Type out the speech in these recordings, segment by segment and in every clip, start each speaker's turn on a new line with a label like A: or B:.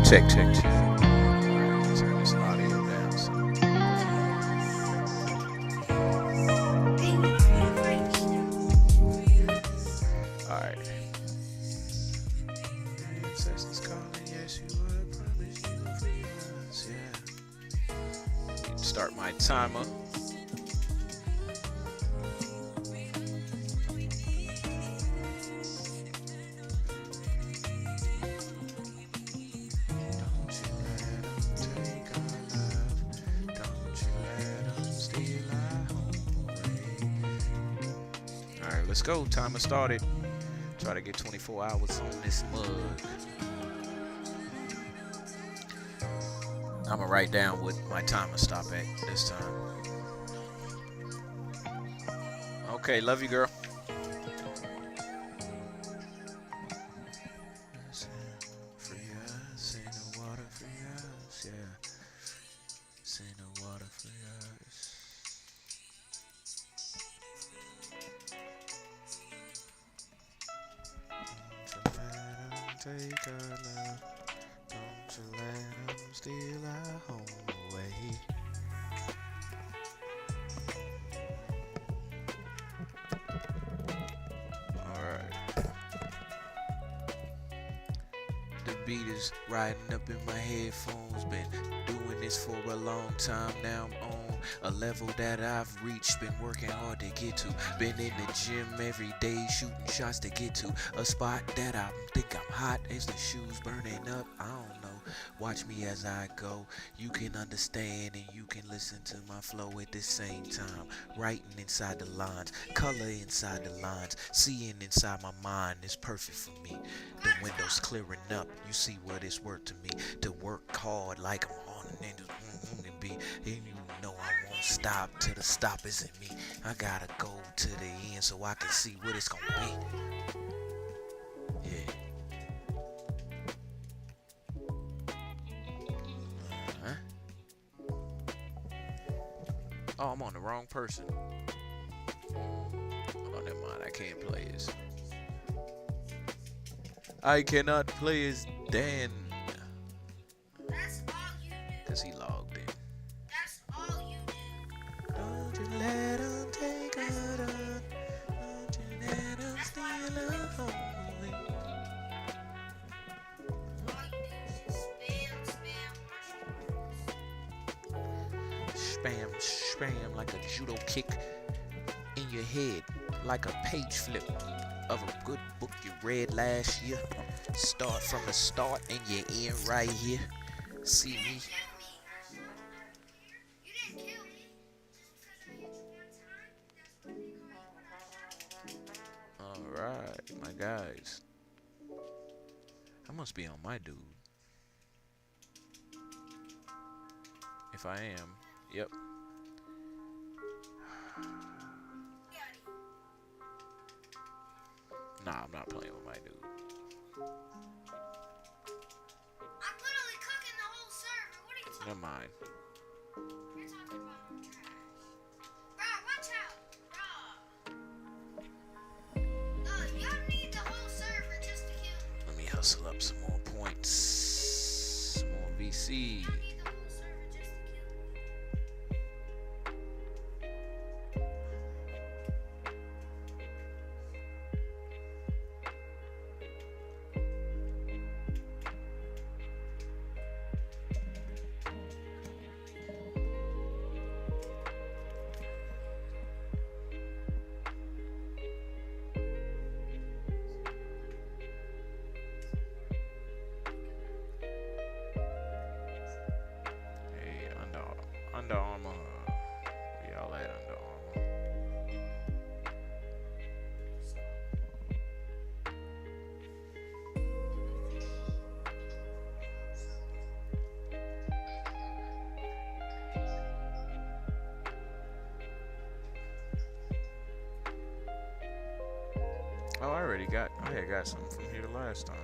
A: Check, check, check. Turn this audio down. Alright. Ancestors calling, yes, you would promise you would free us, yeah. Start my timer. Let's go. Timer started. Try to get 24 hours on this mug. I'm gonna write down what my timer stop at this time. Okay, love you, girl. Free us, ain't no water, free us, yeah. Ain't no water, free us. Take our love, don't you let them steal our home away. Alright. The beat is riding up in my headphones. Been doing this for a long time now. I'm on a level that I've reached. Been working hard to get to. Been in the gym every day shooting shots to get to a spot that I think I'm hot as the shoes burning up. I don't know. Watch me as I go. You can understand and you can listen to my flow at the same time. Writing inside the lines, color inside the lines, seeing inside my mind is perfect for me. The window's clearing up. You see what it's worth to me. To work hard like I'm on and be, and you know I won't stop till the stop is in me. I gotta go to the end so I can see what it's gonna be. Yeah. Oh, I'm on the wrong person. Oh, never mind. I can't play as. I cannot play as Dan.
B: That's all you do.
A: Cause he logged in.
B: That's all you do.
A: Don't you let him take her down. Don't you let him steal her home away.
B: All you do is just
A: Spam, spam like a judo kick in your head, like a page flip of a good book you read last year. Start from the start and you end right here. See me.
B: You didn't kill me. Just because I hit you one time, that's why they call you.
A: Alright, my guys. I must be on my dude. If I am, yep. Nah, I'm not playing with my dude.
B: I'm literally cooking the whole server. What are you talking
A: Never mind.
B: about? You're talking about trash. Bro, watch out. Bro. No, you don't need the whole server just to kill me.
A: Let me hustle up some more points. Some more VC.
B: You don't need the whole server just to kill me.
A: Hey, Under Armour. Where y'all at, Under Armour? Oh, I had got something from here last time.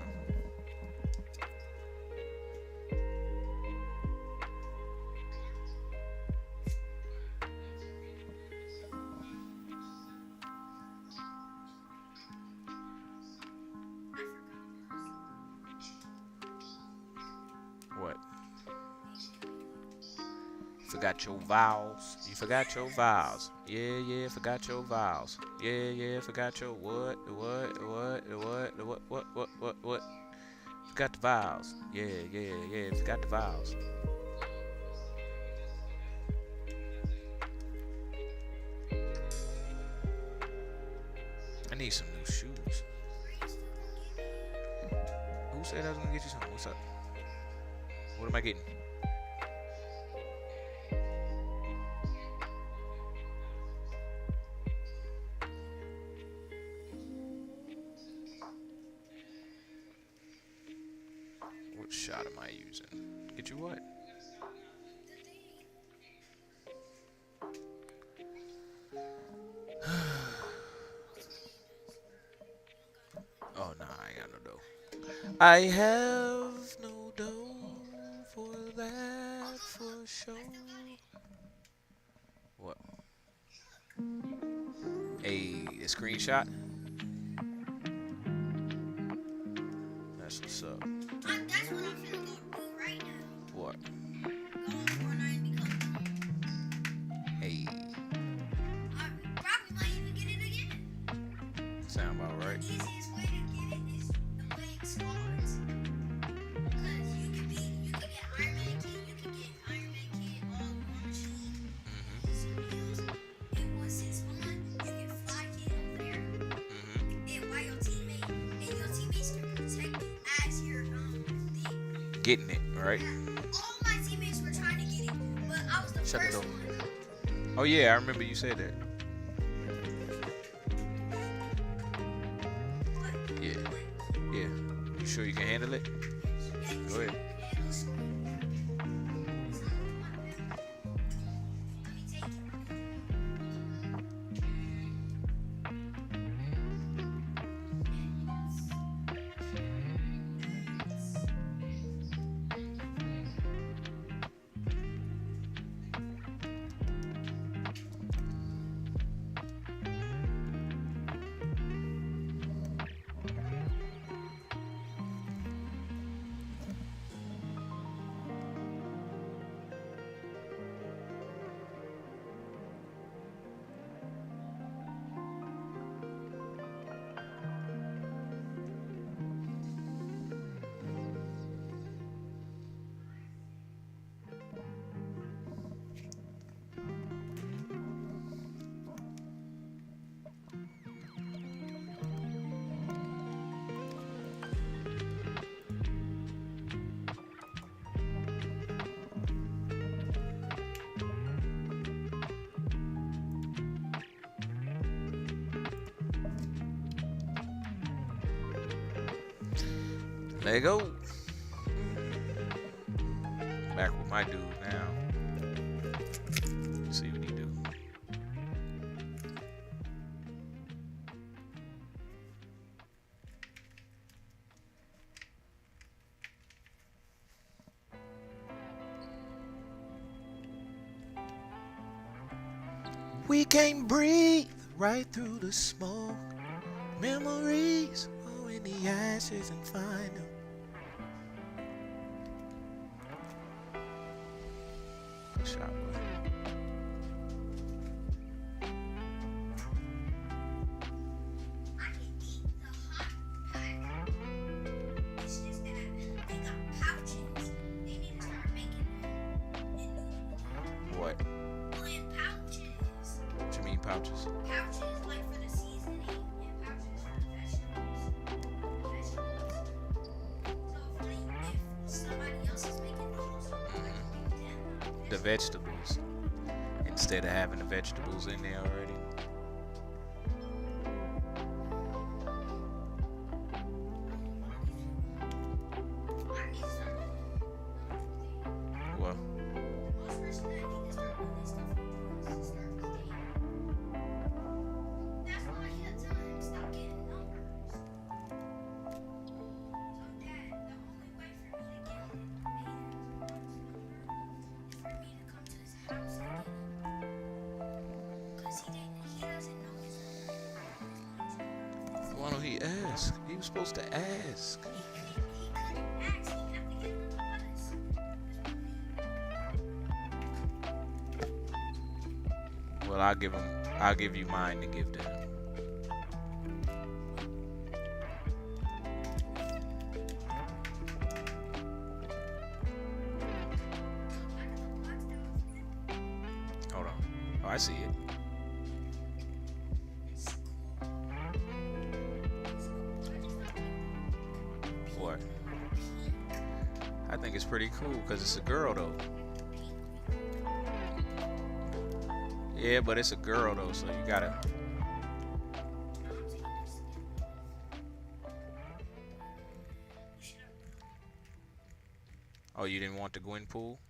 A: Forgot your vowels. You forgot your vowels. Yeah, forgot your vowels. Yeah, forgot your what? Forgot the vowels. Yeah, forgot the vowels. I need some new shoes. Who said I was gonna get you something? What's up? What am I getting? What shot am I using? Get you what? Oh, nah, I ain't got no dough. I have no dough for that for sure. What? A screenshot? That's what's up.
B: That's what I'm finna go do right now.
A: What?
B: Go on Fortnite and become
A: Hey,
B: I probably might even get it again.
A: sound about right.
B: The easiest way to get it is playing squads. Because you can get Iron Man kit, you can get Iron Man kit, all War Machine, some heals. And once it's on, you can fly kit over there. And while your teammates can protect you as your thing.
A: Getting it, right?
B: All my teammates were trying to get it, but I was the
A: Shut the
B: first
A: door.
B: one.
A: Oh yeah, I remember you said that. Yeah. You sure you can handle it? Go ahead. Let go. Back with my dude now. See what he do. We can't breathe right through the smoke. Memories go in the ashes and find them. Good shot, boy.
B: I can eat the hot pack. It's just that they got pouches. They need to start making them.
A: What?
B: And pouches.
A: What you mean pouches?
B: Pouches like for the seasoning and pouches for the vegetables. So if somebody else is making those,
A: The vegetables. Instead of having the vegetables in there already.
B: I need some.
A: Well,
B: Most person that need to start doing this stuff is to start cleaning. That's why he had time to stop getting numbers. So Dad, the only way for me to get Nathan's number is for me to come to his house and get it. Cause he doesn't know his number.
A: why don't he ask? He was supposed to ask.
B: He couldn't ask. He had to get on the bus.
A: Well, I'll give him. I'll give you mine to give to him. Hold on. Oh, I see it. What? I think it's pretty cool because it's a girl though. Yeah, but it's a girl though, so you gotta. Oh, you didn't want the Gwen pool?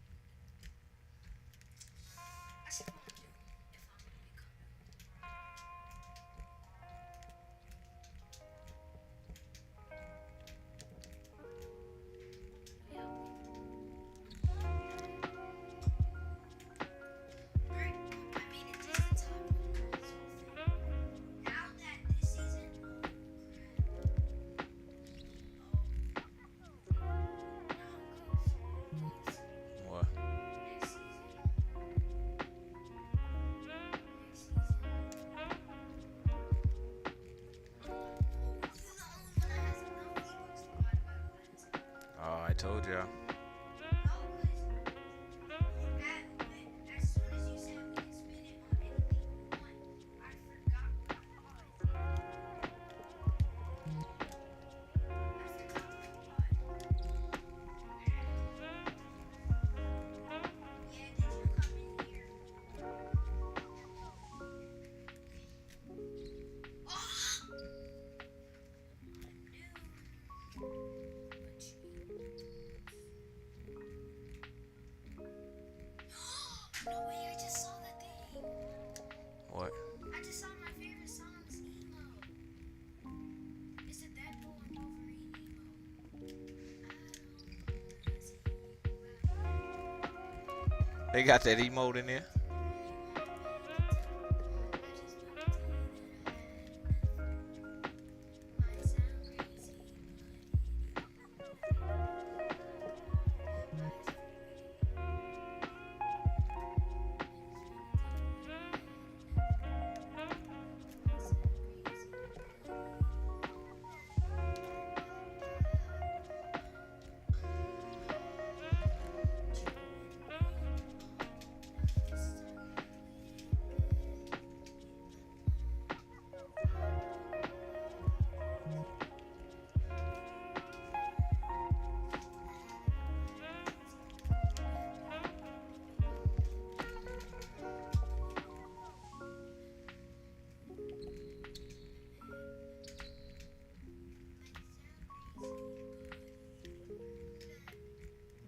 A: What? Oh, I told ya.
B: No way, I just saw the thing.
A: What?
B: I just saw my favorite songs emo. It's a Deadpool and Wolverine emo.
A: They got that emote in there?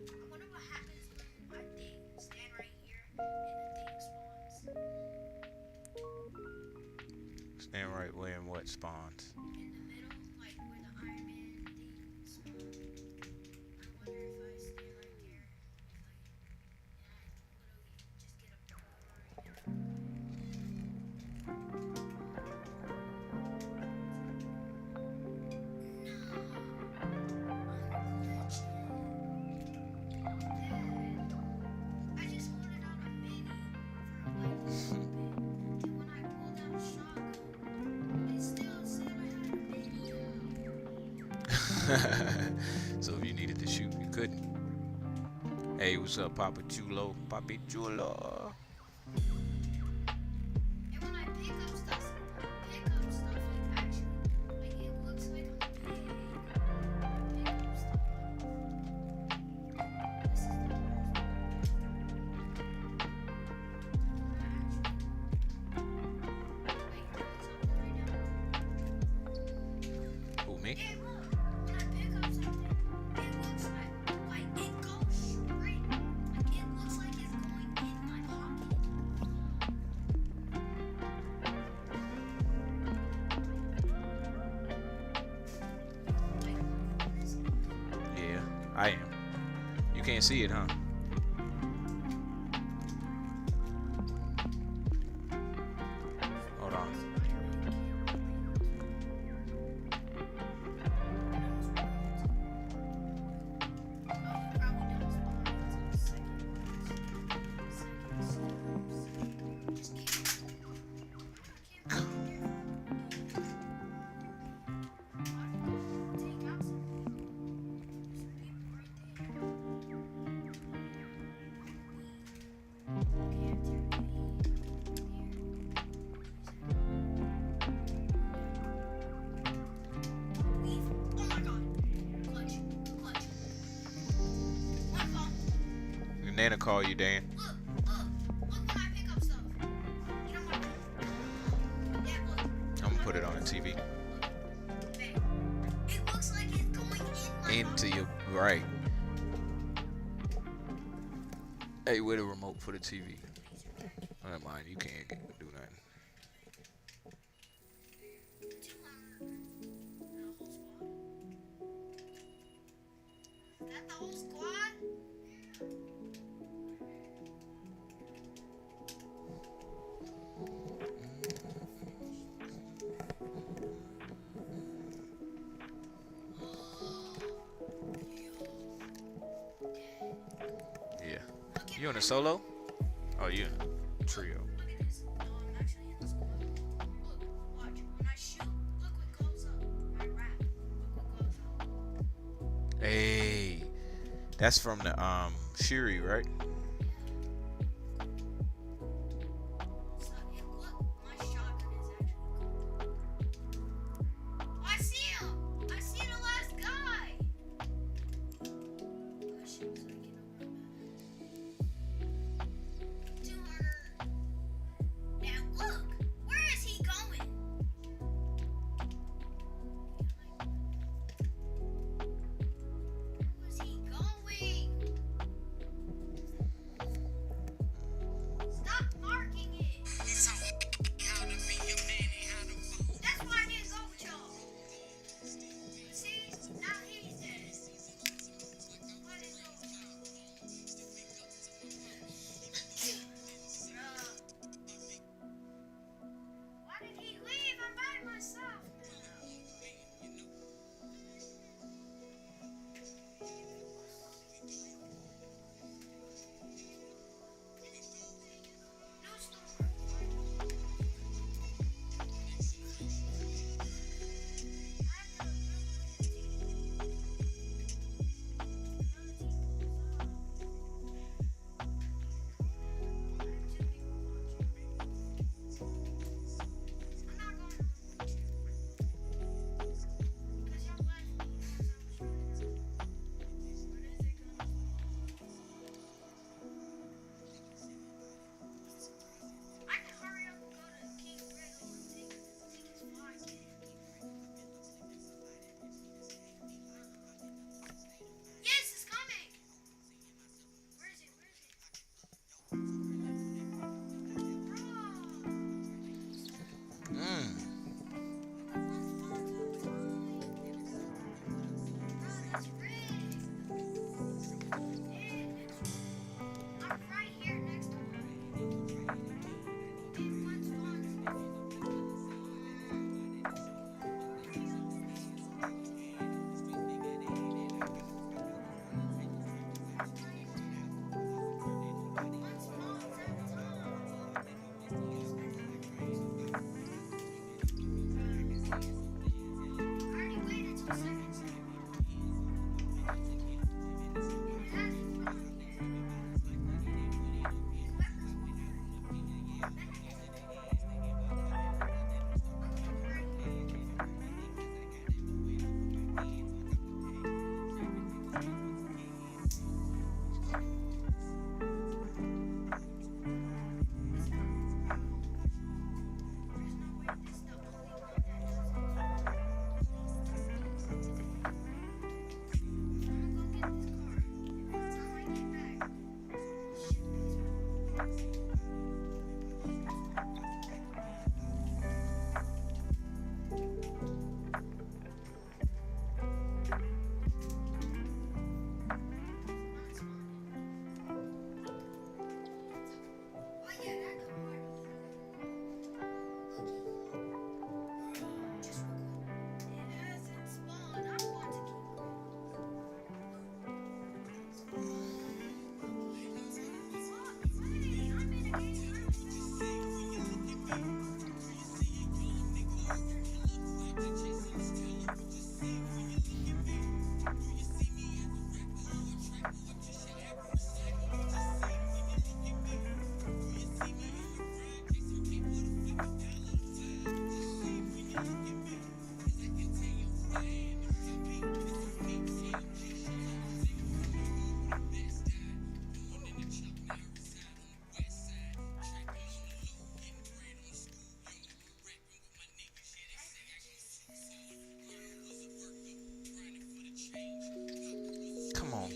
B: I wonder what happens when I stand right here and the thing spawns.
A: Stand right where and what spawns?
B: In the middle, like where the Iron Man thing spawns. I wonder if I stand right there, and I literally just get a I just wanted out a mini for like a little bit. And when I pulled out a shotgun, it still said I had a mini out.
A: So if you needed to shoot, you couldn't. Hey, what's up, Papa Chulo? Papi Chulo.
B: And when I pick up stuff, it actually, like it looks like a big pick up stuff. This is the worst. Wait, doing something right now?
A: Who, me?
B: Hey, look, when I pick up something, it looks like it goes straight. Like it looks like it's going in my pocket. Like, what is it?
A: Yeah, I am. You can't see it, huh? Hold on.
B: Just kidding.
A: Nana call you, Dan.
B: Look when I pick up stuff. Get on my bed. Dad, look.
A: I'm gonna put it on the TV.
B: Babe. It looks like it's going in my
A: Into your right. Hey, where the remote for the TV? Never mind, you can't do nothing.
B: 200. The whole squad?
A: Yeah. You in a solo? Oh, you in a trio.
B: Look at this. No, I'm actually in the squad. Look, watch. When I shoot, look what goes up. I rap. Look what goes up.
A: Hey, that's from the Shiri, right?
B: So, and look, my shotgun is actually cool. Oh, I see him! I see the last guy! Push him so I can open him. 200. Now look! Where is he going? Where was he going?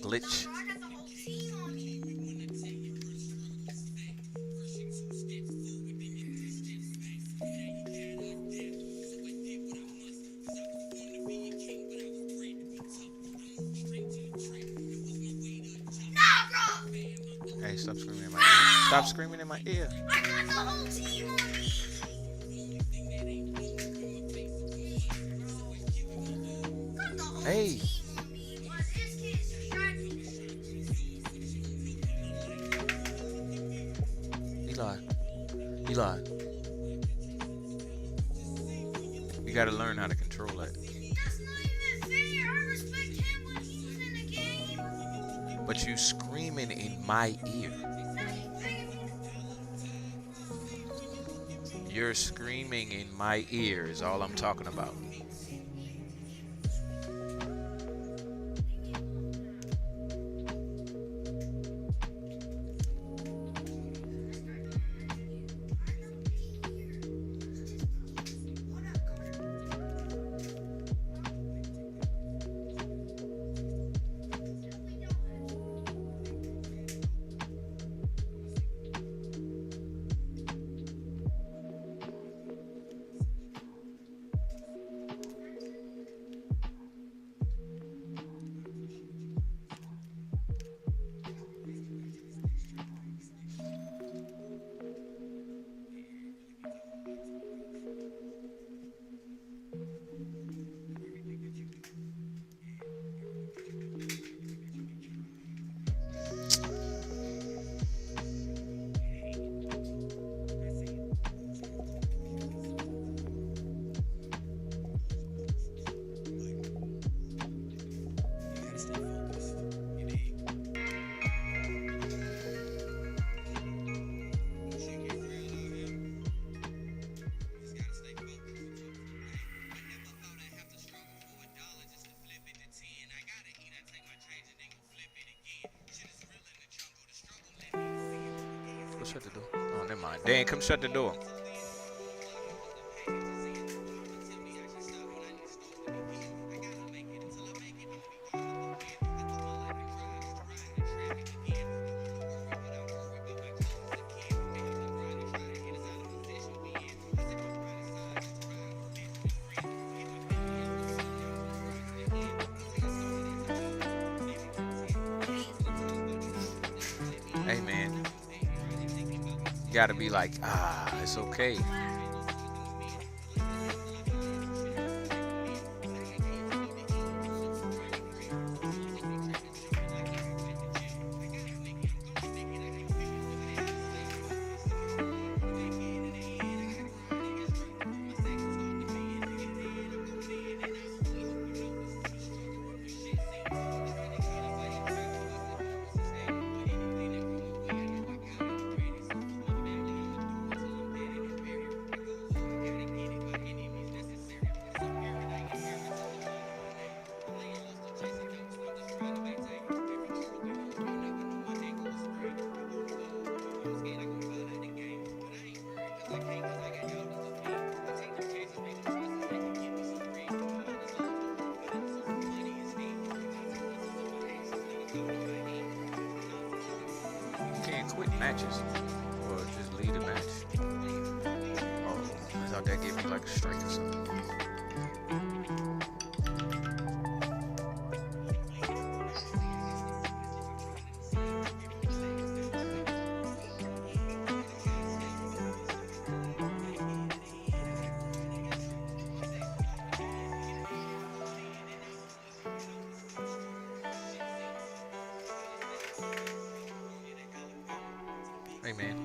A: glitch.
B: Bro, I got the whole team on me. Nah, bro.
A: Hey, stop screaming in my ear. Stop screaming in my ear.
B: I got the whole team on me. Got the whole
A: Hey,
B: team on me. But this kid's distracting me.
A: Eli. Eli. You gotta learn how to control that.
B: That's not even fair. I respect him when he was in the game.
A: But you screaming in my ear. You're screaming in my ear is all I'm talking about. Go shut the door. Oh, never mind. Dan, come shut the door. Hey, man. You gotta be like, it's okay. You can't quit matches. Or just leave the match. Oh, I thought that gave me like a strike or something. Hey, man.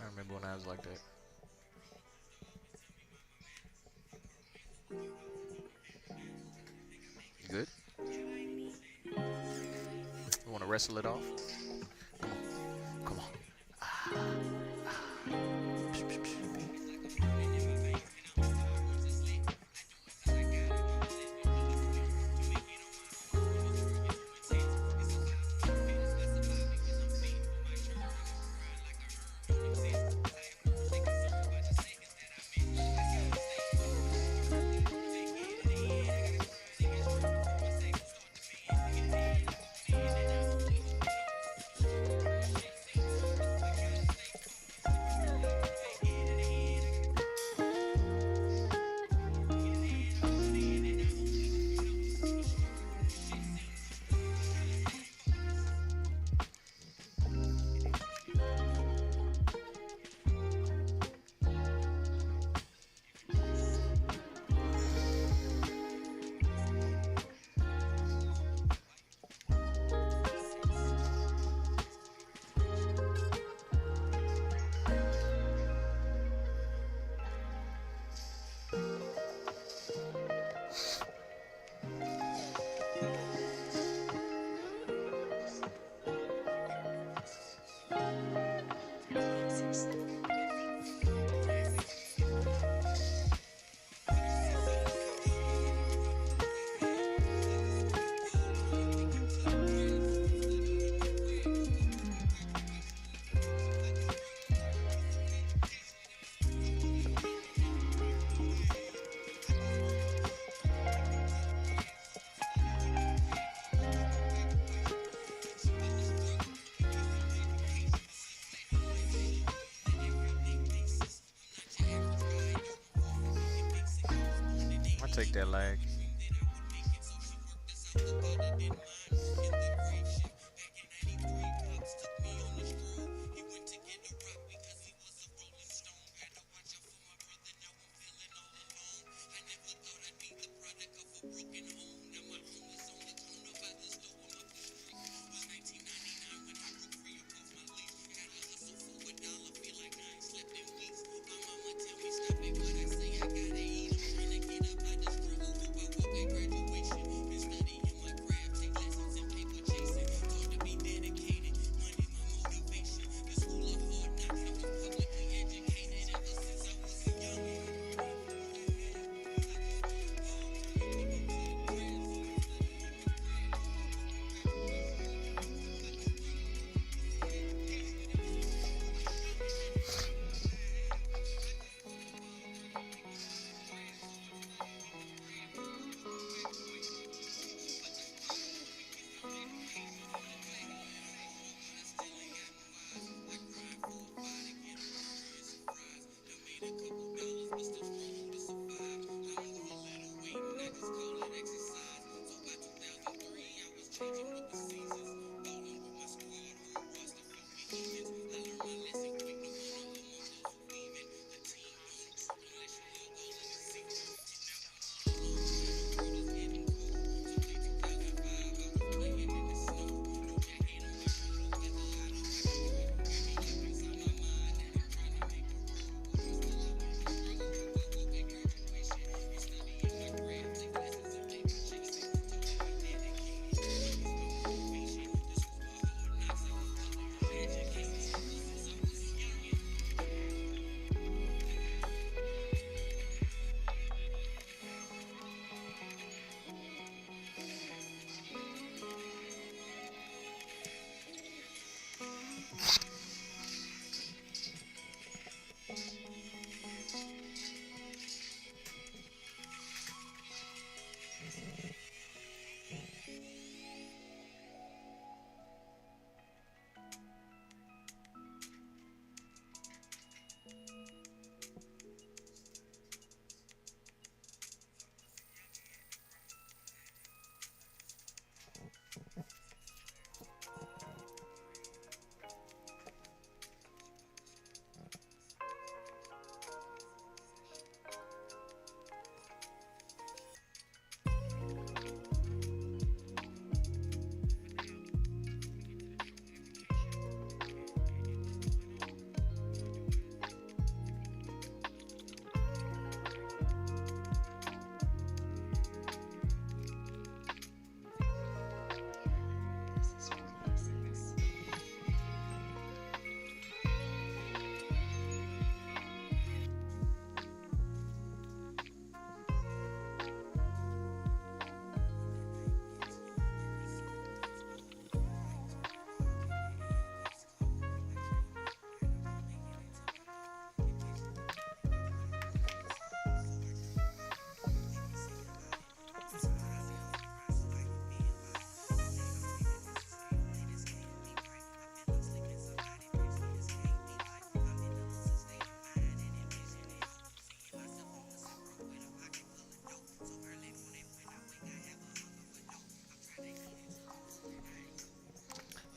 A: I remember when I was like that. You good? You want to wrestle it off? Come on. Come on. Take that lag.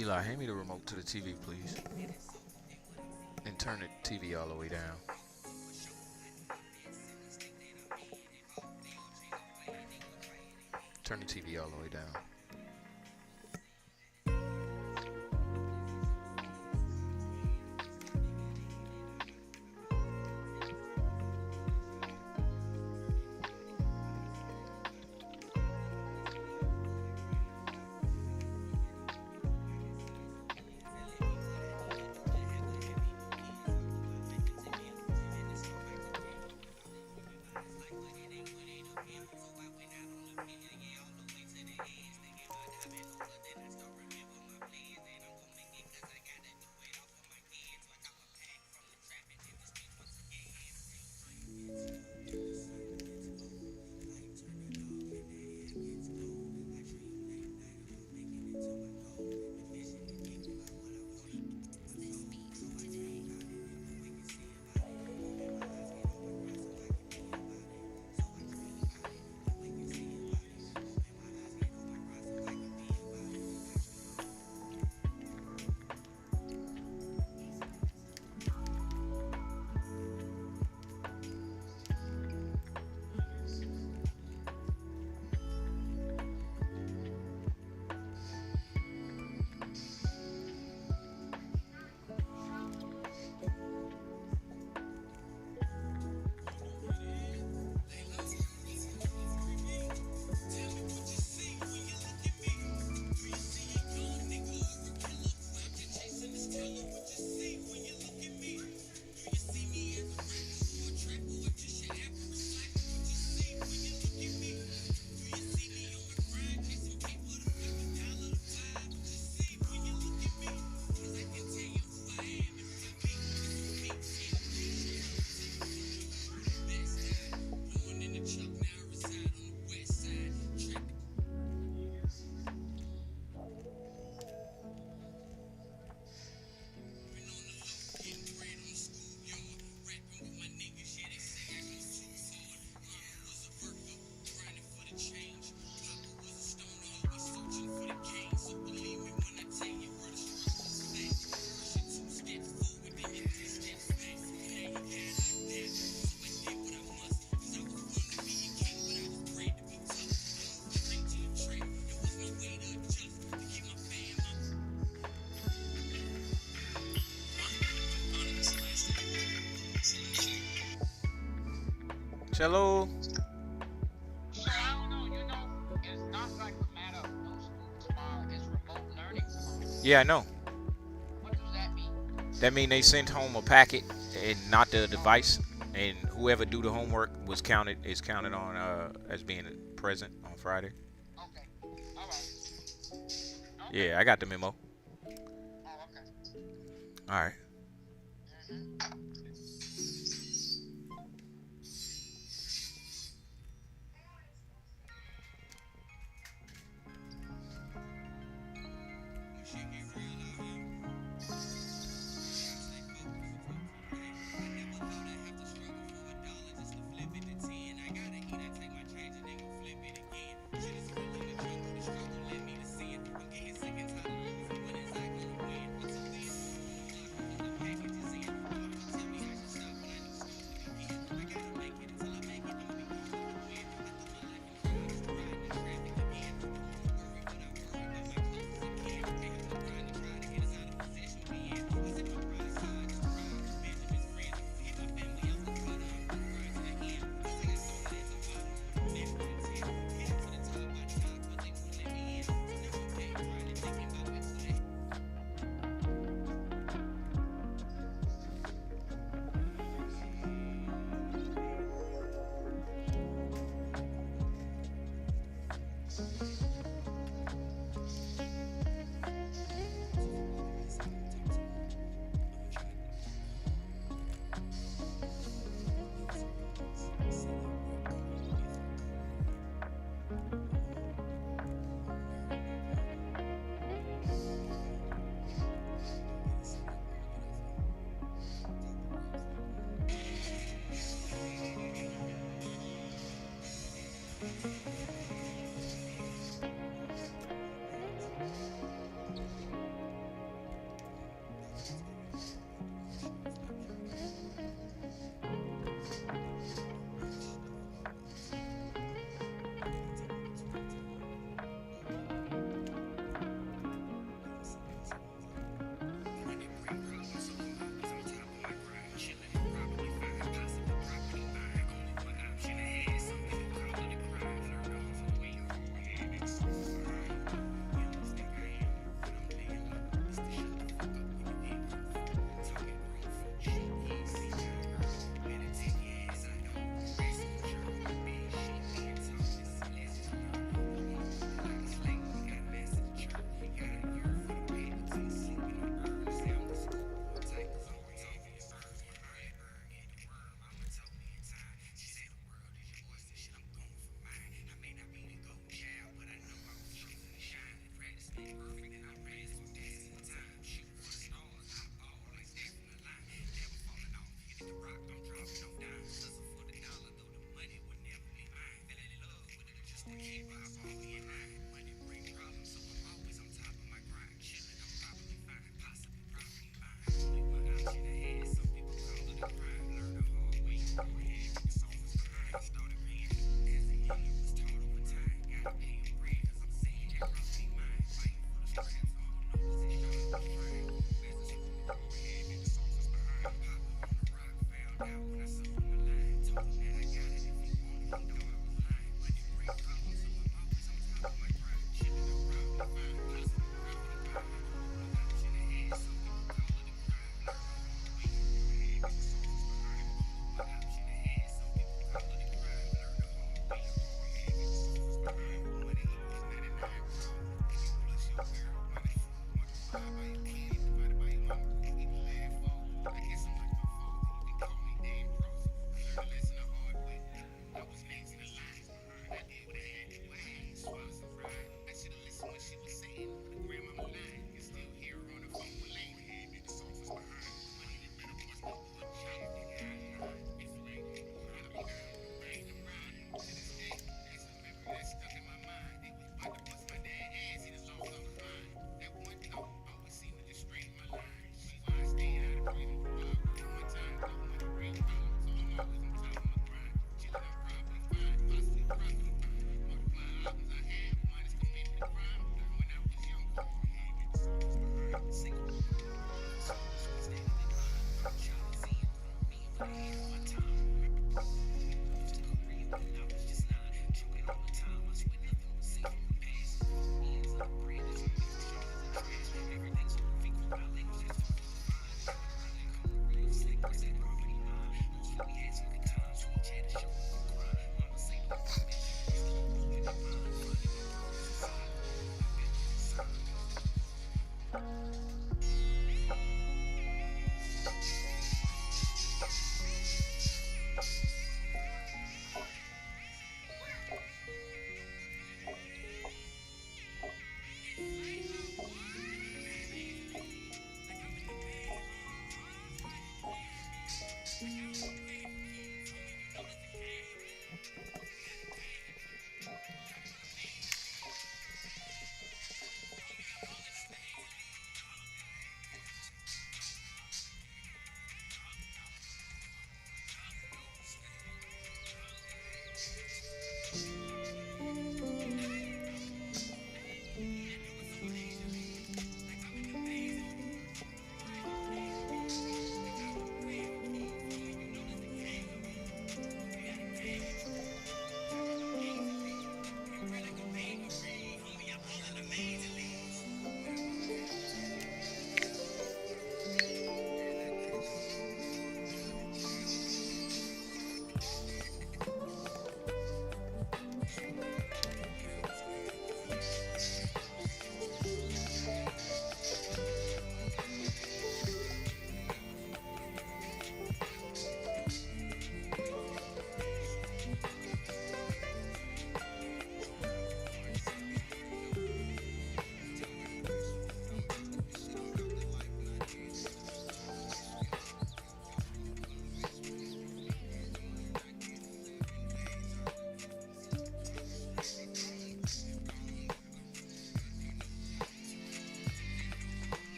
A: Eli, hand me the remote to the TV, please. And turn the TV all the way down. Turn the TV all the way down. Hello.
C: So I don't know. It's not like a matter of no school tomorrow. It's remote learning tomorrow.
A: Yeah, I know.
C: What does that mean?
A: That mean they sent home a packet and not the
C: Oh,
A: device, and whoever do the homework is counted on as being present on Friday.
C: okay. All right. Okay.
A: Yeah, I got the memo.
C: Oh, okay.
A: All right.
C: Mhm.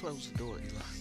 A: Close the door, Eli.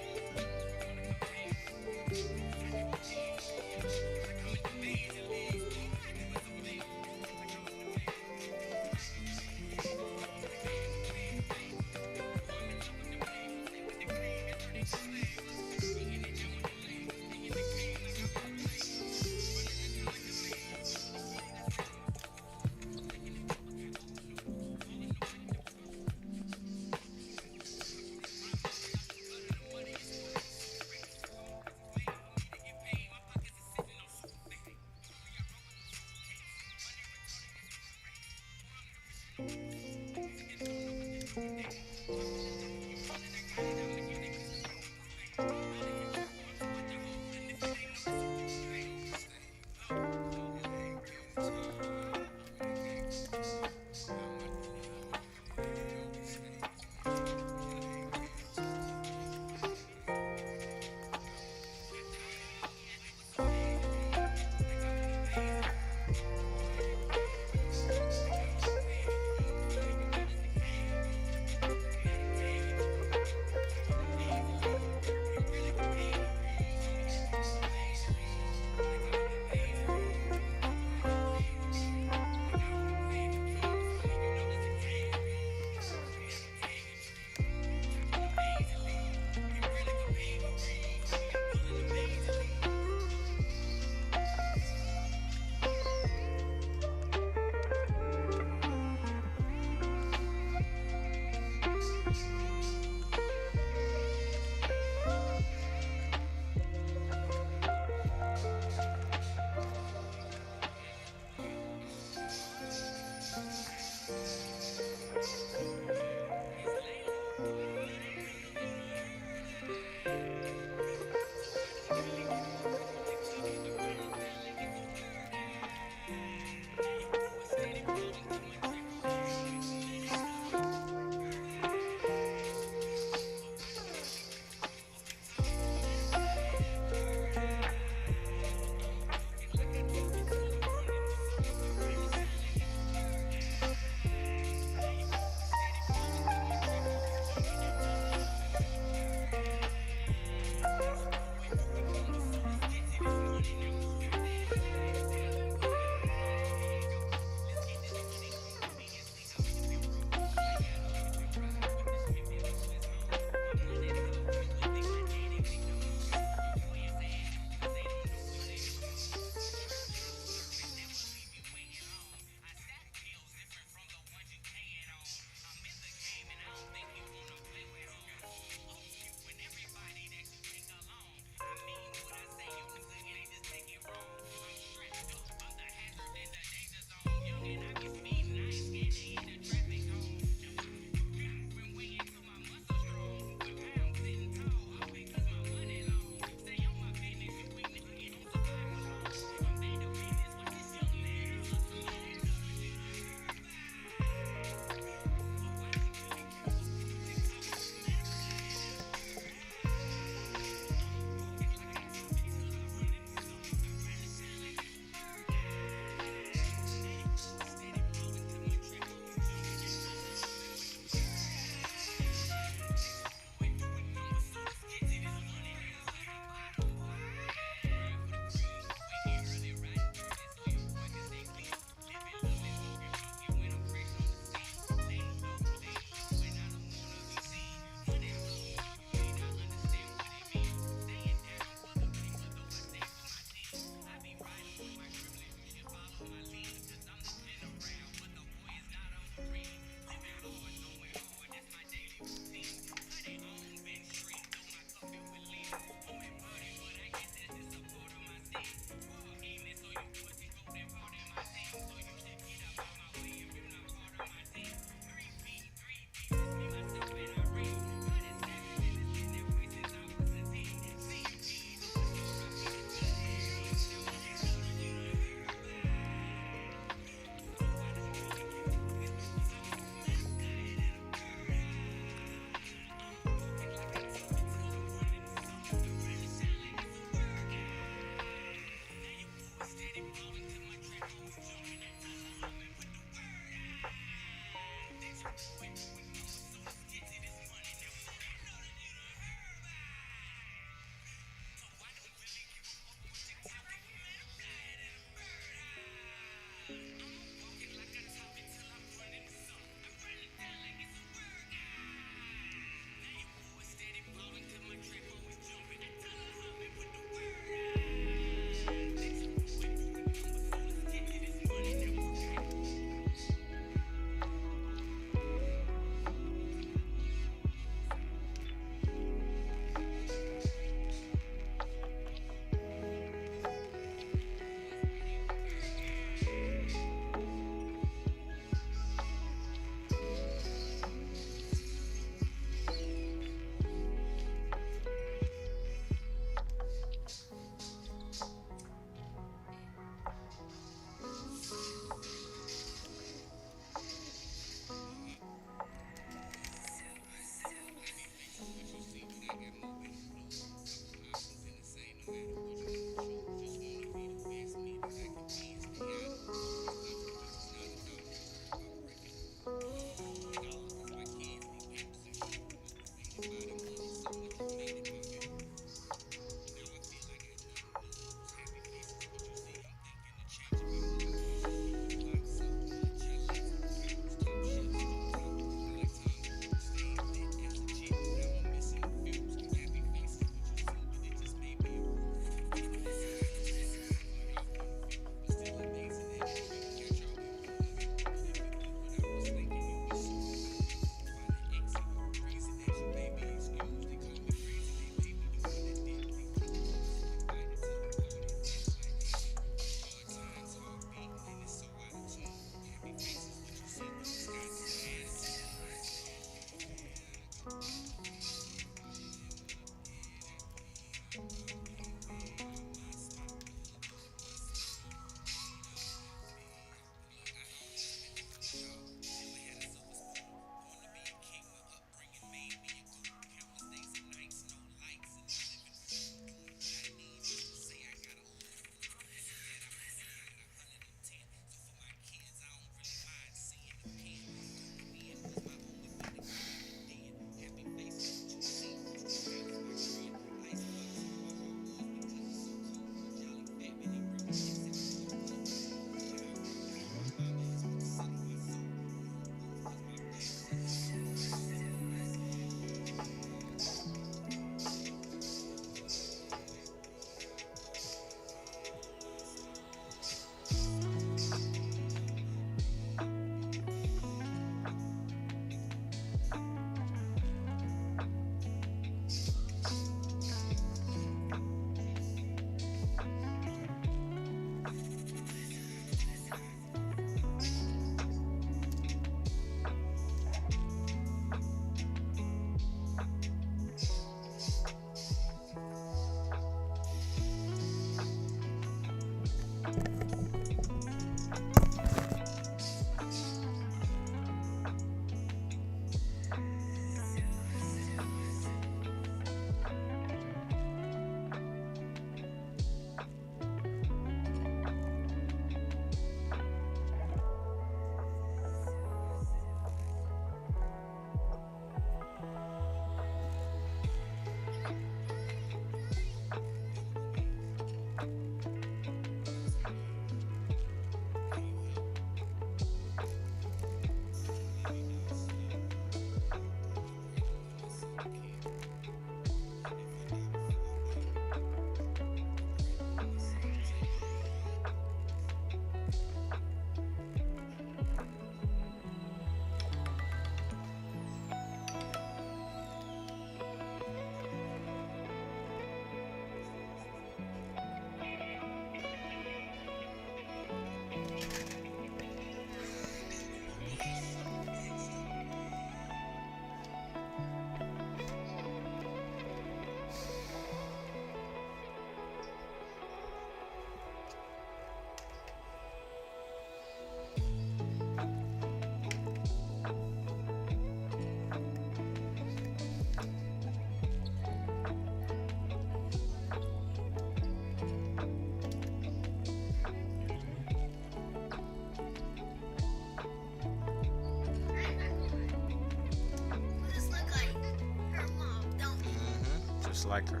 A: just like her.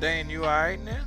A: Dan, you alright now?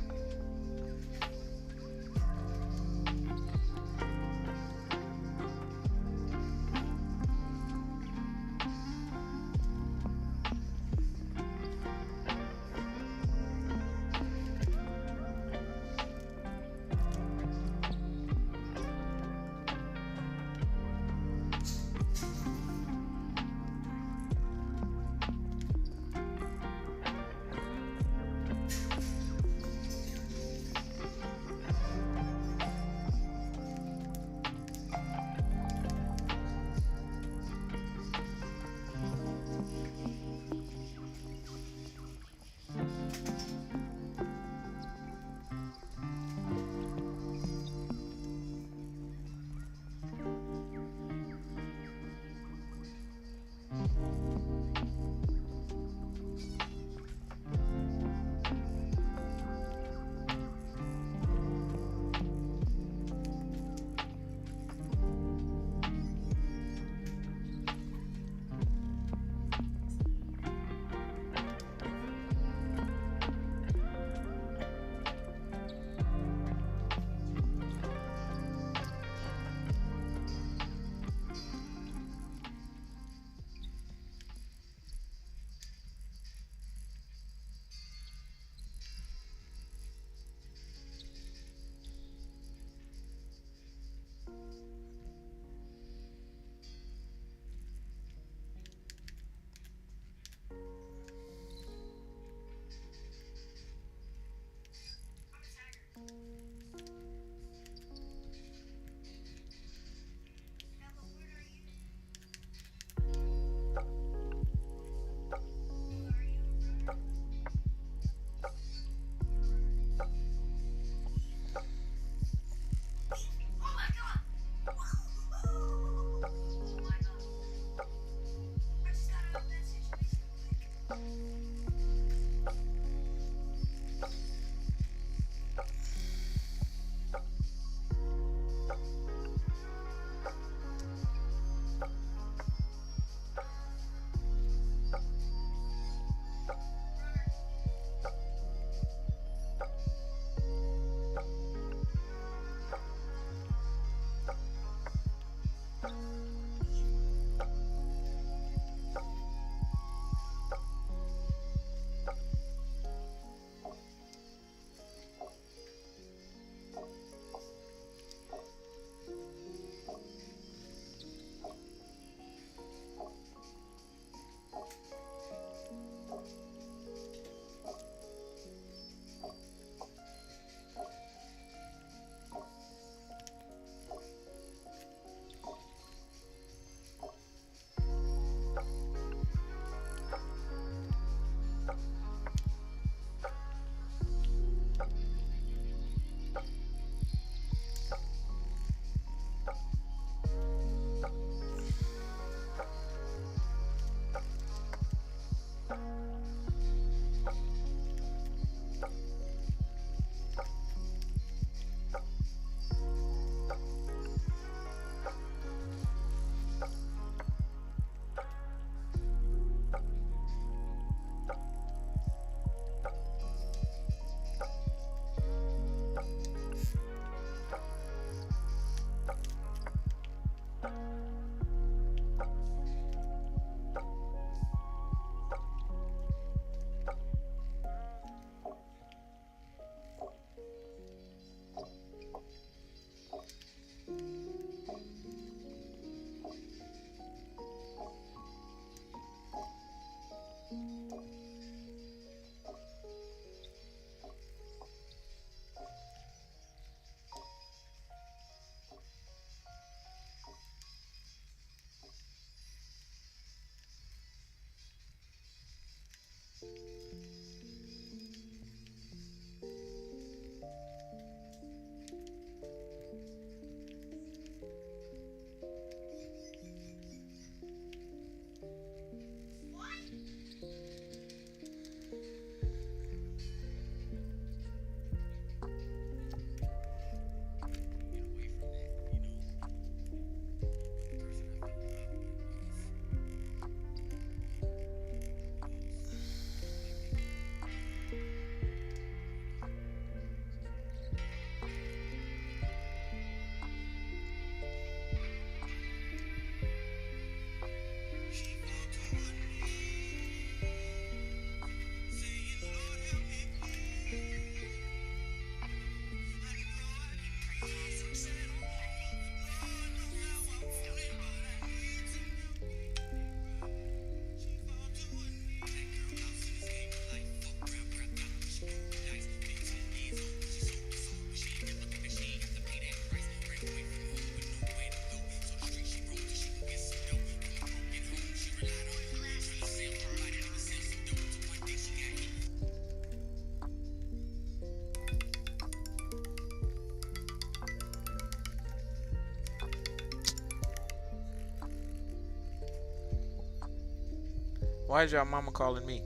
A: Why is y'all mama calling me?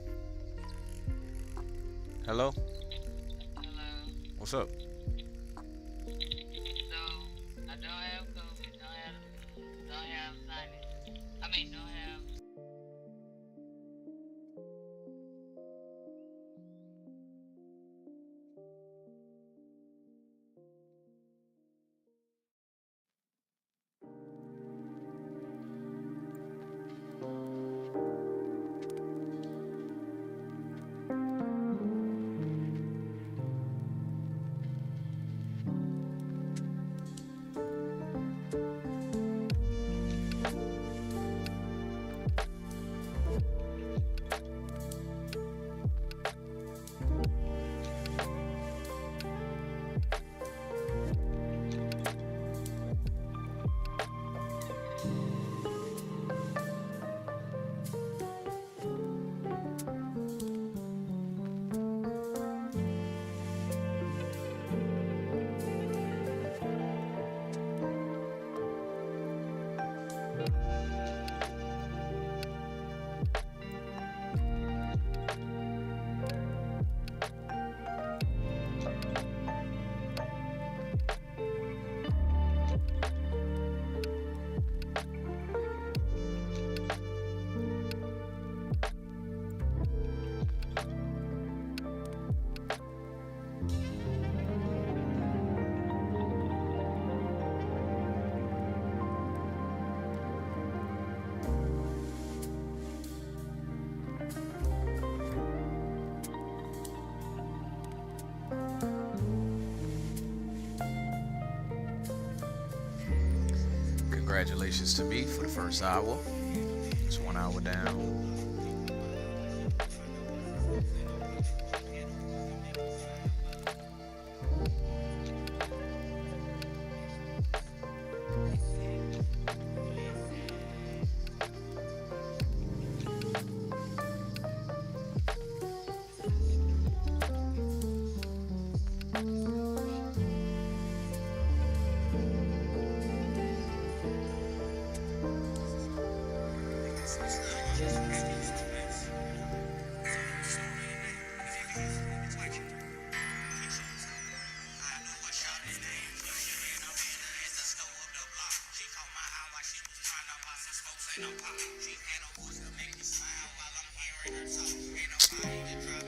A: Hello?
C: Hello.
A: What's up?
C: So I don't have COVID. Don't have sinus. I mean, don't have.
A: Congratulations to me for the first hour. It's 1 hour down.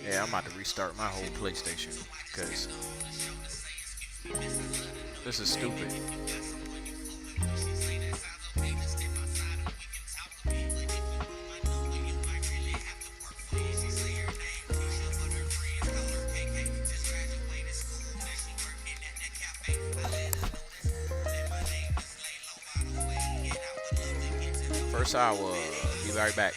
A: Yeah, I'm about to restart my whole PlayStation because this is stupid. First hour, be right back.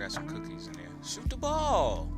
A: got some cookies in there. Shoot the ball.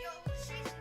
B: Yo, Tracy.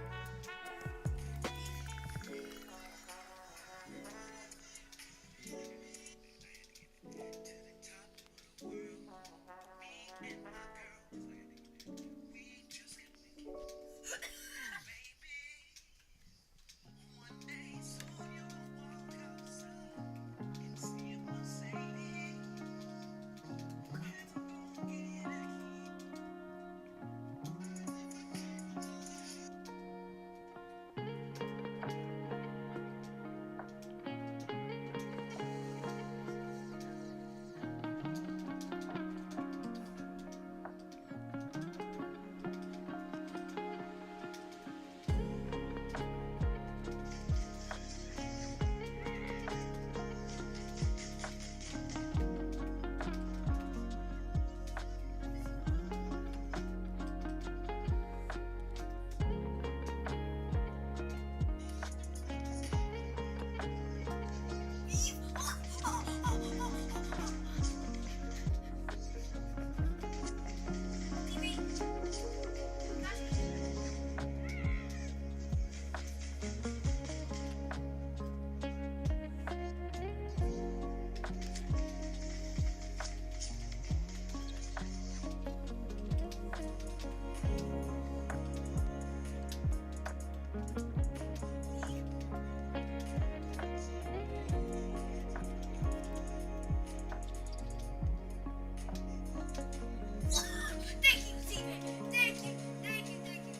B: Thank you, Steven. Thank you. Thank you. Thank you.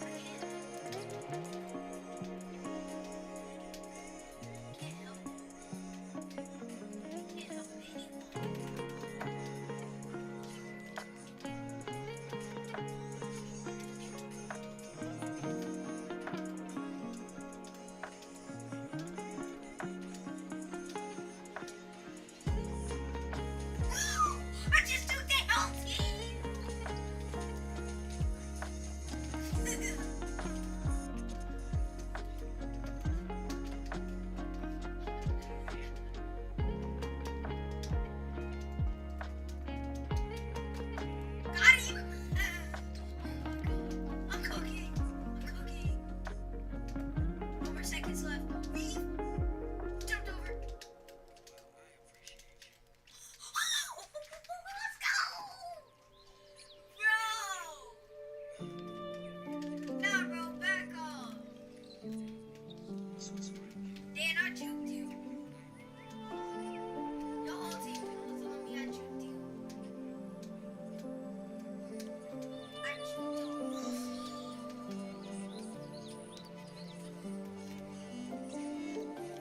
B: Thank you. Can't help it. Can't help anyone. I just took that whole team. Got him. I'm cooking. I'm cooking. No more seconds left. We jumped over. Let's go! Bro! Nah, bro, back off. Dan, I juked you. Your whole team was on me. I juked you. I juked you.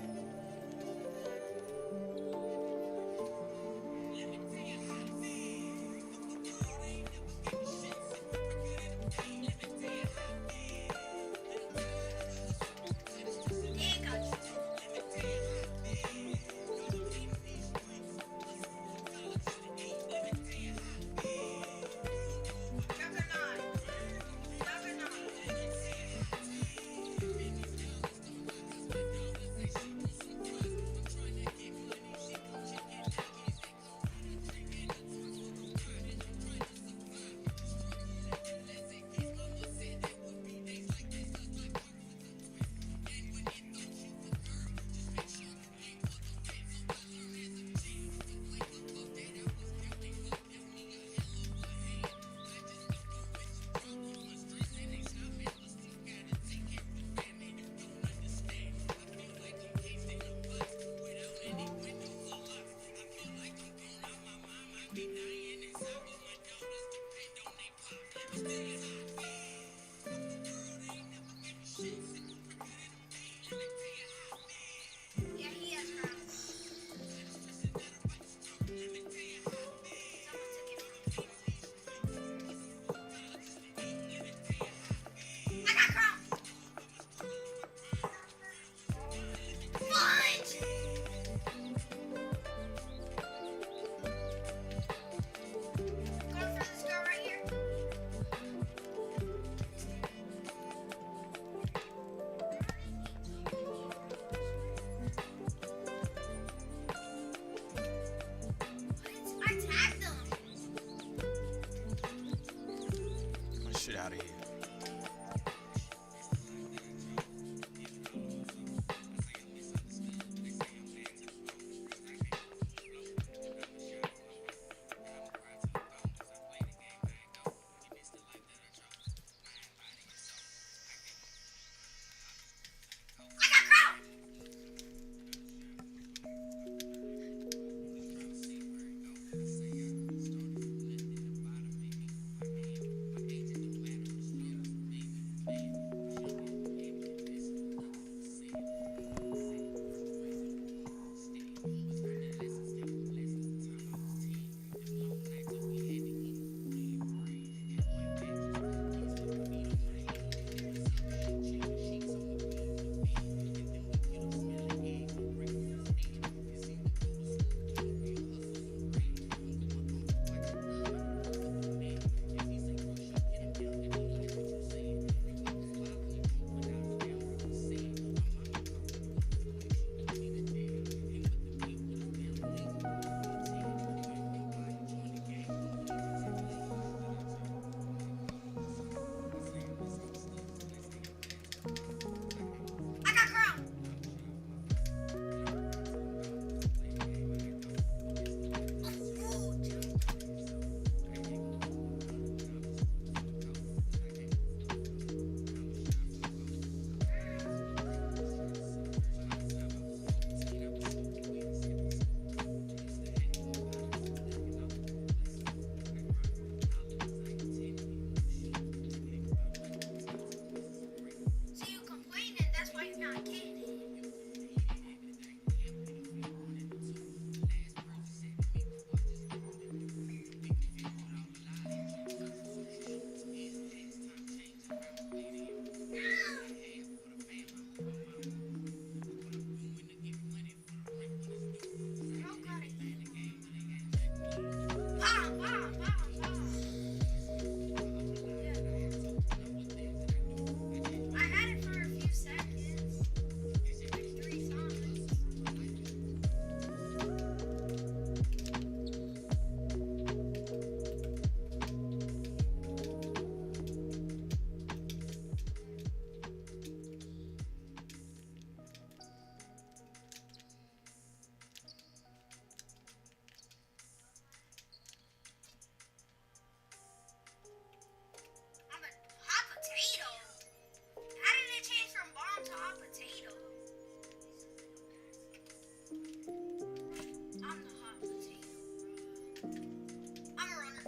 B: potato. I'm the hot potato, bro. I'm a runner.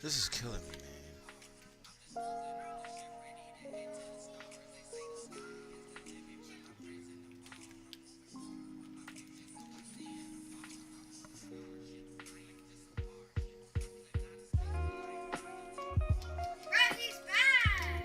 A: This is killing me, man.
B: Bruh, he's back!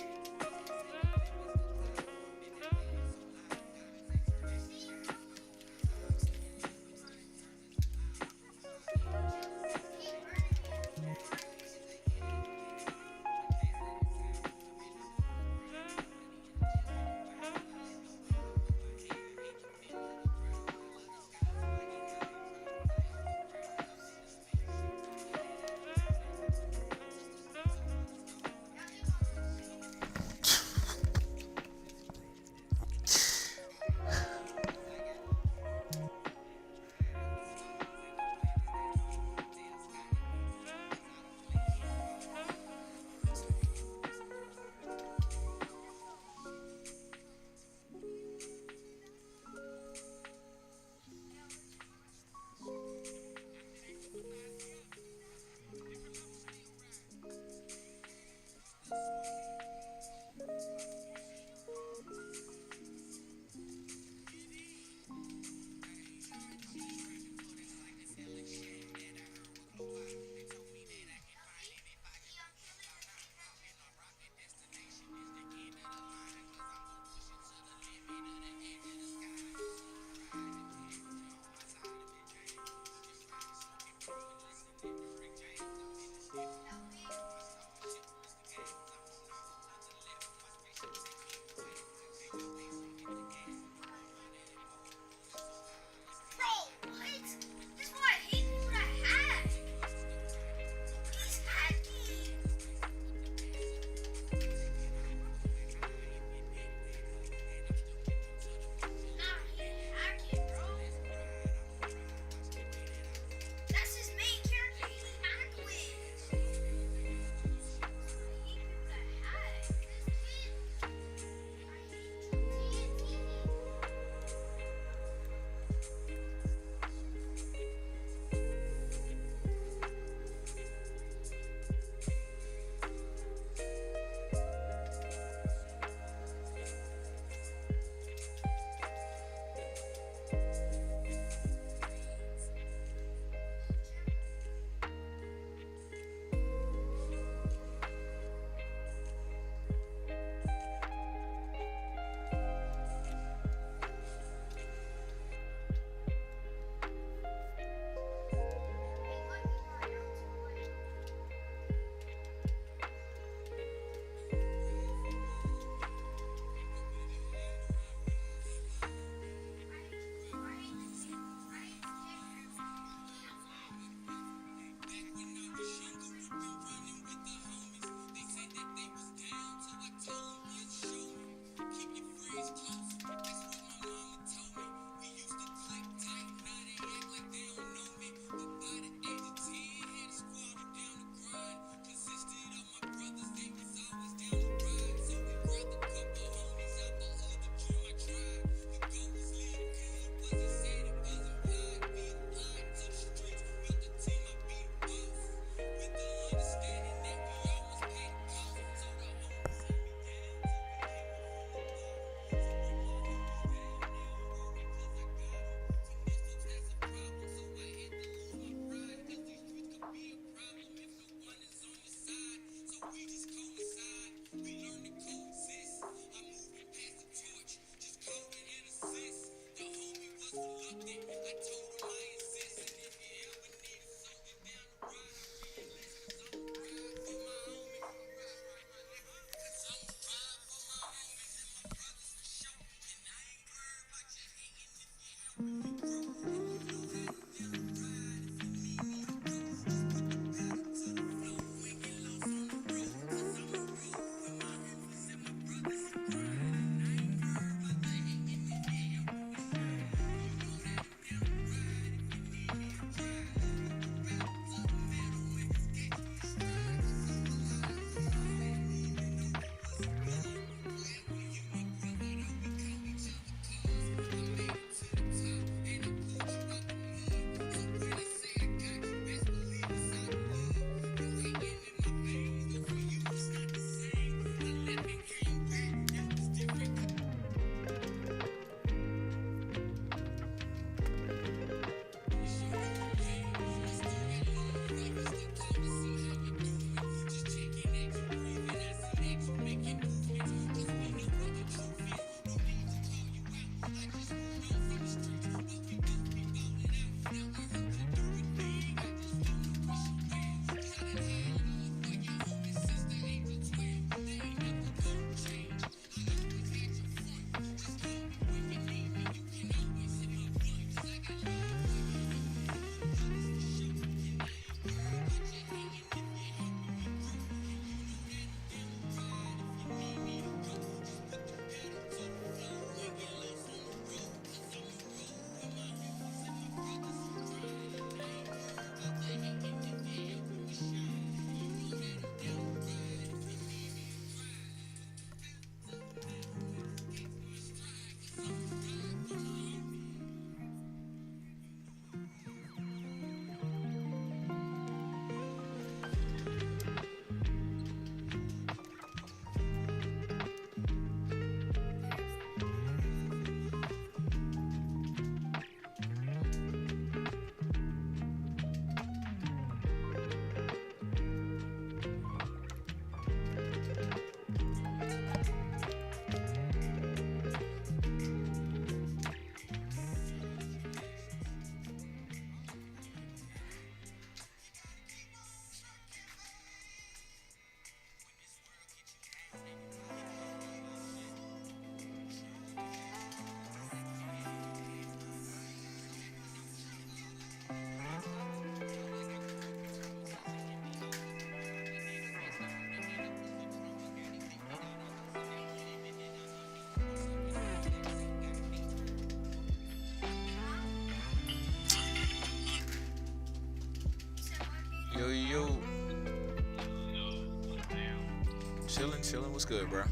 A: Chilling, chilling. What's good, bro?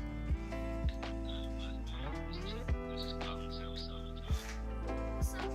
B: What's up,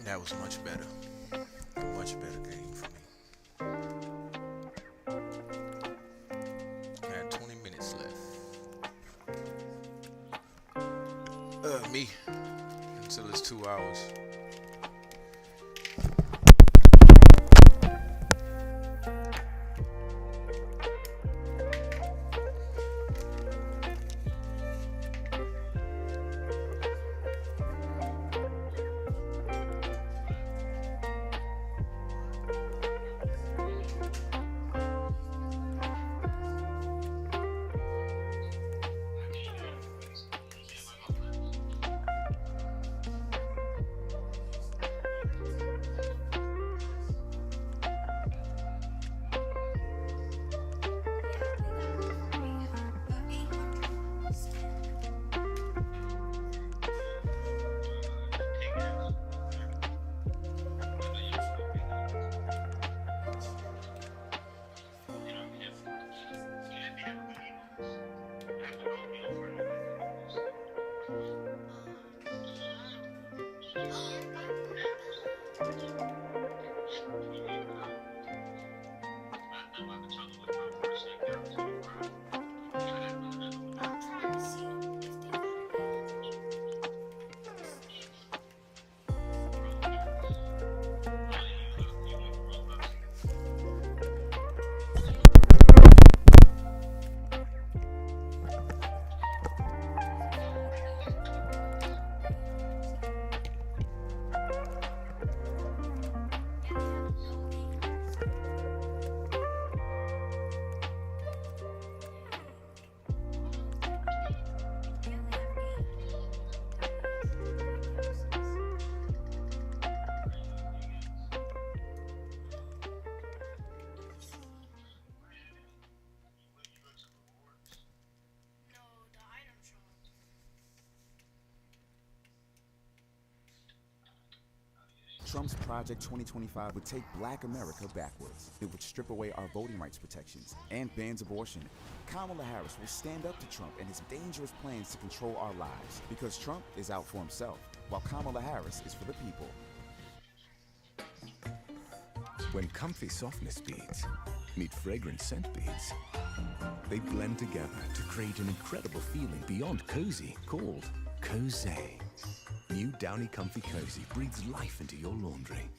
A: That was much better. Much better game for me. I had 20 minutes left. Me. Until it's 2 hours.
D: Trump's Project 2025 would take Black America backwards. It would strip away our voting rights protections and bans abortion. Kamala Harris will stand up to Trump and his dangerous plans to control our lives, because Trump is out for himself, while Kamala Harris is for the people.
E: When comfy softness beads meet fragrant scent beads, they blend together to create an incredible feeling beyond cozy called Cozy. New Downy Comfy Cozy breathes life into your laundry.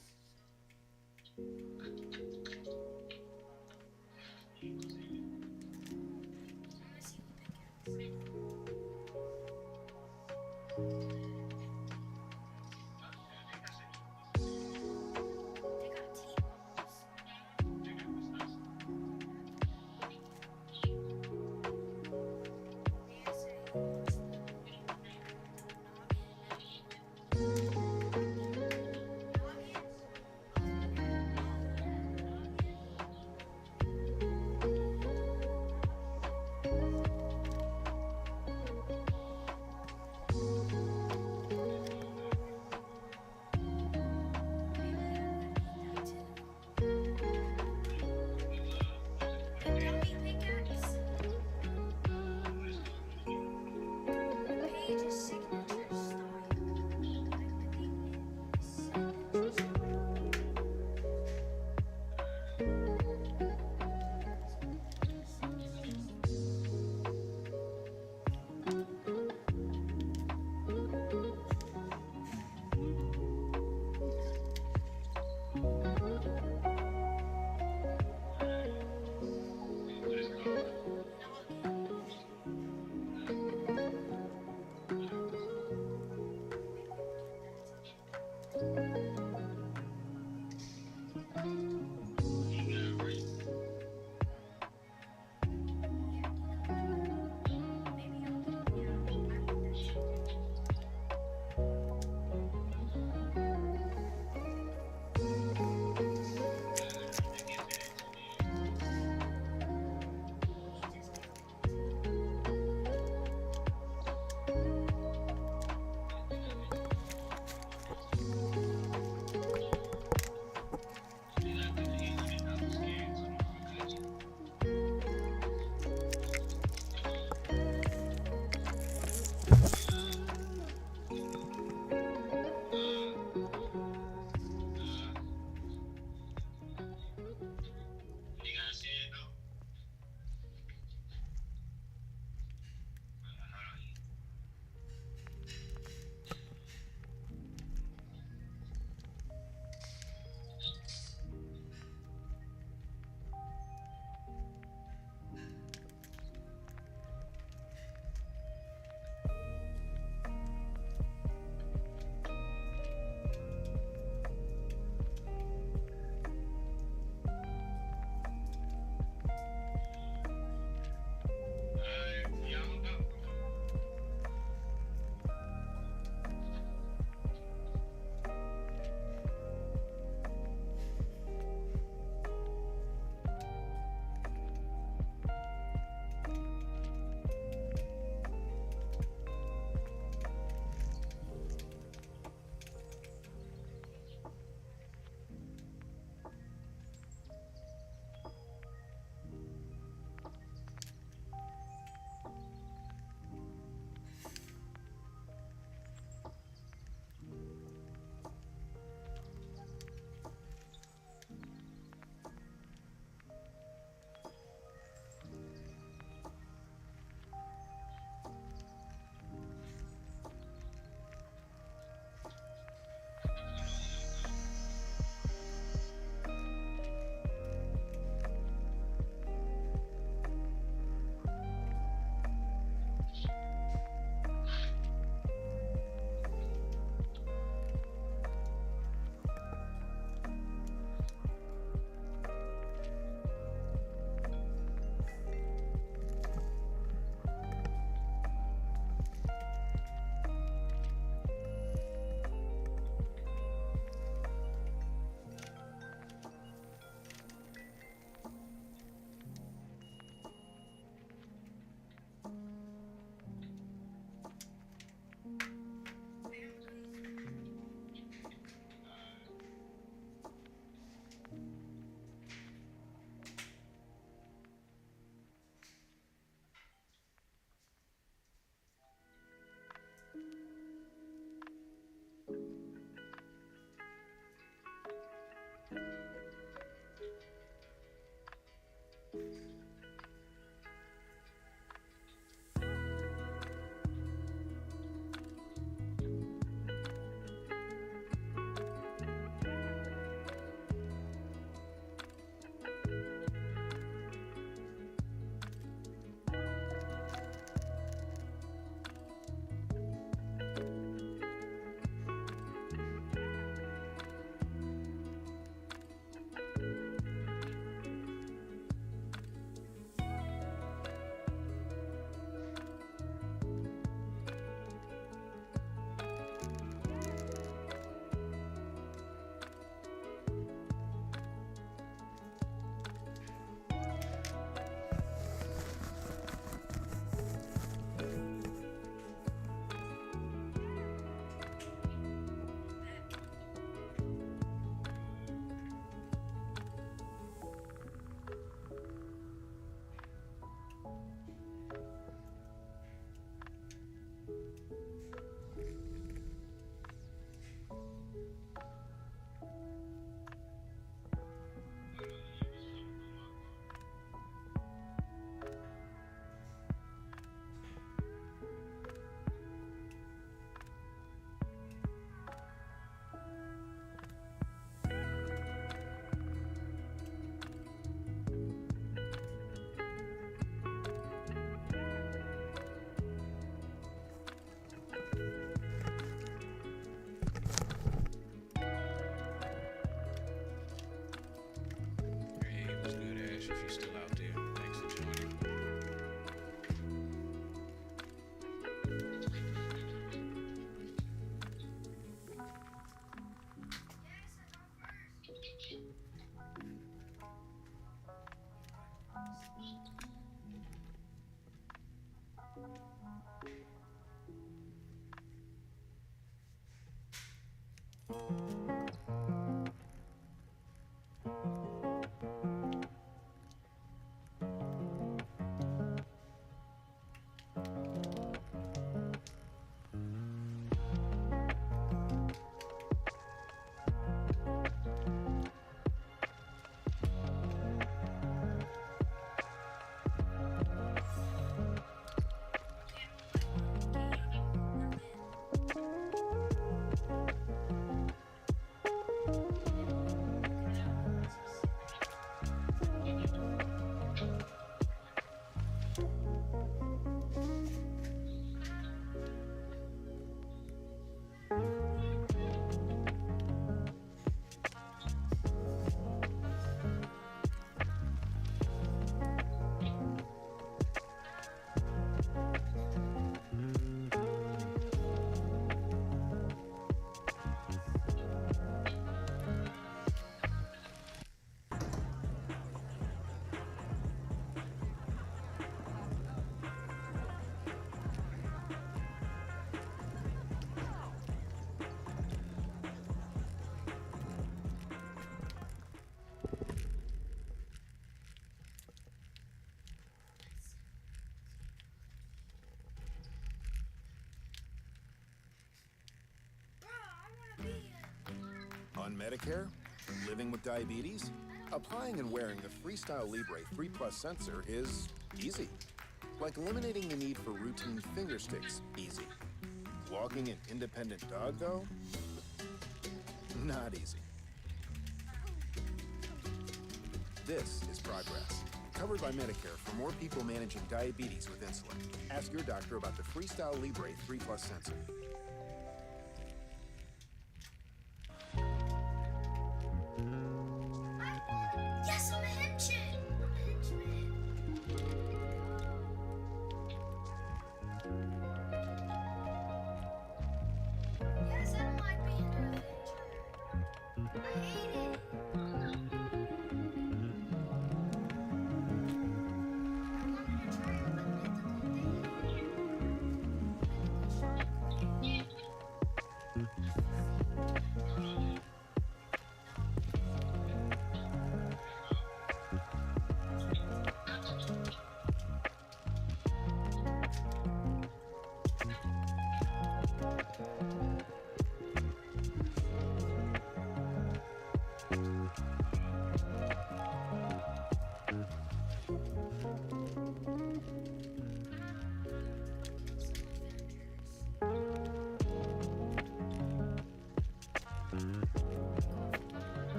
F: Medicare? Living with diabetes? Applying and wearing the Freestyle Libre 3 Plus sensor is easy. Like eliminating the need for routine finger sticks, easy. Walking an independent dog, though? Not easy. This is progress. Covered by Medicare for more people managing diabetes with insulin. Ask your doctor about the Freestyle Libre 3 Plus sensor.
B: Yes, I'm a henchman! I'm a henchman. Yes, I don't like being an adventurer. I hate it. I wanted to try out the mythical thing. Mythical shop.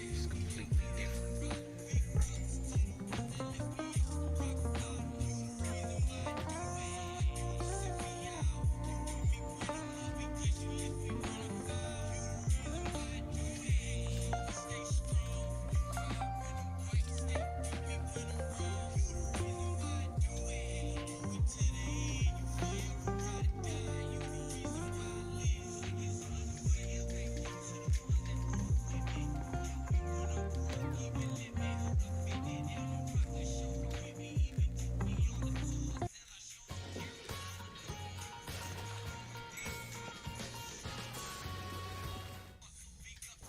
A: It's completely different.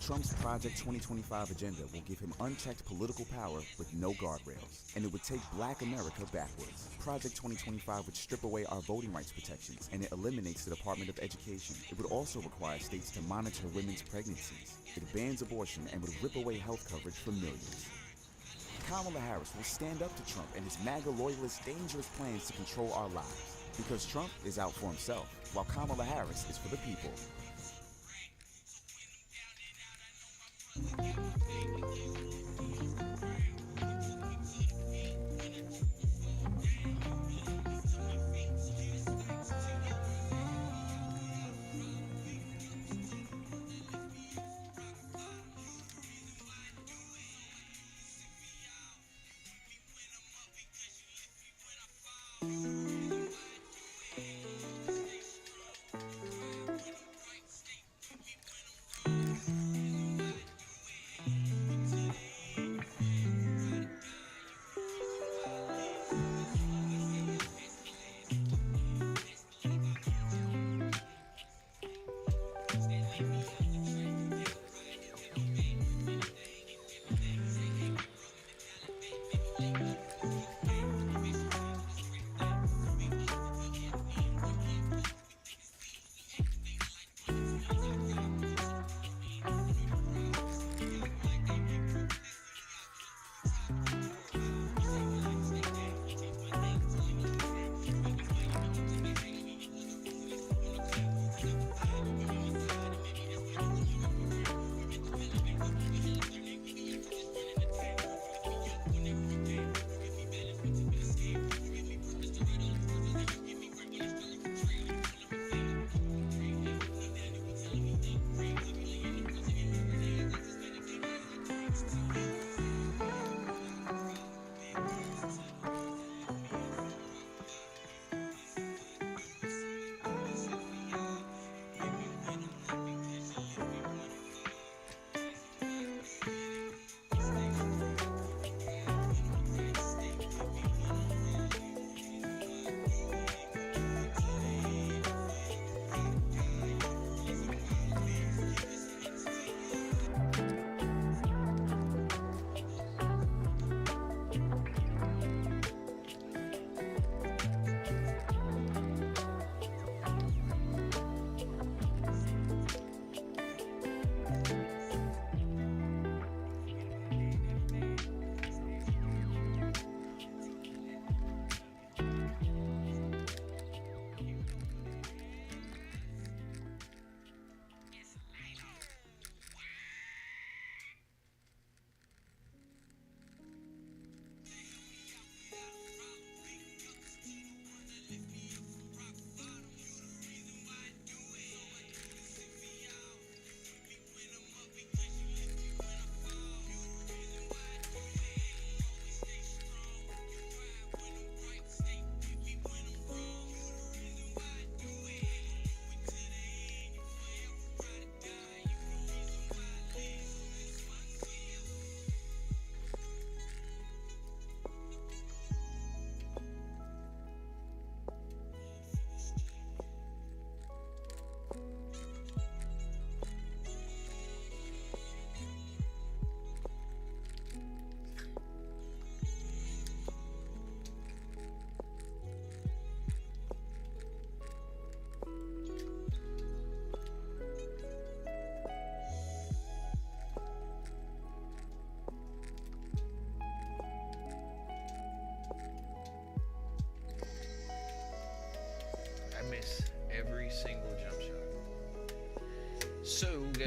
D: Trump's Project 2025 agenda will give him unchecked political power with no guardrails, and it would take Black America backwards. Project 2025 would strip away our voting rights protections, and it eliminates the Department of Education. It would also require states to monitor women's pregnancies. It bans abortion and would rip away health coverage for millions. Kamala Harris will stand up to Trump and his MAGA loyalists' dangerous plans to control our lives. Because Trump is out for himself, while Kamala Harris is for the people.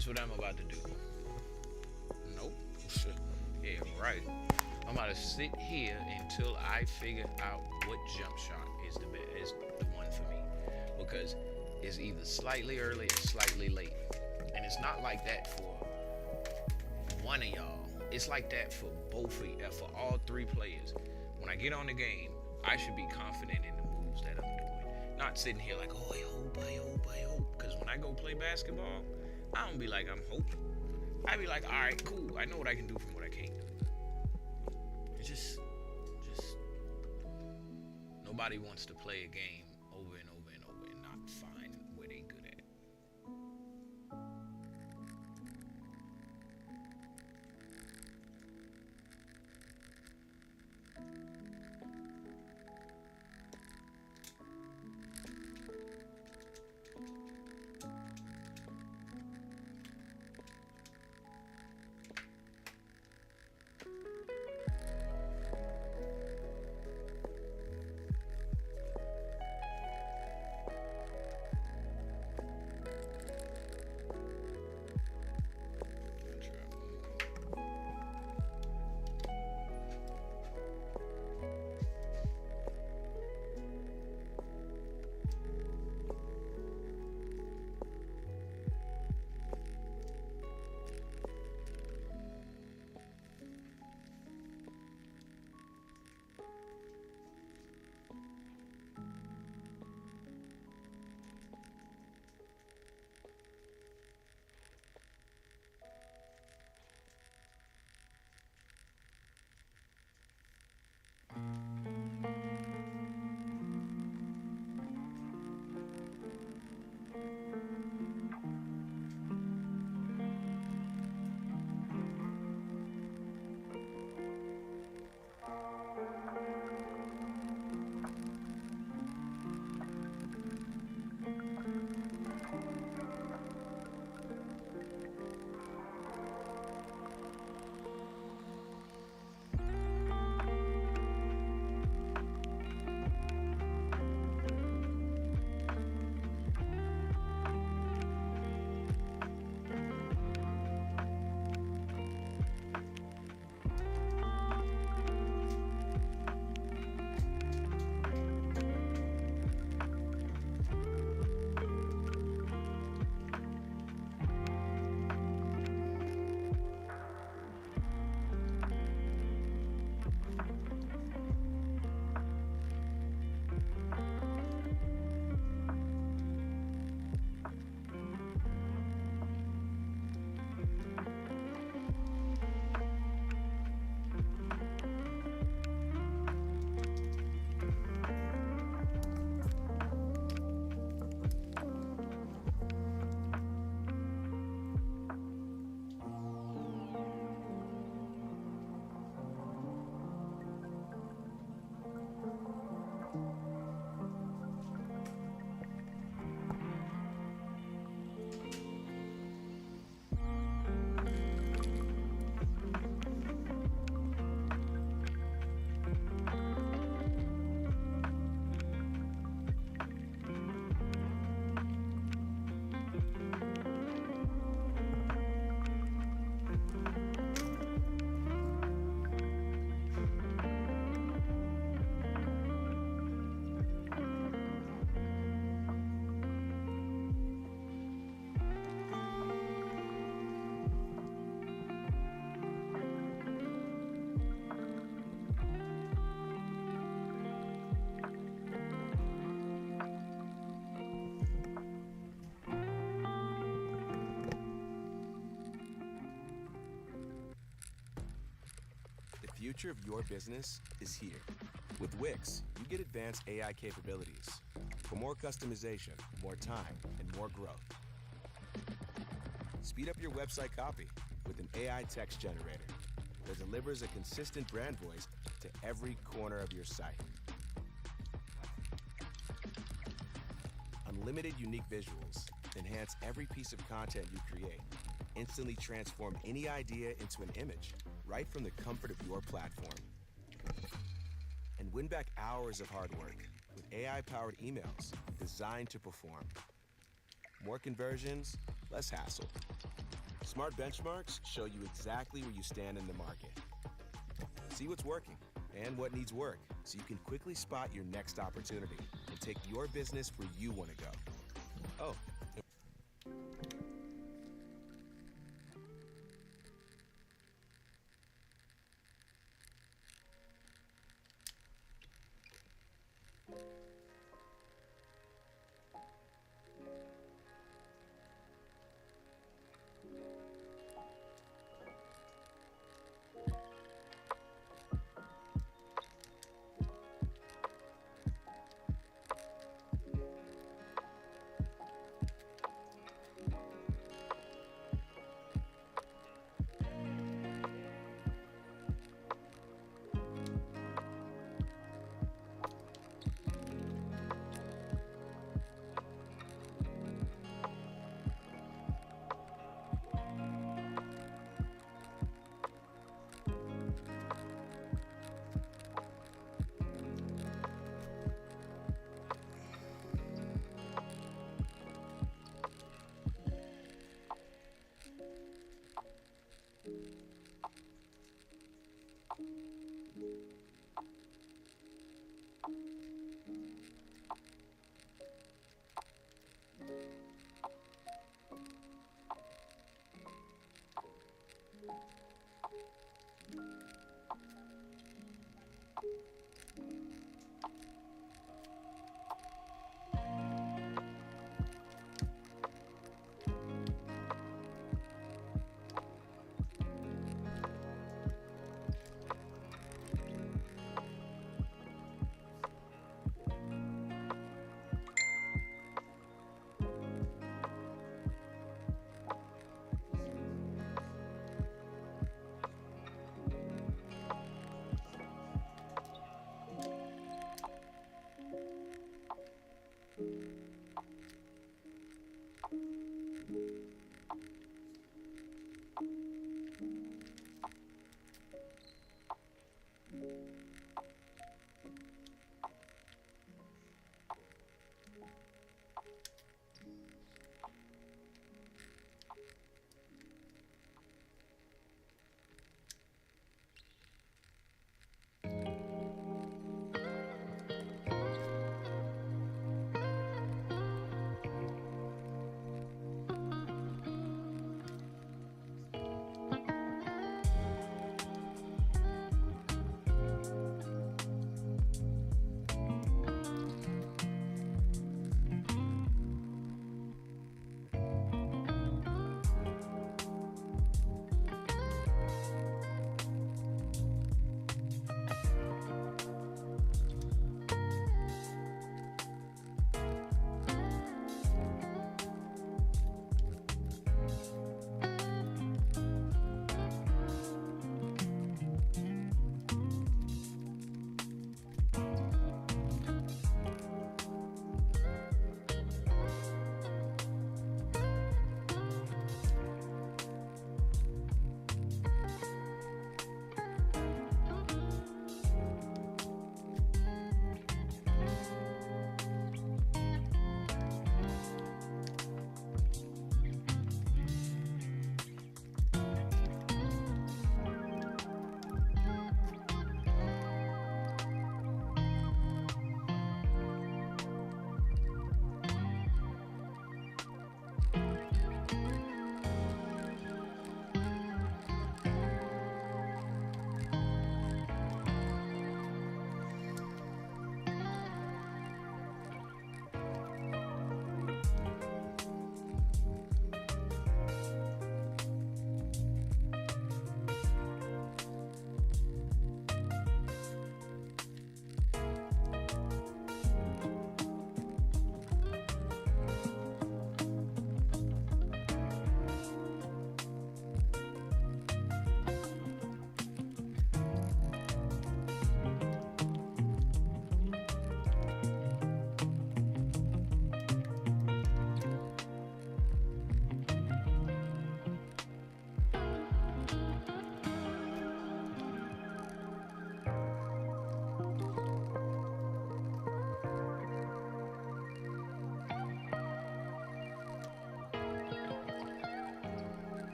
G: Guess what I'm about to do? Nope. Yeah, right. I'm about to sit here until I figure out what jump shot is the one for me, because it's either slightly early or slightly late, and it's not like that for one of y'all. It's like that for both of you, for all three players. When I get on the game, I should be confident in the moves that I'm doing, not sitting here like, oh, I hope. Because when I go play basketball, I don't be like I'm hoping. I be like, all right, cool. I know what I can do from what I can't do. It's just nobody wants to play a game over and over and over and not find where they good at.
H: The future of your business is here. With Wix, you get advanced AI capabilities for more customization, more time, and more growth. Speed up your website copy with an AI text generator that delivers a consistent brand voice to every corner of your site. Unlimited unique visuals enhance every piece of content you create. Instantly transform any idea into an image right from the comfort of your platform. And win back hours of hard work with AI-powered emails designed to perform. More conversions, less hassle. Smart benchmarks show you exactly where you stand in the market. See what's working and what needs work so you can quickly spot your next opportunity and take your business where you want to go. Oh,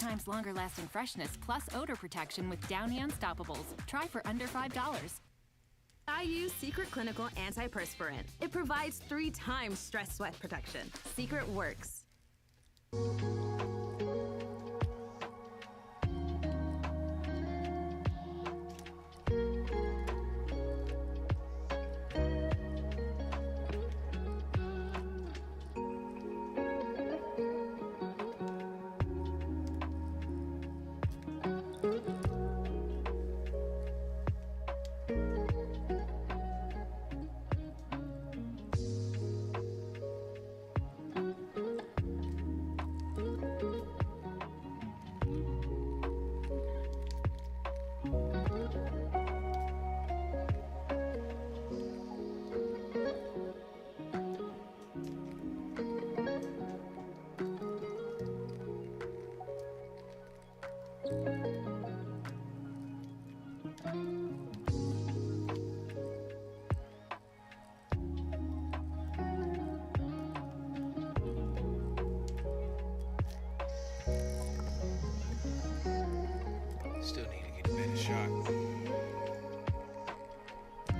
I: times longer lasting freshness plus odor protection with Downy Unstoppables. Try for under $5.
J: I use Secret Clinical Antiperspirant. It provides 3 times stress sweat protection. Secret works.
G: Still need to get a better shot. I'm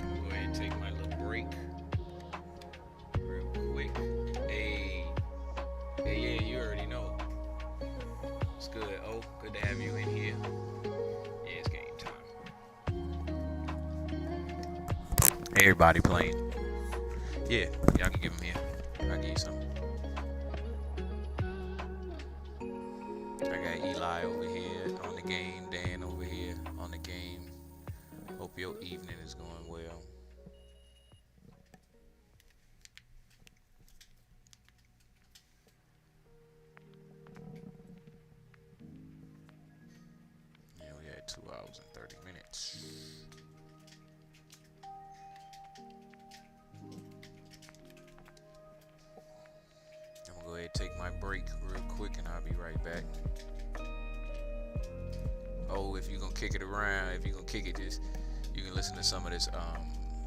G: gonna go ahead and take my little break real quick. Hey, yeah, you already know. It's good. Oh, good to have you in here. Yeah, it's game time. Everybody playing. Yeah, y'all can give him here. I'll give you some. I got Eli over here on the game, Dan over here on the game. Hope your evening is going well. Yeah, we had 2 hours and 30 minutes. I'm gonna go ahead and take my break real quick and I'll be right back. Oh, if you're gonna kick it around, if you're gonna kick it, just you can listen to some of this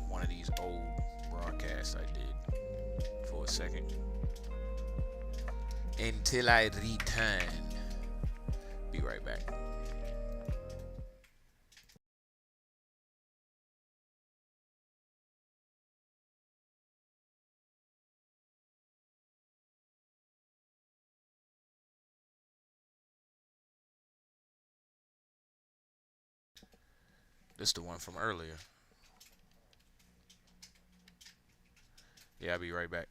G: one of these old broadcasts I did for a second. Until I return. Be right back. This is the one from earlier. Yeah, I'll be right back.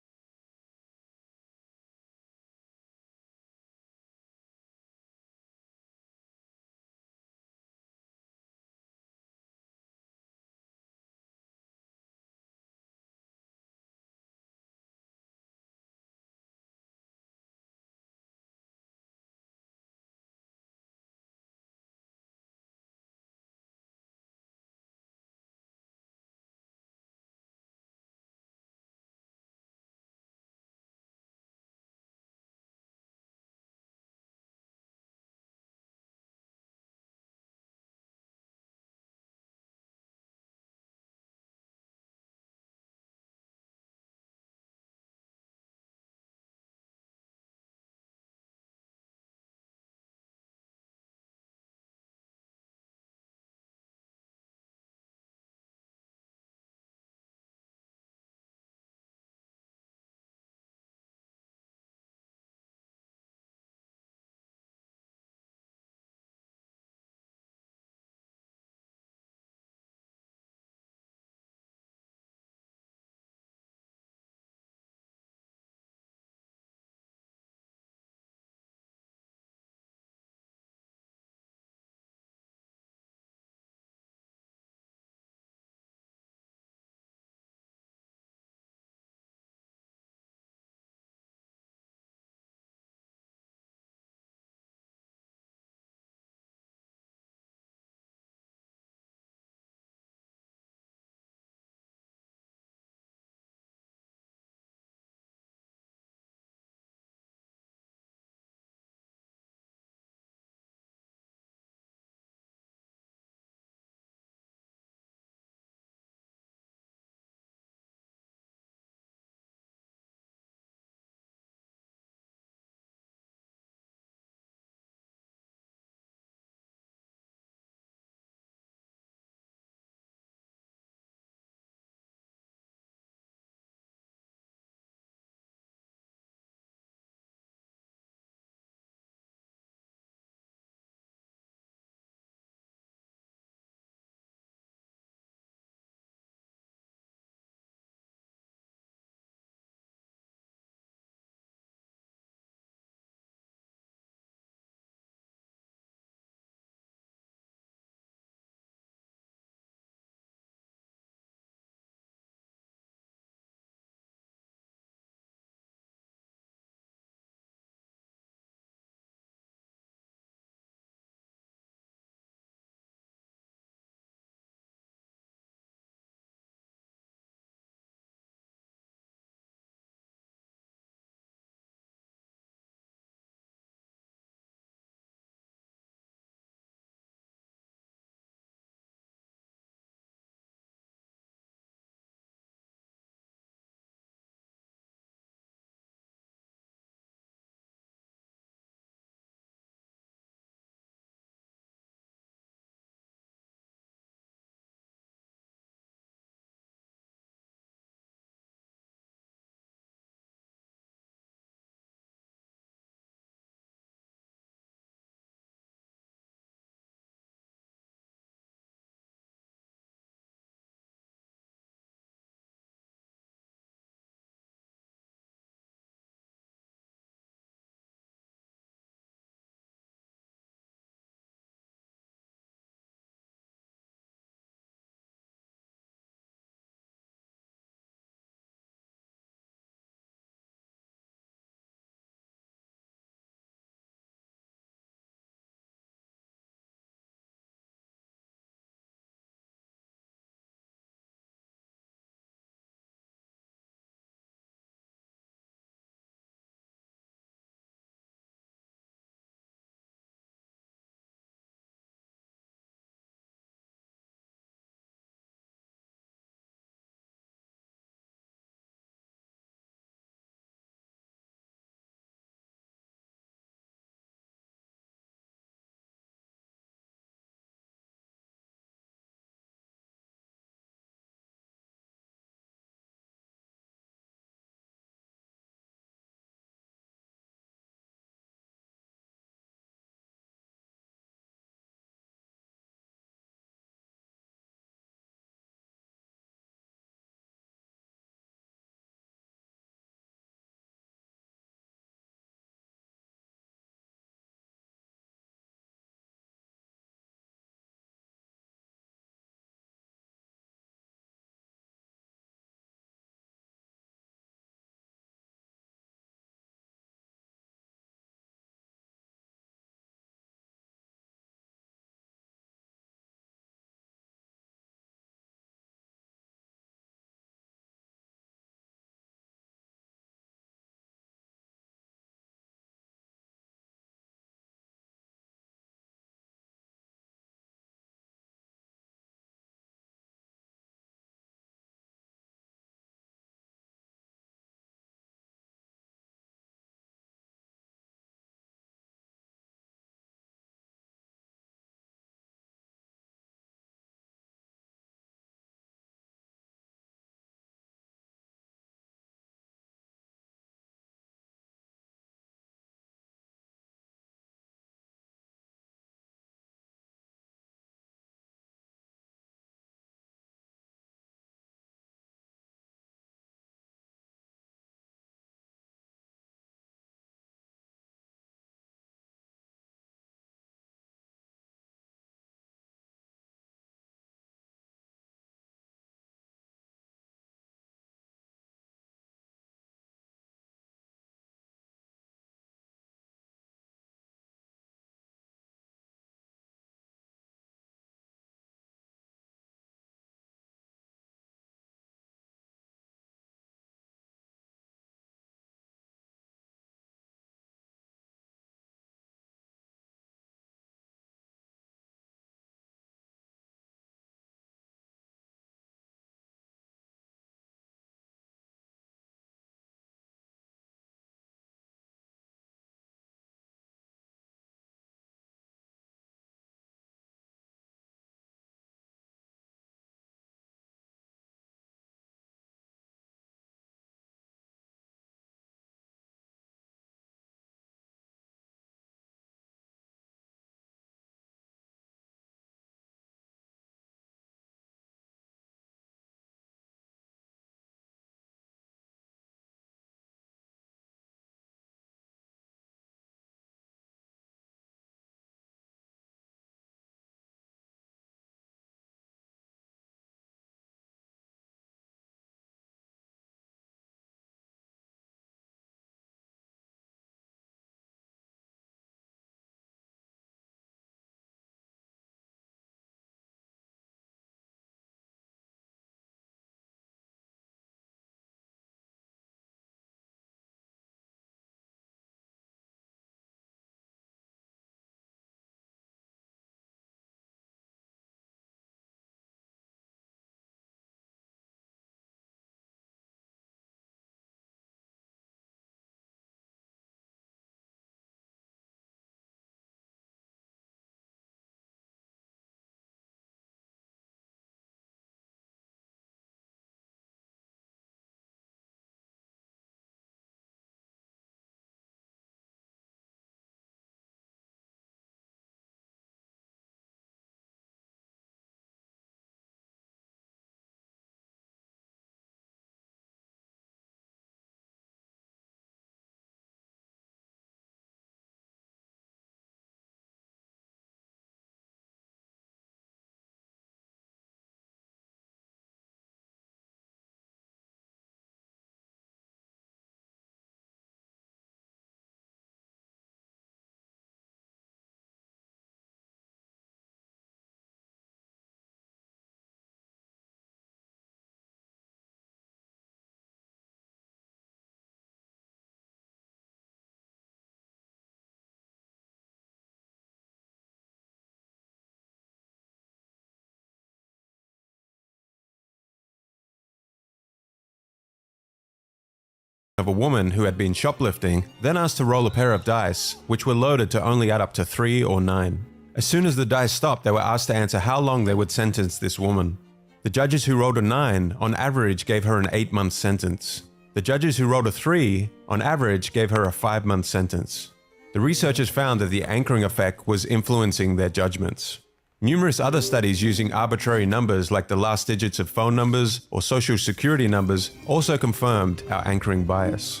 K: of a woman who had been shoplifting, then asked to roll a pair of dice, which were loaded to only add up to 3 or 9. As soon as the dice stopped, they were asked to answer how long they would sentence this woman. The judges who rolled a 9, on average, gave her an 8-month sentence. The judges who rolled a 3, on average, gave her a 5-month sentence. The researchers found that the anchoring effect was influencing their judgments. Numerous other studies using arbitrary numbers like the last digits of phone numbers or social security numbers also confirmed our anchoring bias.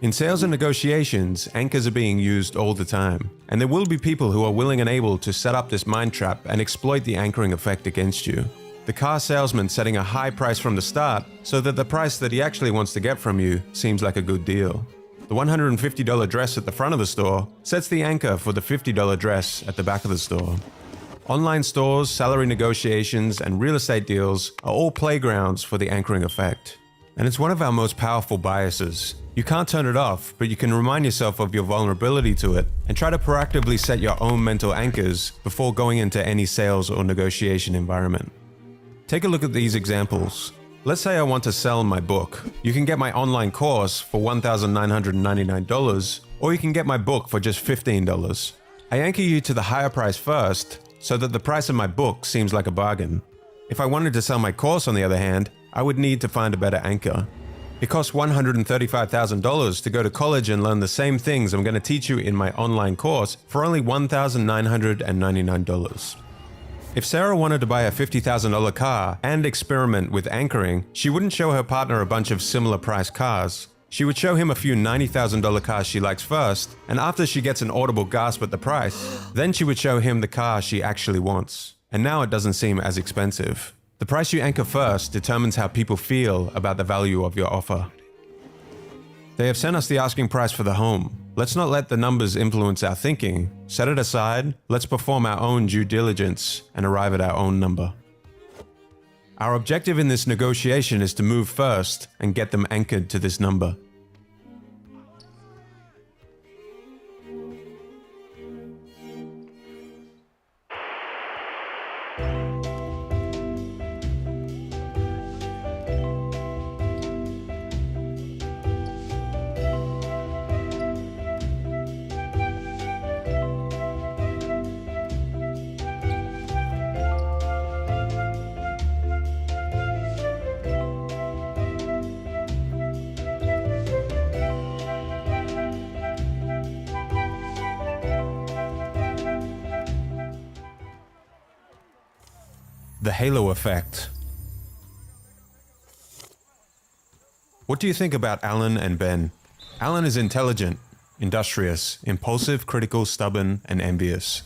K: In sales and negotiations, anchors are being used all the time, and there will be people who are willing and able to set up this mind trap and exploit the anchoring effect against you. The car salesman setting a high price from the start so that the price that he actually wants to get from you seems like a good deal. The $150 dress at the front of the store sets the anchor for the $50 dress at the back of the store. Online stores, salary negotiations, and real estate deals are all playgrounds for the anchoring effect. And it's one of our most powerful biases. You can't turn it off, but you can remind yourself of your vulnerability to it and try to proactively set your own mental anchors before going into any sales or negotiation environment. Take a look at these examples. Let's say I want to sell my book. You can get my online course for $1,999, or you can get my book for just $15. I anchor you to the higher price first, so that the price of my book seems like a bargain. If I wanted to sell my course, on the other hand, I would need to find a better anchor. It costs $135,000 to go to college and learn the same things I'm going to teach you in my online course for only $1,999. If Sarah wanted to buy a $50,000 car and experiment with anchoring, she wouldn't show her partner a bunch of similar priced cars. She would show him a few $90,000 cars she likes first, and after she gets an audible gasp at the price, then she would show him the car she actually wants. And now it doesn't seem as expensive. The price you anchor first determines how people feel about the value of your offer. They have sent us the asking price for the home. Let's not let the numbers influence our thinking. Set it aside, let's perform our own due diligence and arrive at our own number. Our objective in this negotiation is to move first and get them anchored to this number. The halo effect. What do you think about Alan and Ben? Alan is intelligent, industrious, impulsive, critical, stubborn, and envious.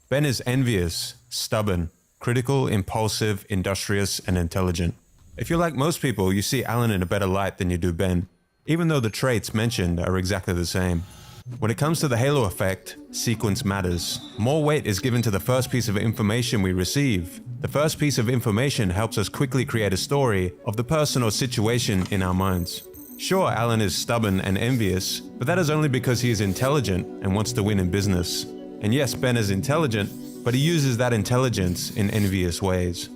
K: Ben is envious, stubborn, critical, impulsive, industrious, and intelligent. If you're like most people, you see Alan in a better light than you do Ben, even though the traits mentioned are exactly the same. When it comes to the halo effect, sequence matters. More weight is given to the first piece of information we receive. The first piece of information helps us quickly create a story of the person or situation in our minds. Sure, Alan is stubborn and envious, but that is only because he is intelligent and wants to win in business. And yes, Ben is intelligent, but he uses that intelligence in envious ways.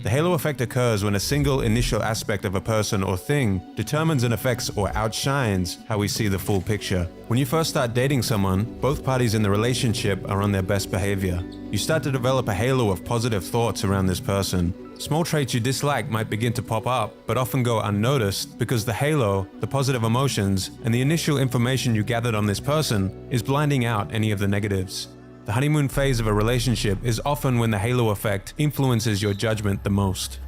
K: The halo effect occurs when a single initial aspect of a person or thing determines and affects or outshines how we see the full picture. When you first start dating someone, both parties in the relationship are on their best behavior. You start to develop a halo of positive thoughts around this person. Small traits you dislike might begin to pop up, but often go unnoticed because the halo, the positive emotions, and the initial information you gathered on this person is blinding out any of the negatives. The honeymoon phase of a relationship is often when the halo effect influences your judgment the most.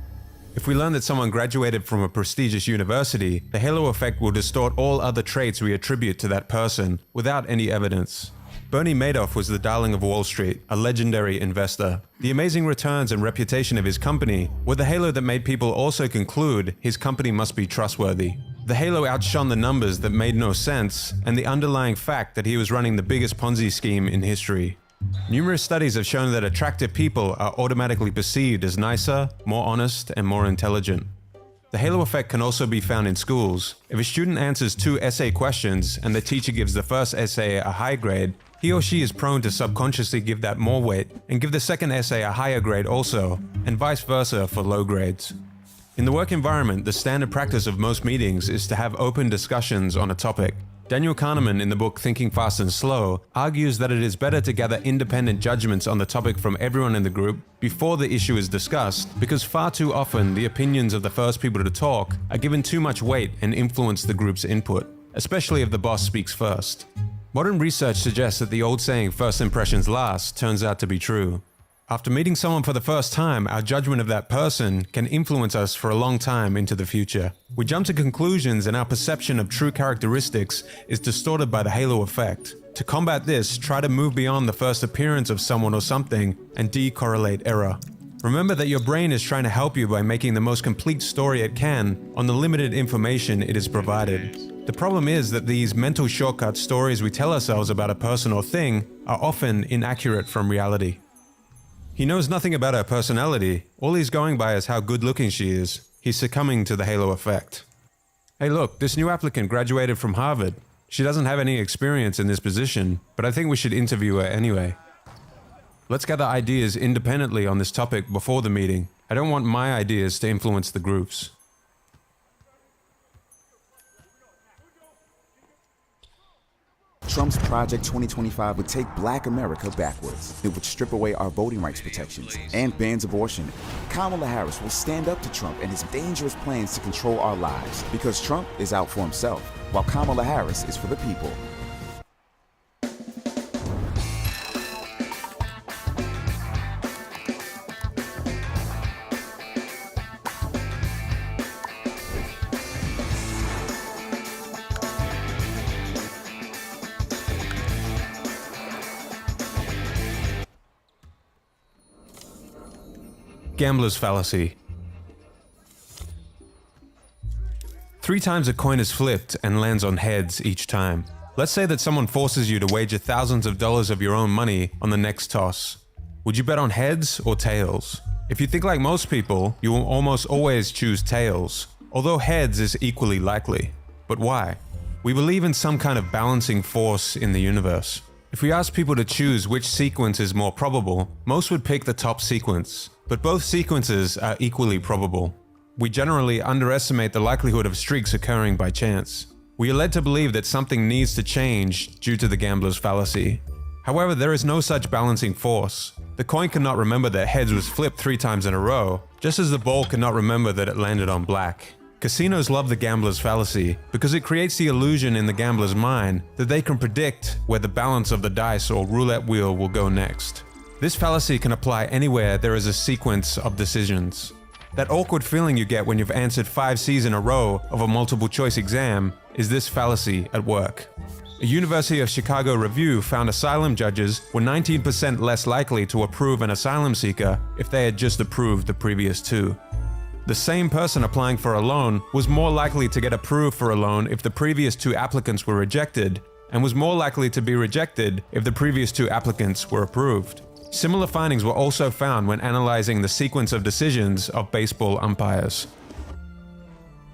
K: If we learn that someone graduated from a prestigious university, the halo effect will distort all other traits we attribute to that person without any evidence. Bernie Madoff was the darling of Wall Street, a legendary investor. The amazing returns and reputation of his company were the halo that made people also conclude his company must be trustworthy. The halo outshone the numbers that made no sense and the underlying fact that he was running the biggest Ponzi scheme in history. Numerous studies have shown that attractive people are automatically perceived as nicer, more honest, and more intelligent. The halo effect can also be found in schools. If a student answers 2 essay questions and the teacher gives the first essay a high grade, he or she is prone to subconsciously give that more weight and give the second essay a higher grade also, and vice versa for low grades. In the work environment, the standard practice of most meetings is to have open discussions on a topic. Daniel Kahneman, in the book Thinking Fast and Slow, argues that it is better to gather independent judgments on the topic from everyone in the group before the issue is discussed, because far too often the opinions of the first people to talk are given too much weight and influence the group's input, especially if the boss speaks first. Modern research suggests that the old saying, "first impressions last," turns out to be true. After meeting someone for the first time, our judgment of that person can influence us for a long time into the future. We jump to conclusions and our perception of true characteristics is distorted by the halo effect. To combat this, try to move beyond the first appearance of someone or something and decorrelate error. Remember that your brain is trying to help you by making the most complete story it can on the limited information it is provided. The problem is that these mental shortcut stories we tell ourselves about a person or thing are often inaccurate from reality. He knows nothing about her personality. All he's going by is how good-looking she is. He's succumbing to the halo effect. Hey look, this new applicant graduated from Harvard. She doesn't have any experience in this position, but I think we should interview her anyway. Let's gather ideas independently on this topic before the meeting. I don't want my ideas to influence the group's.
D: Trump's Project 2025 would take Black America backwards. It would strip away our voting rights protections and bans abortion. Kamala Harris will stand up to Trump and his dangerous plans to control our lives, because Trump is out for himself, while Kamala Harris is for the people.
K: Gambler's fallacy. 3 times a coin is flipped and lands on heads each time. Let's say that someone forces you to wager thousands of dollars of your own money on the next toss. Would you bet on heads or tails? If you think like most people, you will almost always choose tails, although heads is equally likely. But why? We believe in some kind of balancing force in the universe. If we ask people to choose which sequence is more probable, most would pick the top sequence. But both sequences are equally probable. We generally underestimate the likelihood of streaks occurring by chance. We are led to believe that something needs to change due to the gambler's fallacy. However, there is no such balancing force. The coin cannot remember that heads was flipped 3 times in a row, just as the ball cannot remember that it landed on black. Casinos love the gambler's fallacy because it creates the illusion in the gambler's mind that they can predict where the balance of the dice or roulette wheel will go next. This fallacy can apply anywhere there is a sequence of decisions. That awkward feeling you get when you've answered 5 C's in a row of a multiple choice exam is this fallacy at work. A University of Chicago review found asylum judges were 19% less likely to approve an asylum seeker if they had just approved the previous 2. The same person applying for a loan was more likely to get approved for a loan if the previous 2 applicants were rejected, and was more likely to be rejected if the previous 2 applicants were approved. Similar findings were also found when analyzing the sequence of decisions of baseball umpires.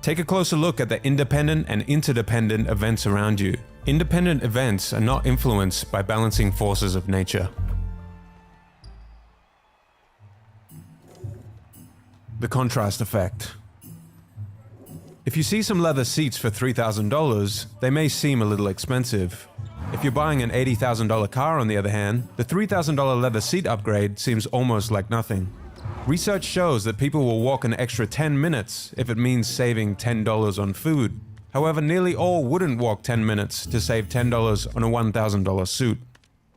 K: Take a closer look at the independent and interdependent events around you. Independent events are not influenced by balancing forces of nature. The contrast effect. If you see some leather seats for $3,000, they may seem a little expensive. If you're buying an $80,000 car, on the other hand, the $3,000 leather seat upgrade seems almost like nothing. Research shows that people will walk an extra 10 minutes if it means saving $10 on food. However, nearly all wouldn't walk 10 minutes to save $10 on a $1,000 suit.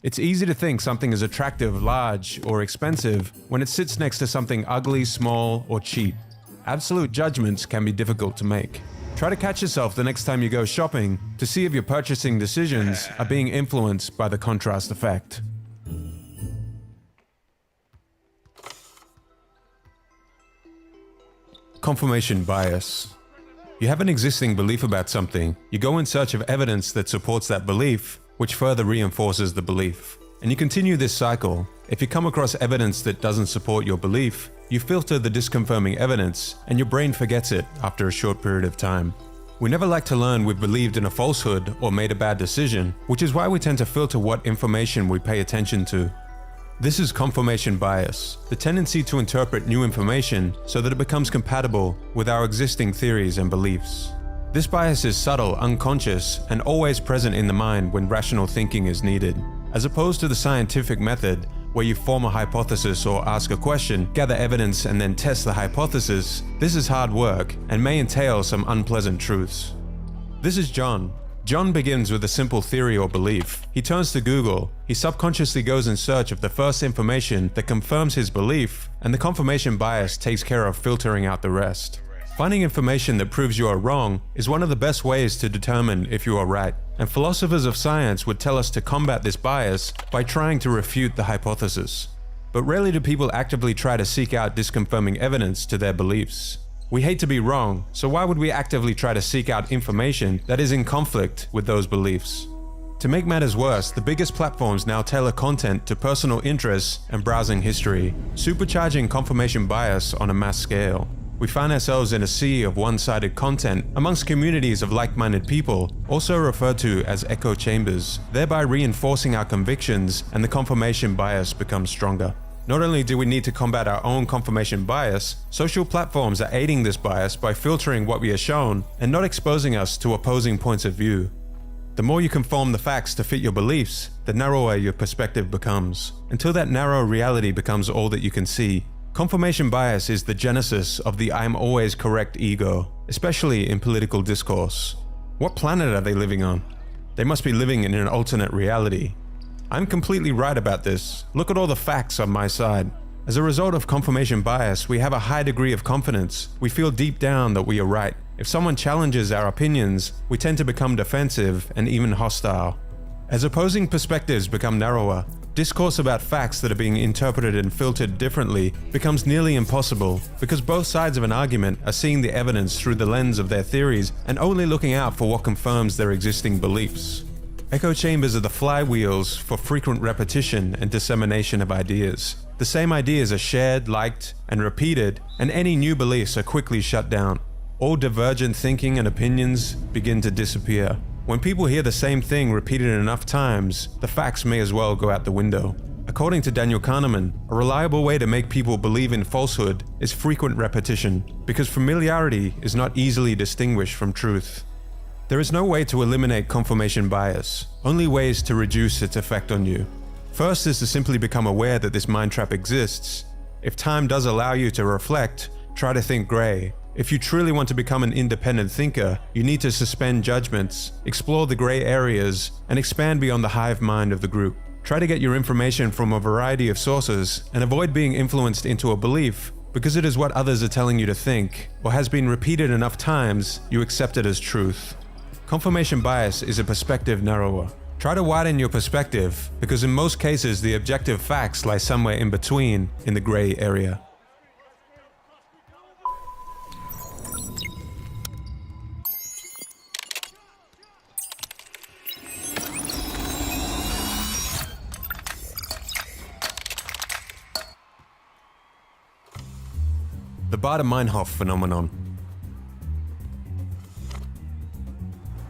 K: It's easy to think something is attractive, large, or expensive when it sits next to something ugly, small, or cheap. Absolute judgments can be difficult to make. Try to catch yourself the next time you go shopping to see if your purchasing decisions are being influenced by the contrast effect. Confirmation bias. You have an existing belief about something, you go in search of evidence that supports that belief, which further reinforces the belief. And you continue this cycle. If you come across evidence that doesn't support your belief, you filter the disconfirming evidence, and your brain forgets it after a short period of time. We never like to learn we've believed in a falsehood or made a bad decision, which is why we tend to filter what information we pay attention to. This is confirmation bias, the tendency to interpret new information so that it becomes compatible with our existing theories and beliefs. This bias is subtle, unconscious, and always present in the mind when rational thinking is needed. As opposed to the scientific method, where you form a hypothesis or ask a question, gather evidence, and then test the hypothesis, this is hard work and may entail some unpleasant truths. This is John. John begins with a simple theory or belief. He turns to Google. He subconsciously goes in search of the first information that confirms his belief, and the confirmation bias takes care of filtering out the rest. Finding information that proves you are wrong is one of the best ways to determine if you are right, and philosophers of science would tell us to combat this bias by trying to refute the hypothesis. But rarely do people actively try to seek out disconfirming evidence to their beliefs. We hate to be wrong, so why would we actively try to seek out information that is in conflict with those beliefs? To make matters worse, the biggest platforms now tailor content to personal interests and browsing history, supercharging confirmation bias on a mass scale. We find ourselves in a sea of one-sided content amongst communities of like-minded people, also referred to as echo chambers, thereby reinforcing our convictions, and the confirmation bias becomes stronger. Not only do we need to combat our own confirmation bias, social platforms are aiding this bias by filtering what we are shown and not exposing us to opposing points of view. The more you conform the facts to fit your beliefs, the narrower your perspective becomes, until that narrow reality becomes all that you can see. Confirmation bias is the genesis of the "I'm always correct" ego, especially in political discourse. What planet are they living on? They must be living in an alternate reality. I'm completely right about this. Look at all the facts on my side. As a result of confirmation bias, we have a high degree of confidence. We feel deep down that we are right. If someone challenges our opinions, we tend to become defensive and even hostile. As opposing perspectives become narrower, discourse about facts that are being interpreted and filtered differently becomes nearly impossible because both sides of an argument are seeing the evidence through the lens of their theories and only looking out for what confirms their existing beliefs. Echo chambers are the flywheels for frequent repetition and dissemination of ideas. The same ideas are shared, liked, and repeated, and any new beliefs are quickly shut down. All divergent thinking and opinions begin to disappear. When people hear the same thing repeated enough times, the facts may as well go out the window. According to Daniel Kahneman, a reliable way to make people believe in falsehood is frequent repetition, because familiarity is not easily distinguished from truth. There is no way to eliminate confirmation bias, only ways to reduce its effect on you. First is to simply become aware that this mind trap exists. If time does allow you to reflect, try to think gray. If you truly want to become an independent thinker, you need to suspend judgments, explore the gray areas, and expand beyond the hive mind of the group. Try to get your information from a variety of sources and avoid being influenced into a belief because it is what others are telling you to think, or has been repeated enough times you accept it as truth. Confirmation bias is a perspective narrower. Try to widen your perspective, because in most cases the objective facts lie somewhere in between, in the gray area. The Baader-Meinhof phenomenon.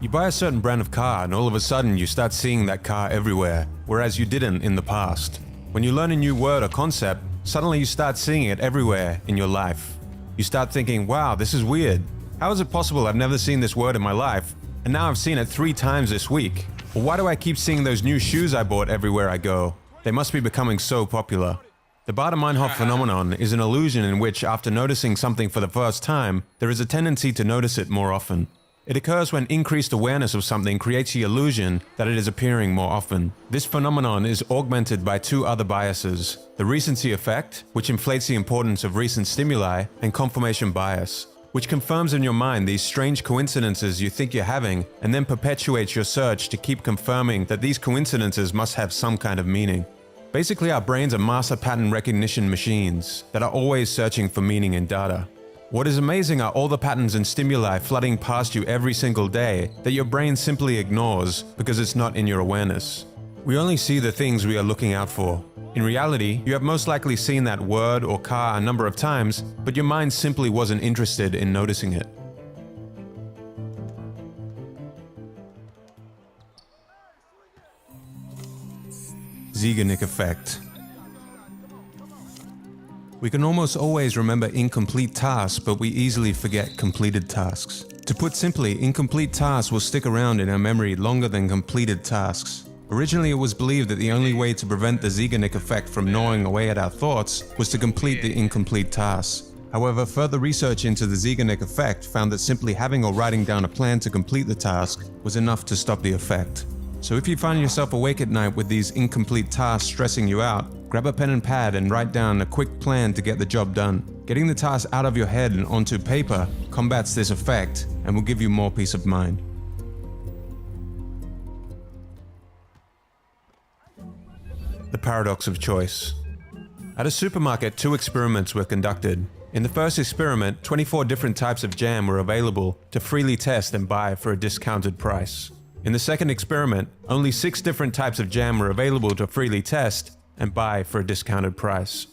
K: You buy a certain brand of car and all of a sudden you start seeing that car everywhere, whereas you didn't in the past. When you learn a new word or concept, suddenly you start seeing it everywhere in your life. You start thinking, wow, this is weird. How is it possible I've never seen this word in my life, and now I've seen it 3 times this week? Or why do I keep seeing those new shoes I bought everywhere I go? They must be becoming so popular. The Baader-Meinhof phenomenon is an illusion in which, after noticing something for the first time, there is a tendency to notice it more often. It occurs when increased awareness of something creates the illusion that it is appearing more often. This phenomenon is augmented by 2 other biases: the recency effect, which inflates the importance of recent stimuli, and confirmation bias, which confirms in your mind these strange coincidences you think you're having and then perpetuates your search to keep confirming that these coincidences must have some kind of meaning. Basically, our brains are master pattern recognition machines that are always searching for meaning in data. What is amazing are all the patterns and stimuli flooding past you every single day that your brain simply ignores because it's not in your awareness. We only see the things we are looking out for. In reality, you have most likely seen that word or car a number of times, but your mind simply wasn't interested in noticing it. Zeigarnik effect. We can almost always remember incomplete tasks, but we easily forget completed tasks. To put simply, incomplete tasks will stick around in our memory longer than completed tasks. Originally, it was believed that the only way to prevent the Zeigarnik effect from gnawing away at our thoughts was to complete the incomplete tasks. However, further research into the Zeigarnik effect found that simply having or writing down a plan to complete the task was enough to stop the effect. So if you find yourself awake at night with these incomplete tasks stressing you out, grab a pen and pad and write down a quick plan to get the job done. Getting the task out of your head and onto paper combats this effect and will give you more peace of mind. The paradox of choice. At a supermarket, 2 experiments were conducted. In the first experiment, 24 different types of jam were available to freely test and buy for a discounted price. In the second experiment, only 6 different types of jam were available to freely test and buy for a discounted price.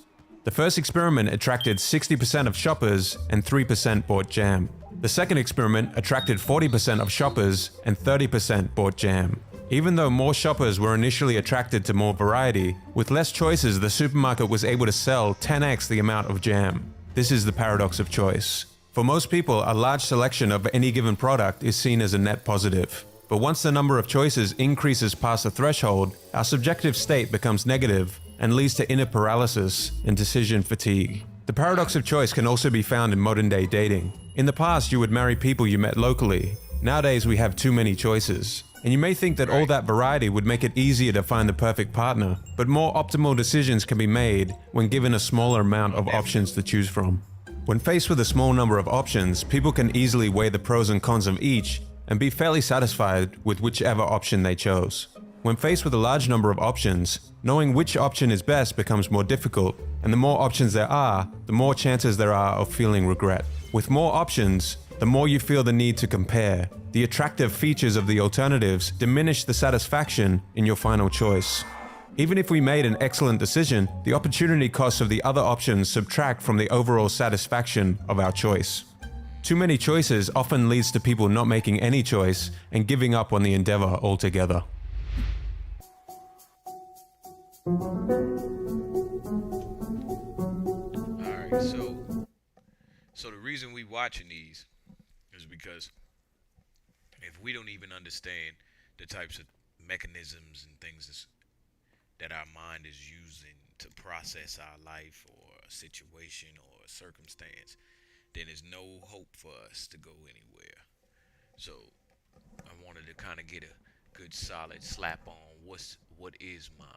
K: The first experiment attracted 60% of shoppers and 3% bought jam. The second experiment attracted 40% of shoppers and 30% bought jam. Even though more shoppers were initially attracted to more variety, with less choices, the supermarket was able to sell 10x the amount of jam. This is the paradox of choice. For most people, a large selection of any given product is seen as a net positive. But once the number of choices increases past the threshold, our subjective state becomes negative and leads to inner paralysis and decision fatigue. The paradox of choice can also be found in modern-day dating. In the past, you would marry people you met locally. Nowadays, we have too many choices. And you may think that all that variety would make it easier to find the perfect partner, but more optimal decisions can be made when given a smaller amount of options to choose from. When faced with a small number of options, people can easily weigh the pros and cons of each and be fairly satisfied with whichever option they chose. When faced with a large number of options, knowing which option is best becomes more difficult, and the more options there are, the more chances there are of feeling regret. With more options, the more you feel the need to compare. The attractive features of the alternatives diminish the satisfaction in your final choice. Even if we made an excellent decision, the opportunity costs of the other options subtract from the overall satisfaction of our choice. Too many choices often leads to people not making any choice and giving up on the endeavor altogether.
G: Alright, so the reason we watching these is because if we don't even understand the types of mechanisms and things that our mind is using to process our life or a situation or a circumstance, then there's no hope for us to go anywhere. So I wanted to kind of get a good solid slap on what is mine.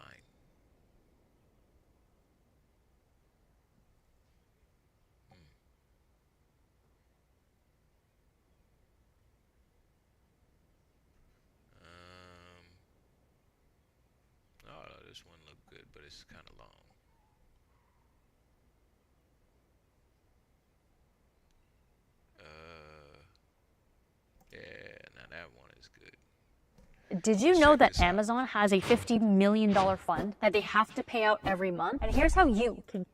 G: Oh, this one looked good, but it's kind of long. Yeah, now that one is good.
L: Did you know that Amazon has a $50 million fund that they have to pay out every month? And here's how you can.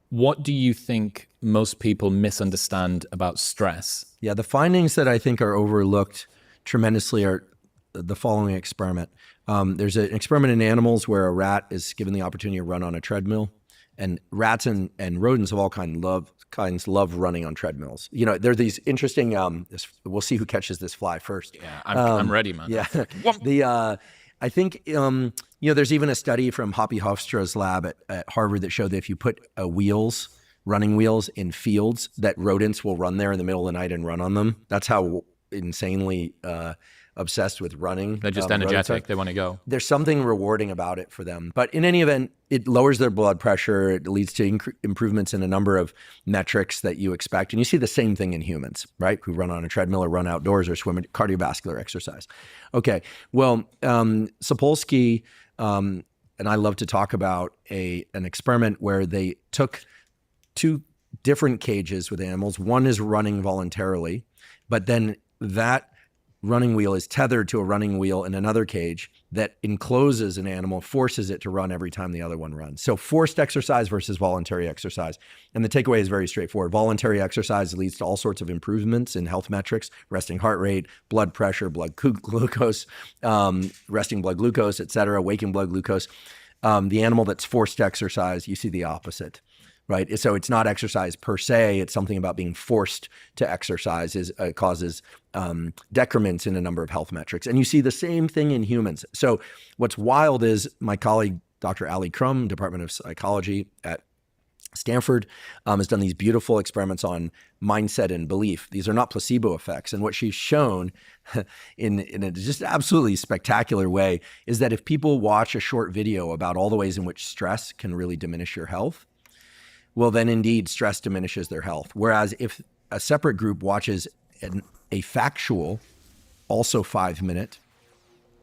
M: What do you think most people misunderstand about stress?
N: Yeah, the findings that I think are overlooked tremendously are the following experiment. There's an experiment in animals where a rat is given the opportunity to run on a treadmill, and rats and rodents of all kinds love running on treadmills. You know, there are these interesting. We'll see who catches this fly first.
M: Yeah, I'm ready, man.
N: Yeah, I think there's even a study from Hoppy Hofstra's lab at Harvard that showed that if you put running wheels in fields, that rodents will run there in the middle of the night and run on them. That's how insanely obsessed with running.
M: They're just energetic. They want to go.
N: There's something rewarding about it for them. But in any event, it lowers their blood pressure. It leads to improvements in a number of metrics that you expect. And you see the same thing in humans, right? Who run on a treadmill or run outdoors or swim in cardiovascular exercise. Okay. Well, Sapolsky and I love to talk about an experiment where they took 2 different cages with animals. One is running voluntarily, but then that running wheel is tethered to a running wheel in another cage that encloses an animal, forces it to run every time the other one runs. So forced exercise versus voluntary exercise. And the takeaway is very straightforward. Voluntary exercise leads to all sorts of improvements in health metrics, resting heart rate, blood pressure, blood glucose, resting blood glucose, et cetera, waking blood glucose. The animal that's forced to exercise, you see the opposite. right? So it's not exercise per se. It's something about being forced to exercise causes decrements in a number of health metrics. And you see the same thing in humans. So what's wild is my colleague, Dr. Ali Crum, Department of Psychology at Stanford, has done these beautiful experiments on mindset and belief. These are not placebo effects. And what she's shown in a just absolutely spectacular way is that if people watch a short video about all the ways in which stress can really diminish your health, well, then indeed stress diminishes their health. Whereas if a separate group watches a factual, also 5-minute,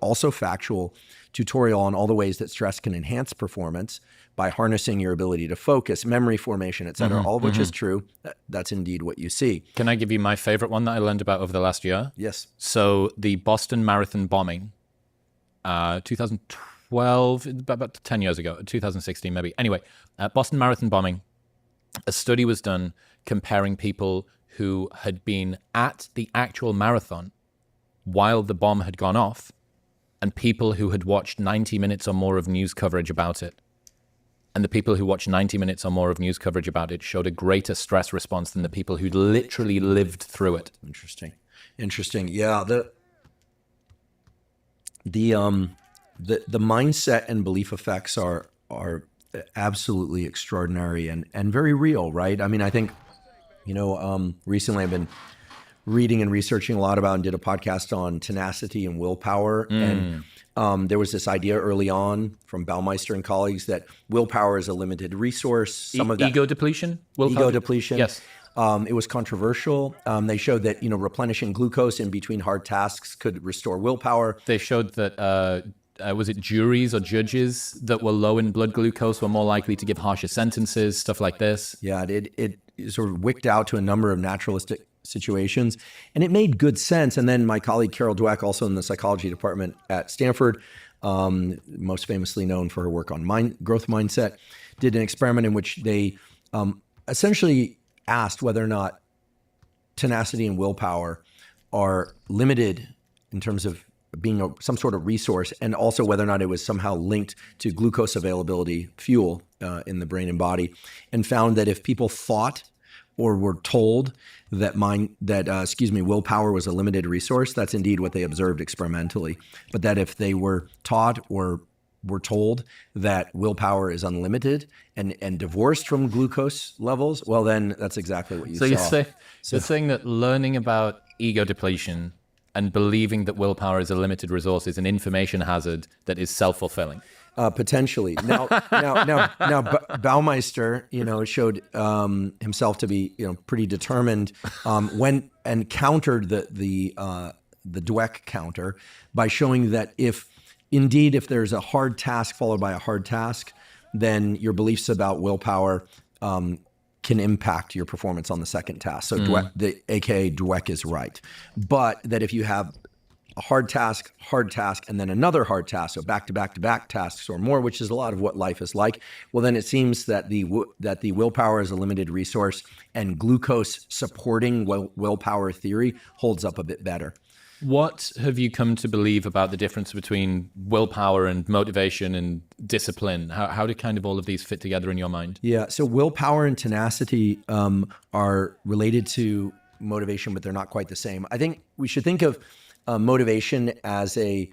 N: also factual tutorial on all the ways that stress can enhance performance by harnessing your ability to focus, memory formation, et cetera, all of which is true. That's indeed what you see.
M: Can I give you my favorite one that I learned about over the last year?
N: Yes.
M: So the Boston Marathon bombing, 2012, about 10 years ago, 2016 maybe. Anyway, Boston Marathon bombing, a study was done comparing people who had been at the actual marathon while the bomb had gone off and people who had watched 90 minutes or more of news coverage about it. And the people who watched 90 minutes or more of news coverage about it showed a greater stress response than the people who'd literally lived through it.
N: Interesting. Yeah. The mindset and belief effects are absolutely extraordinary and very real, right? I mean, I think, recently I've been reading and researching a lot about and did a podcast on tenacity and willpower. And there was this idea early on from Baumeister and colleagues that willpower is a limited resource. Some of that
M: ego depletion?
N: Ego depletion.
M: Yes.
N: It was controversial. They showed that, replenishing glucose in between hard tasks could restore willpower.
M: They showed that, was it juries or judges that were low in blood glucose were more likely to give harsher sentences, stuff like this?
N: Yeah, it sort of wicked out to a number of naturalistic situations, and it made good sense. And then my colleague Carol Dweck, also in the psychology department at Stanford, most famously known for her work on growth mindset, did an experiment in which they essentially asked whether or not tenacity and willpower are limited in terms of being some sort of resource, and also whether or not it was somehow linked to glucose availability, fuel in the brain and body, and found that if people thought or were told that willpower was a limited resource, that's indeed what they observed experimentally. But that if they were taught or were told that willpower is unlimited and divorced from glucose levels, well, then that's exactly what you saw.
M: You're saying that learning about ego depletion and believing that willpower is a limited resource is an information hazard that is self-fulfilling.
N: Potentially. Now, Baumeister, showed himself to be, pretty determined, when and countered the Dweck counter by showing that if there's a hard task followed by a hard task, then your beliefs about willpower can impact your performance on the second task. So aka Dweck is right. But that if you have a hard task, and then another hard task, so back-to-back tasks or more, which is a lot of what life is like, well, then it seems that the willpower is a limited resource, and glucose supporting willpower theory holds up a bit better.
M: What have you come to believe about the difference between willpower and motivation and discipline? How do kind of all of these fit together in your mind?
N: Yeah, so willpower and tenacity are related to motivation, but they're not quite the same. I think we should think of motivation as the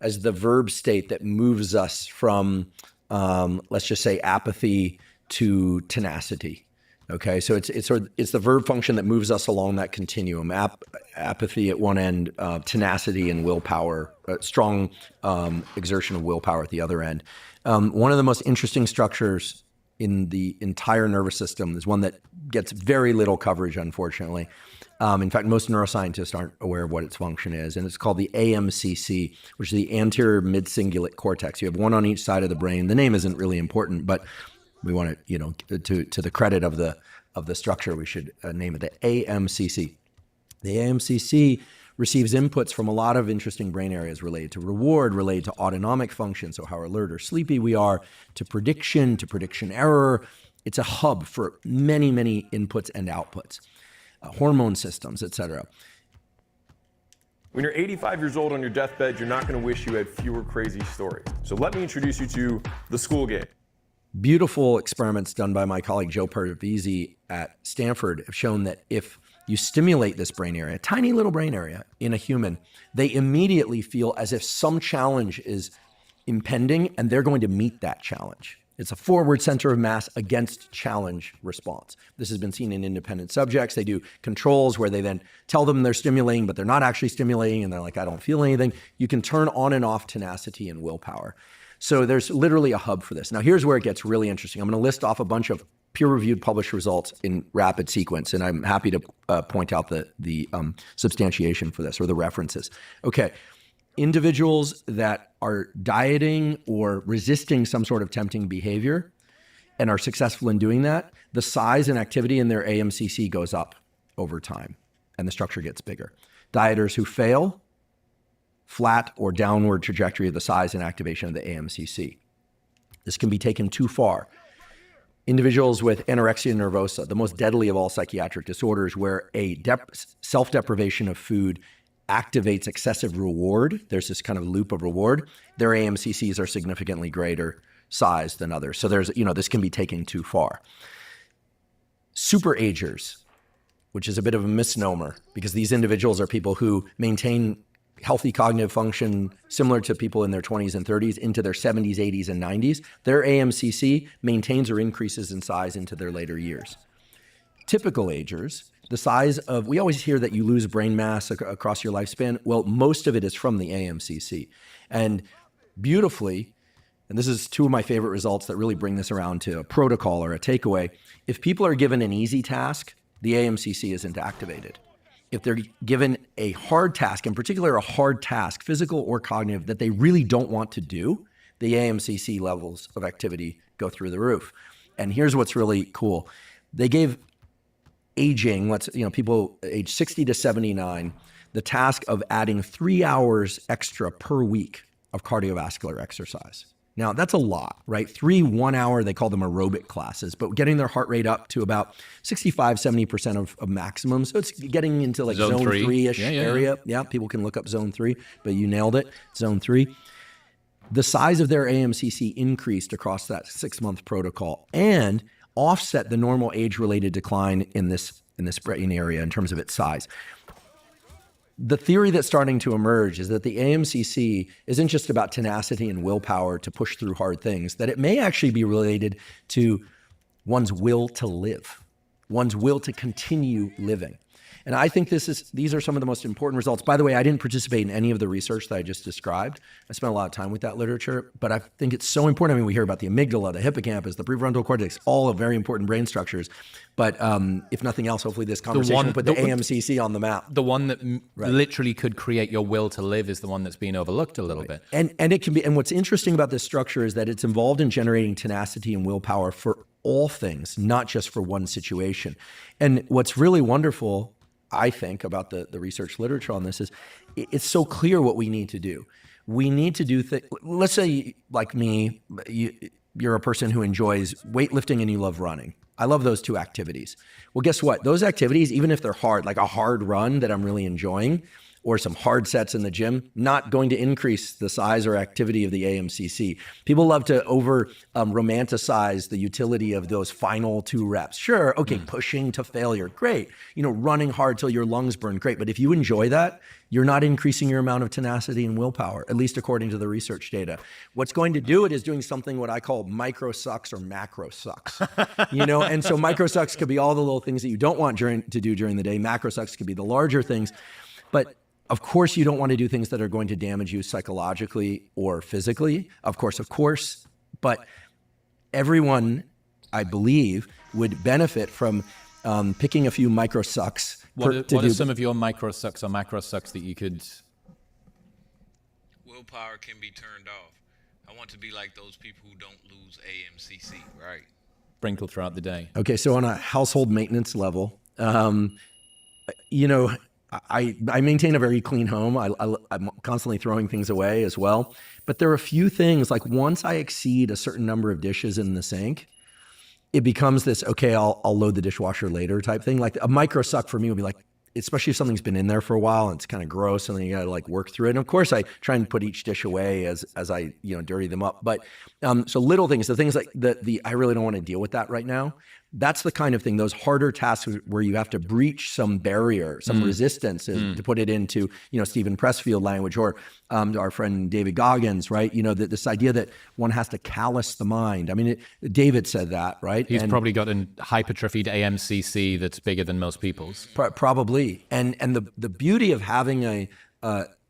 N: verb state that moves us from, let's just say, apathy to tenacity. Okay, so it's the verb function that moves us along that continuum. Apathy at one end, tenacity and willpower, strong exertion of willpower at the other end. One of the most interesting structures in the entire nervous system is one that gets very little coverage, unfortunately. In fact, most neuroscientists aren't aware of what its function is, and it's called the AMCC, which is the anterior mid-cingulate cortex. You have one on each side of the brain. The name isn't really important, but we want to, to the credit of the structure, we should name it the AMCC. The AMCC receives inputs from a lot of interesting brain areas related to reward, related to autonomic function, so how alert or sleepy we are, to prediction error. It's a hub for many, many inputs and outputs. Hormone systems, etc.
O: When you're 85 years old on your deathbed, you're not going to wish you had fewer crazy stories. So let me introduce you to The School Game.
N: Beautiful experiments done by my colleague Joe Parvizi at Stanford have shown that if you stimulate this brain area, a tiny little brain area in a human, they immediately feel as if some challenge is impending and they're going to meet that challenge. It's a forward center of mass against challenge response. This has been seen in independent subjects. They do controls where they then tell them they're stimulating, but they're not actually stimulating, and they're like, I don't feel anything. You can turn on and off tenacity and willpower. So there's literally a hub for this. Now, here's where it gets really interesting. I'm going to list off a bunch of peer-reviewed published results in rapid sequence, and I'm happy to point out the substantiation for this, or the references. Okay. Individuals that are dieting or resisting some sort of tempting behavior and are successful in doing that, the size and activity in their AMCC goes up over time and the structure gets bigger. Dieters who fail, flat or downward trajectory of the size and activation of the AMCC. This can be taken too far. Individuals with anorexia nervosa, the most deadly of all psychiatric disorders, where a self-deprivation of food activates excessive reward. There's this kind of loop of reward. Their AMCCs are significantly greater size than others. So there's, this can be taken too far. Super agers, which is a bit of a misnomer because these individuals are people who maintain healthy cognitive function similar to people in their 20s and 30s into their 70s, 80s, and 90s. Their AMCC maintains or increases in size into their later years. Typical agers, the size of, we always hear that you lose brain mass across your lifespan. Well, most of it is from the AMCC. And beautifully, and this is two of my favorite results that really bring this around to a protocol or a takeaway. If people are given an easy task, the AMCC isn't activated. If they're given a hard task, in particular a hard task, physical or cognitive, that they really don't want to do, the AMCC levels of activity go through the roof. And here's what's really cool. They gave aging, people age 60 to 79, the task of adding 3 hours extra per week of cardiovascular exercise. Now, that's a lot, right? 3 1-hour, they call them aerobic classes, but getting their heart rate up to about 65, 70% of maximum. So it's getting into like zone 3-ish area. Yeah, people can look up zone 3, but you nailed it, zone 3. The size of their AMCC increased across that 6-month protocol and offset the normal age-related decline in this brain area in terms of its size. The theory that's starting to emerge is that the AMCC isn't just about tenacity and willpower to push through hard things, that it may actually be related to one's will to live, one's will to continue living. And I think these are some of the most important results. By the way, I didn't participate in any of the research that I just described. I spent a lot of time with that literature, but I think it's so important. I mean, we hear about the amygdala, the hippocampus, the prefrontal cortex, all very important brain structures. But if nothing else, hopefully this conversation will put the AMCC on the map.
M: The one that literally could create your will to live is the one that's being overlooked a little bit.
N: And it can be. And what's interesting about this structure is that it's involved in generating tenacity and willpower for all things, not just for one situation. And what's really wonderful, I think, about the research literature on this is it's so clear what we need to do. We need to do things. Let's say, like me, you're a person who enjoys weightlifting and you love running. I love those two activities. Well, guess what? Those activities, even if they're hard, like a hard run that I'm really enjoying, or some hard sets in the gym, not going to increase the size or activity of the AMCC. People love to romanticize the utility of those final 2 reps. Sure, okay, pushing to failure, great. Running hard till your lungs burn, great. But if you enjoy that, you're not increasing your amount of tenacity and willpower, at least according to the research data. What's going to do it is doing something what I call micro sucks or macro sucks. And so micro sucks could be all the little things that you don't want to do during the day. Macro sucks could be the larger things. But of course, you don't want to do things that are going to damage you psychologically or physically. Of course. But everyone, I believe, would benefit from picking a few micro sucks.
M: What are some of your micro sucks or macro sucks that you could?
G: Willpower can be turned off. I want to be like those people who don't lose AMCC, right?
M: Sprinkle throughout the day.
N: Okay, so on a household maintenance level, I maintain a very clean home. I'm constantly throwing things away as well. But there are a few things, like once I exceed a certain number of dishes in the sink, it becomes this, okay, I'll load the dishwasher later type thing. Like a micro suck for me would be like, especially if something's been in there for a while and it's kind of gross, and then you got to like work through it. And of course, I try and put each dish away as I dirty them up. But so little things, the things like I really don't want to deal with that right now. That's the kind of thing, those harder tasks where you have to breach some barrier, some resistance, to put it into, Stephen Pressfield language, or our friend David Goggins, right? This idea that one has to callous the mind. I mean, David said that, right?
M: He's probably got an hypertrophied AMCC that's bigger than most people's.
N: Probably. And the beauty of having an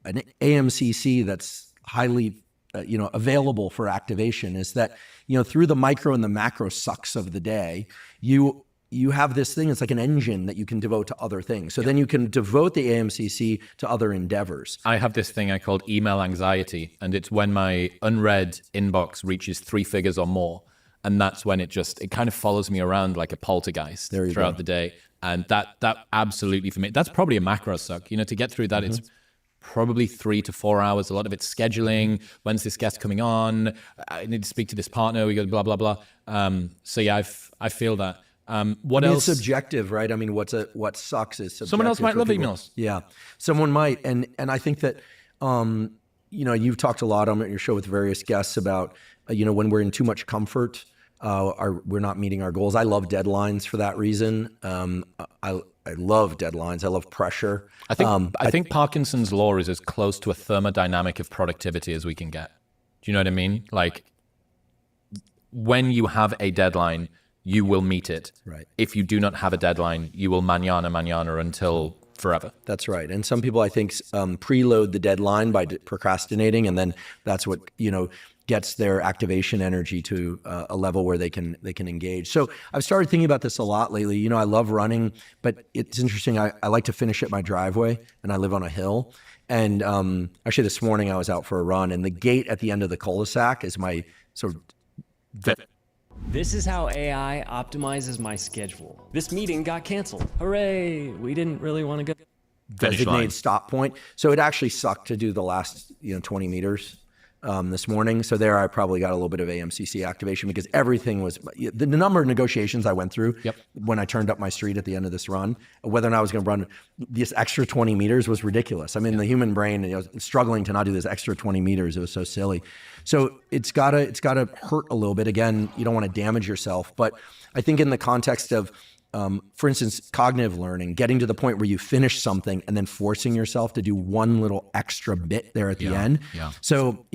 N: AMCC that's highly available for activation is that, through the micro and the macro sucks of the day, you have this thing, it's like an engine that you can devote to other things. So then you can devote the AMCC to other endeavors.
M: I have this thing I called email anxiety, and it's when my unread inbox reaches 3 figures or more. And that's when it kind of follows me around like a poltergeist throughout the day. And that absolutely, for me, that's probably a macro suck. To get through that, it's probably 3 to 4 hours. A lot of it's scheduling. When's this guest coming on? I need to speak to this partner. We got blah, blah, blah. So yeah, I feel that. What else?
N: It's subjective, right? I mean, what sucks is subjective.
M: Someone else might love
N: people.
M: emails.
N: Yeah, someone might. And I think that, you've talked a lot on your show with various guests about, when we're in too much comfort, we're not meeting our goals. I love deadlines for that reason. I love deadlines. I love pressure.
M: I think Parkinson's law is as close to a thermodynamic of productivity as we can get. Do you know what I mean? Like, when you have a deadline, you will meet it.
N: Right.
M: If you do not have a deadline, you will mañana until forever.
N: That's right. And some people, I think, preload the deadline by procrastinating, and then that's what gets their activation energy to a level where they can engage. So I've started thinking about this a lot lately. I love running, but it's interesting. I like to finish at my driveway, and I live on a hill. And actually, this morning I was out for a run, and the gate at the end of the cul-de-sac is my sort of.
P: This is how AI optimizes my schedule. This meeting got canceled. Hooray! We didn't really want to go.
N: Designated stop point. So it actually sucked to do the last 20 meters this morning. So there I probably got a little bit of AMCC activation, because everything was, the number of negotiations I went through when I turned up my street at the end of this run, whether or not I was going to run this extra 20 meters was ridiculous. I mean, the human brain, struggling to not do this extra 20 meters. It was so silly. So it's gotta hurt a little bit. Again, you don't want to damage yourself, but I think in the context of, for instance, cognitive learning, getting to the point where you finish something and then forcing yourself to do one little extra bit there at the end.
M: Yeah.
N: So,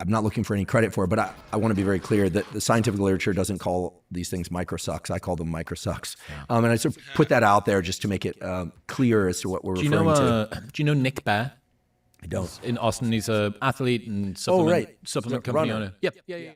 N: I'm not looking for any credit for it, but I want to be very clear that the scientific literature doesn't call these things microsucks. I call them microsucks. Yeah. And I sort of put that out there just to make it clear as to what we're referring to.
M: Do you know Nick Bear?
N: I don't.
M: In Austin, he's an athlete and supplement company owner. Yep. Yeah.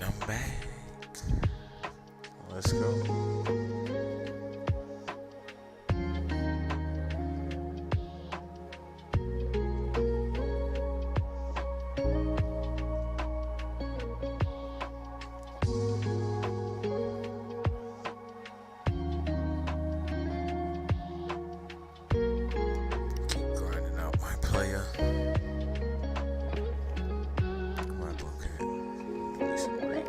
A: I'm back. Let's go. Keep grinding out my player. My book. Some great.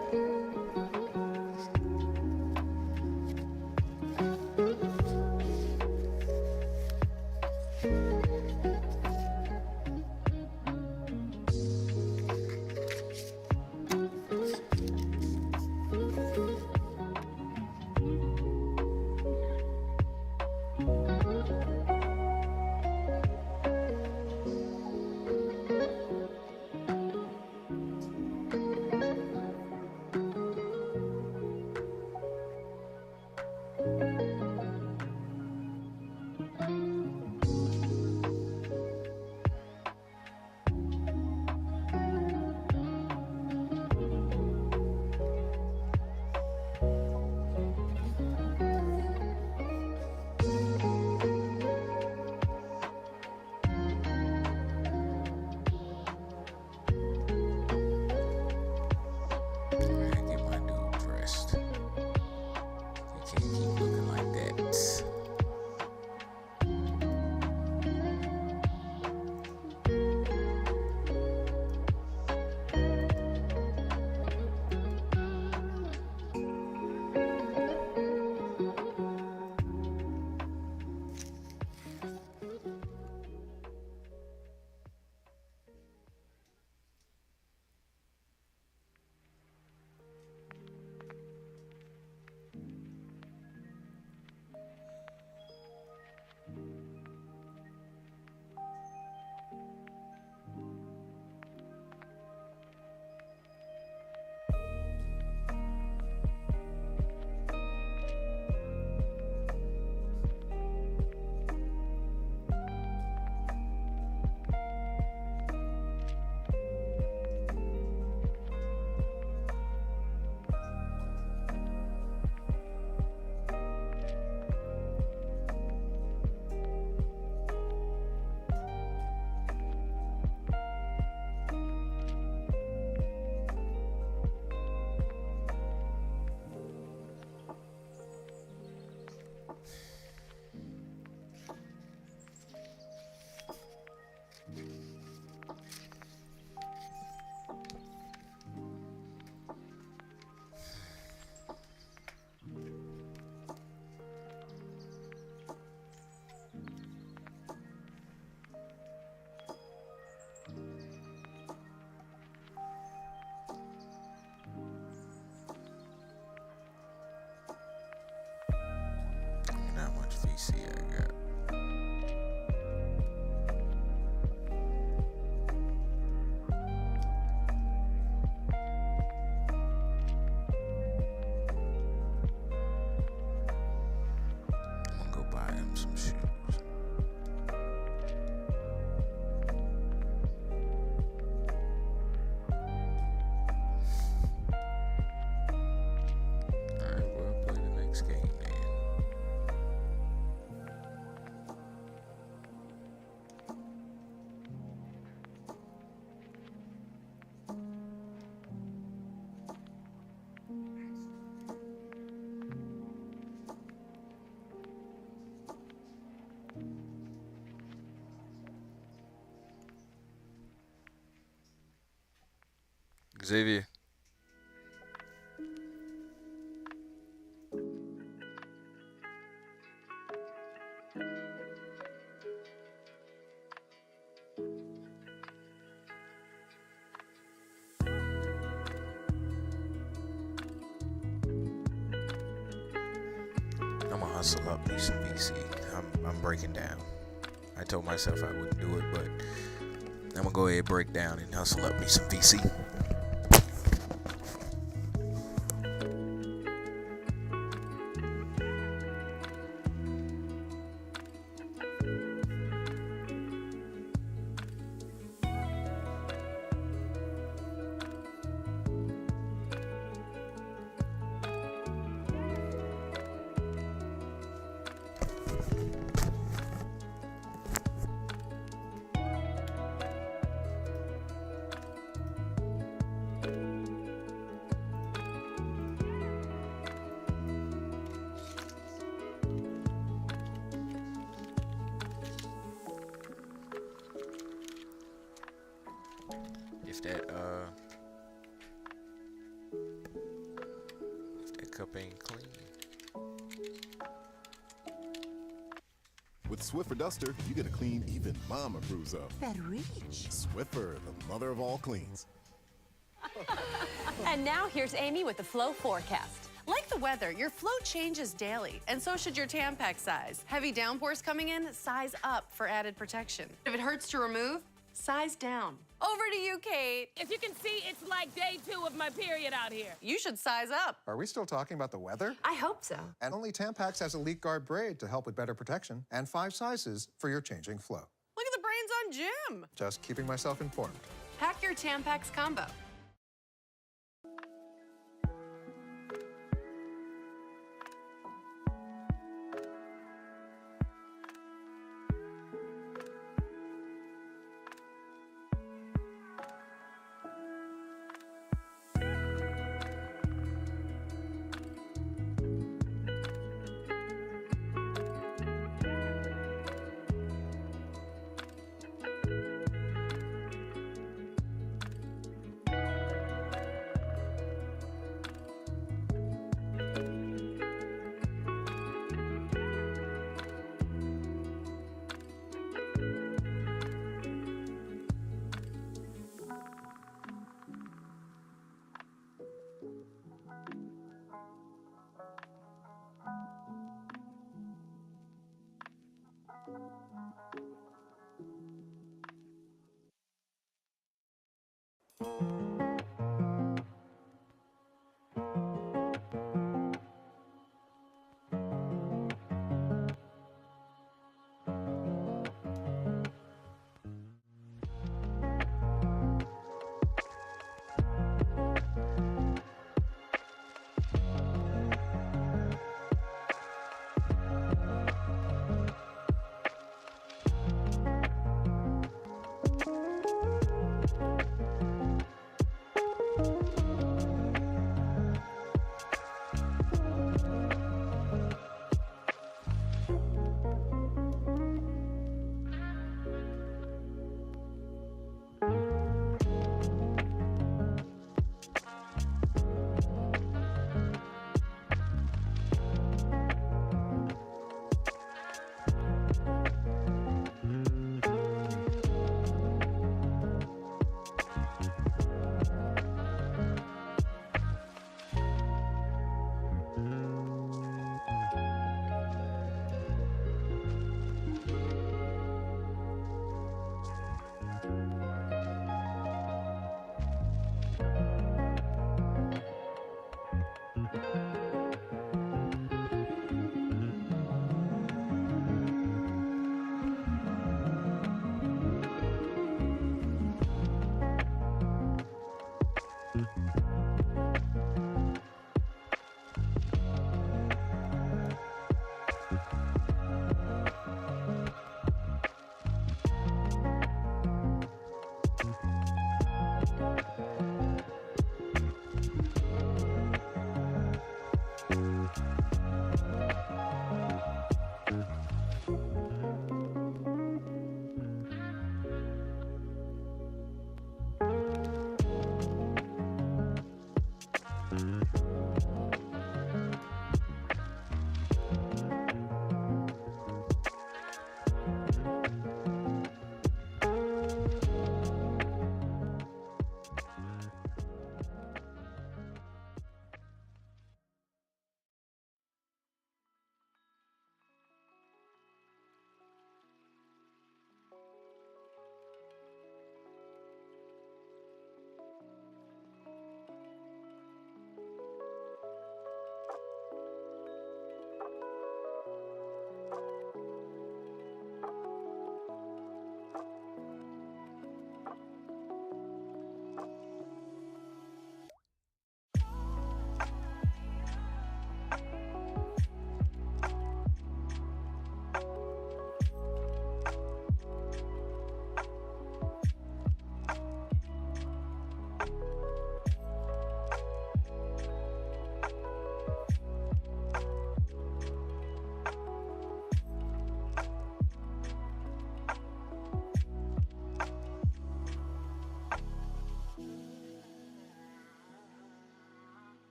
A: Get my dude dressed. He can't keep looking like that. Not much VC I got. I'm gonna go buy him some shoes. Alright, well, play the next game then. Xavier. I'm gonna hustle up me some VC. I'm breaking down. I told myself I wouldn't do it, but I'm gonna go ahead, break down, and hustle up me some VC. If that cup ain't clean.
Q: With Swiffer Duster, you get a clean even Mom approves of.
R: That reach.
Q: Swiffer, the mother of all cleans.
J: And now here's Amy with the Flow forecast.
S: Like the weather, your flow changes daily, and so should your Tampax size. Heavy downpours coming in, size up for added protection. If it hurts to remove, size down. Over to you, Kate.
R: If you can see, it's like day 2 of my period out here.
S: You should size up.
T: Are we still talking about the weather?
J: I hope so.
T: And only Tampax has a leak guard braid to help with better protection and 5 sizes for your changing flow.
S: Look at the brains on Jim.
T: Just keeping myself informed.
S: Pack your Tampax combo.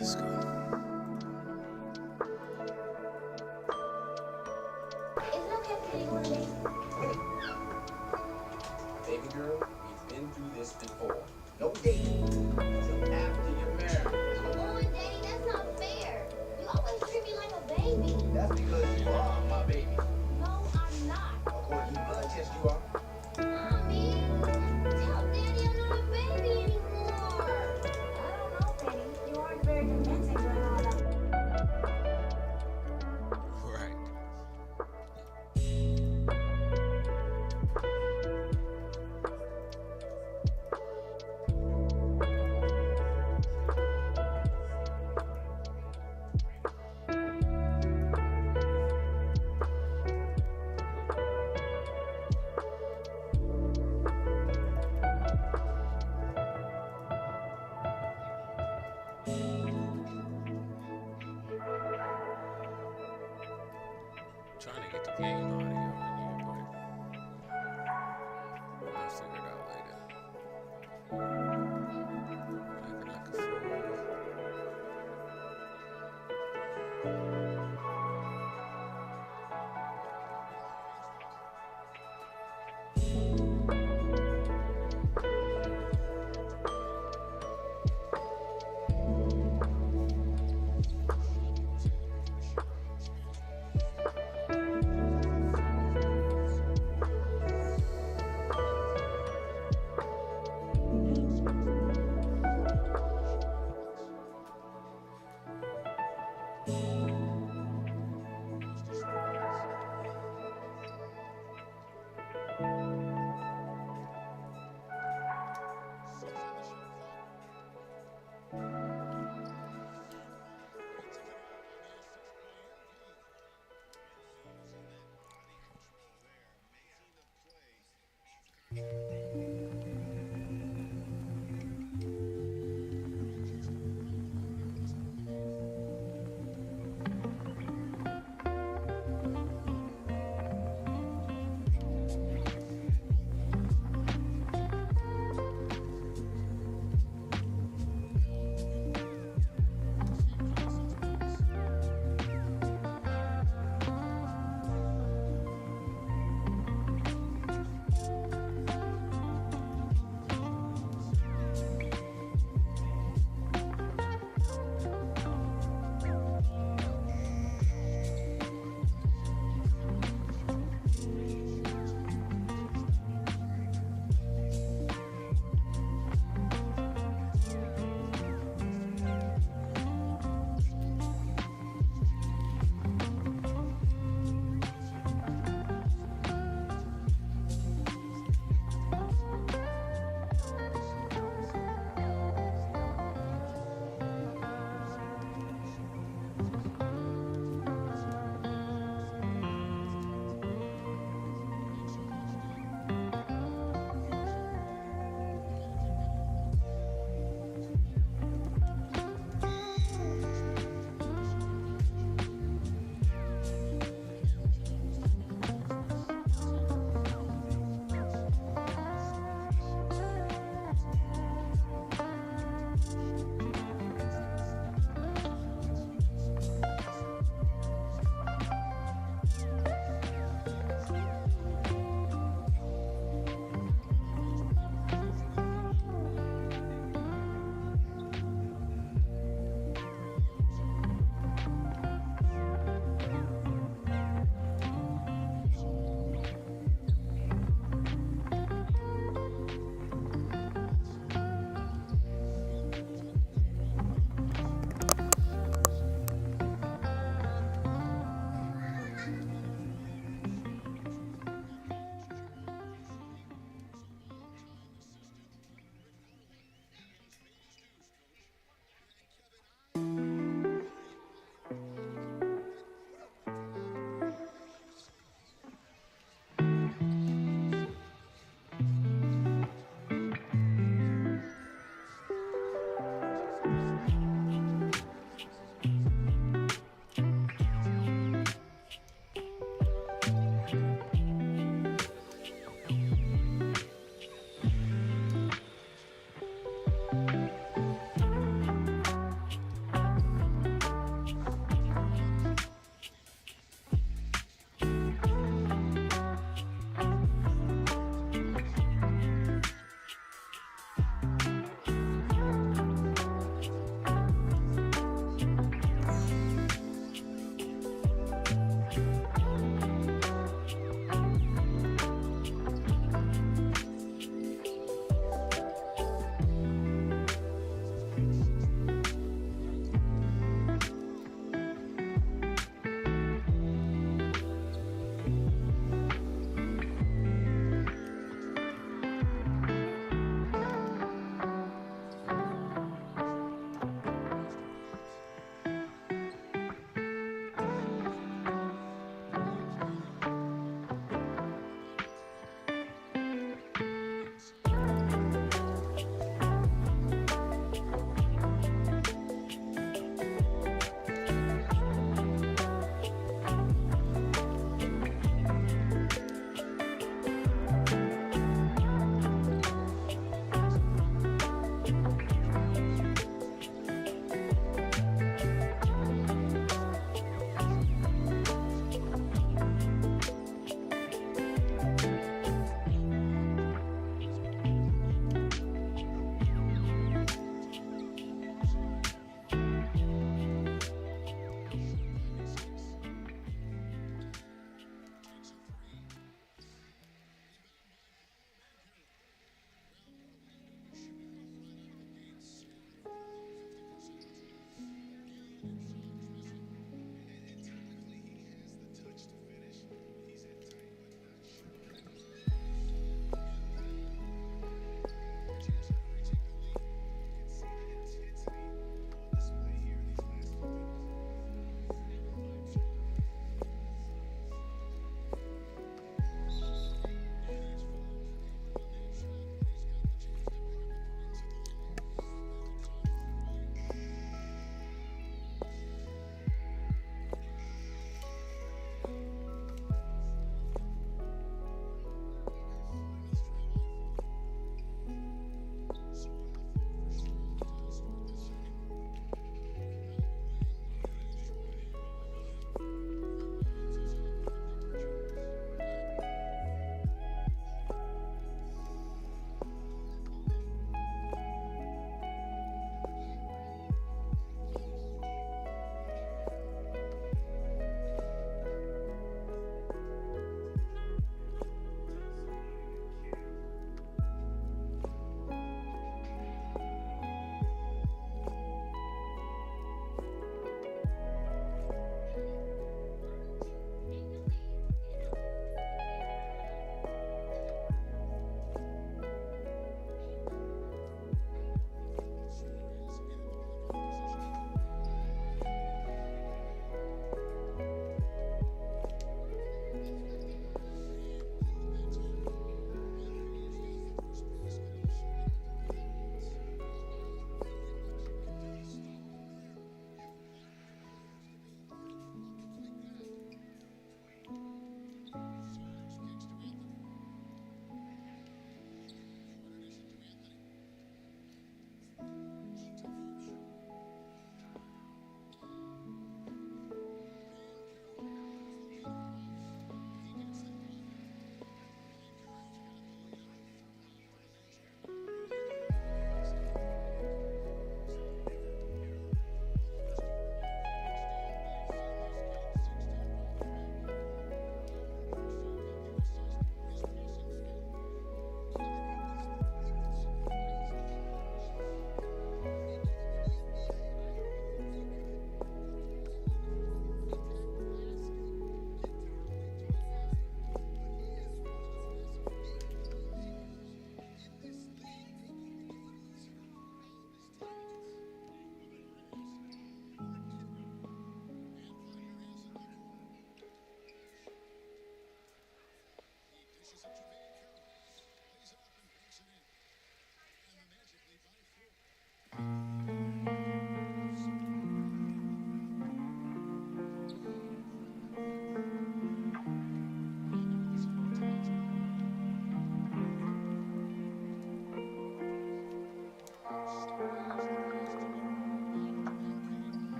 A: Let's go.
U: Baby girl, we've been through this before. No dating until after you're married.
B: Come on, Daddy, that's not fair. You always treat me like a baby.
U: That's because you are my baby.
B: No, I'm not.
U: According to the blood test, you are.
B: Mommy, tell Daddy I'm not a baby anymore. I don't know, Penny. You aren't very convincing doing all that.
A: Right. Trying to get the game audio in here, but I'll figure it out later. Acting like a fool.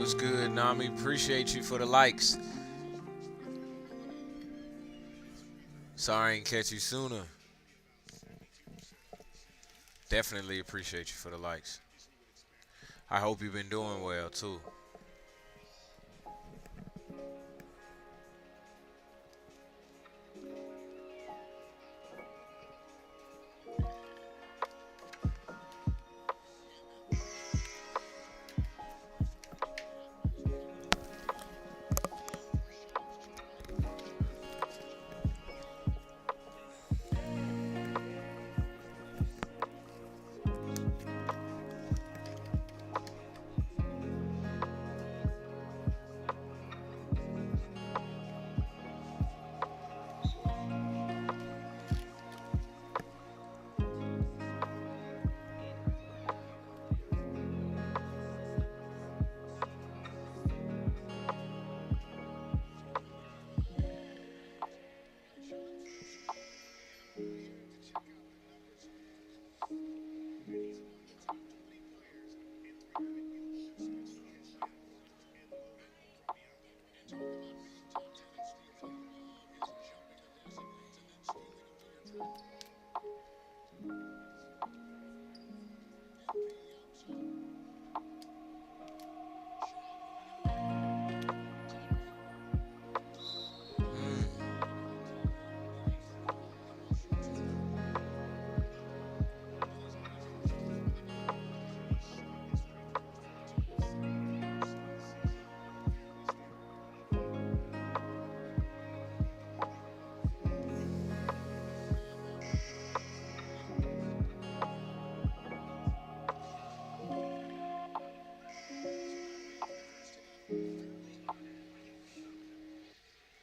A: what's good, Nami? Appreciate you for the likes. Sorry I didn't catch you sooner. Definitely appreciate you for the likes. I hope you've been doing well, too.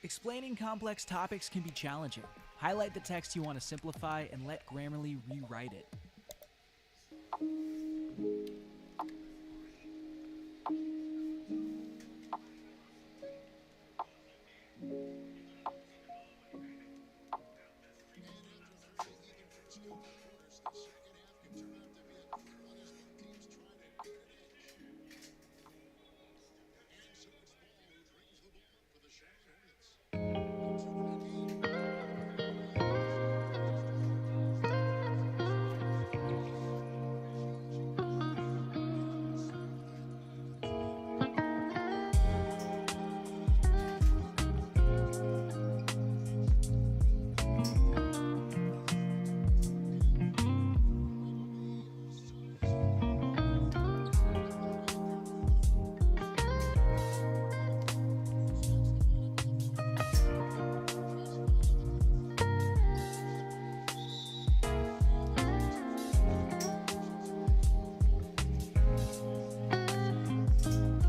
C: Explaining complex topics can be challenging. Highlight the text you want to simplify and let Grammarly rewrite it.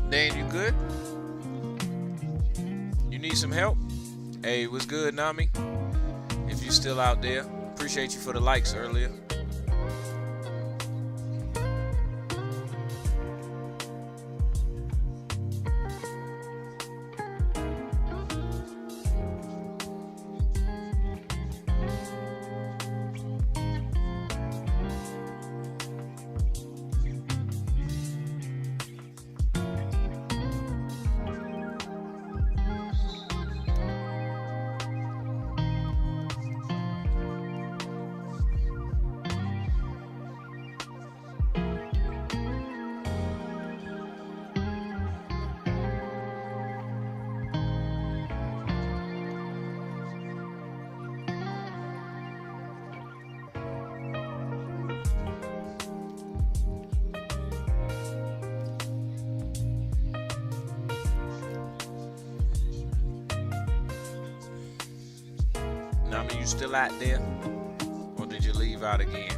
A: Dan, you good? You need some help? Hey, what's good, Nami? If you're still out there, appreciate you for the likes earlier. Nami, you still out there? Or did you leave out again?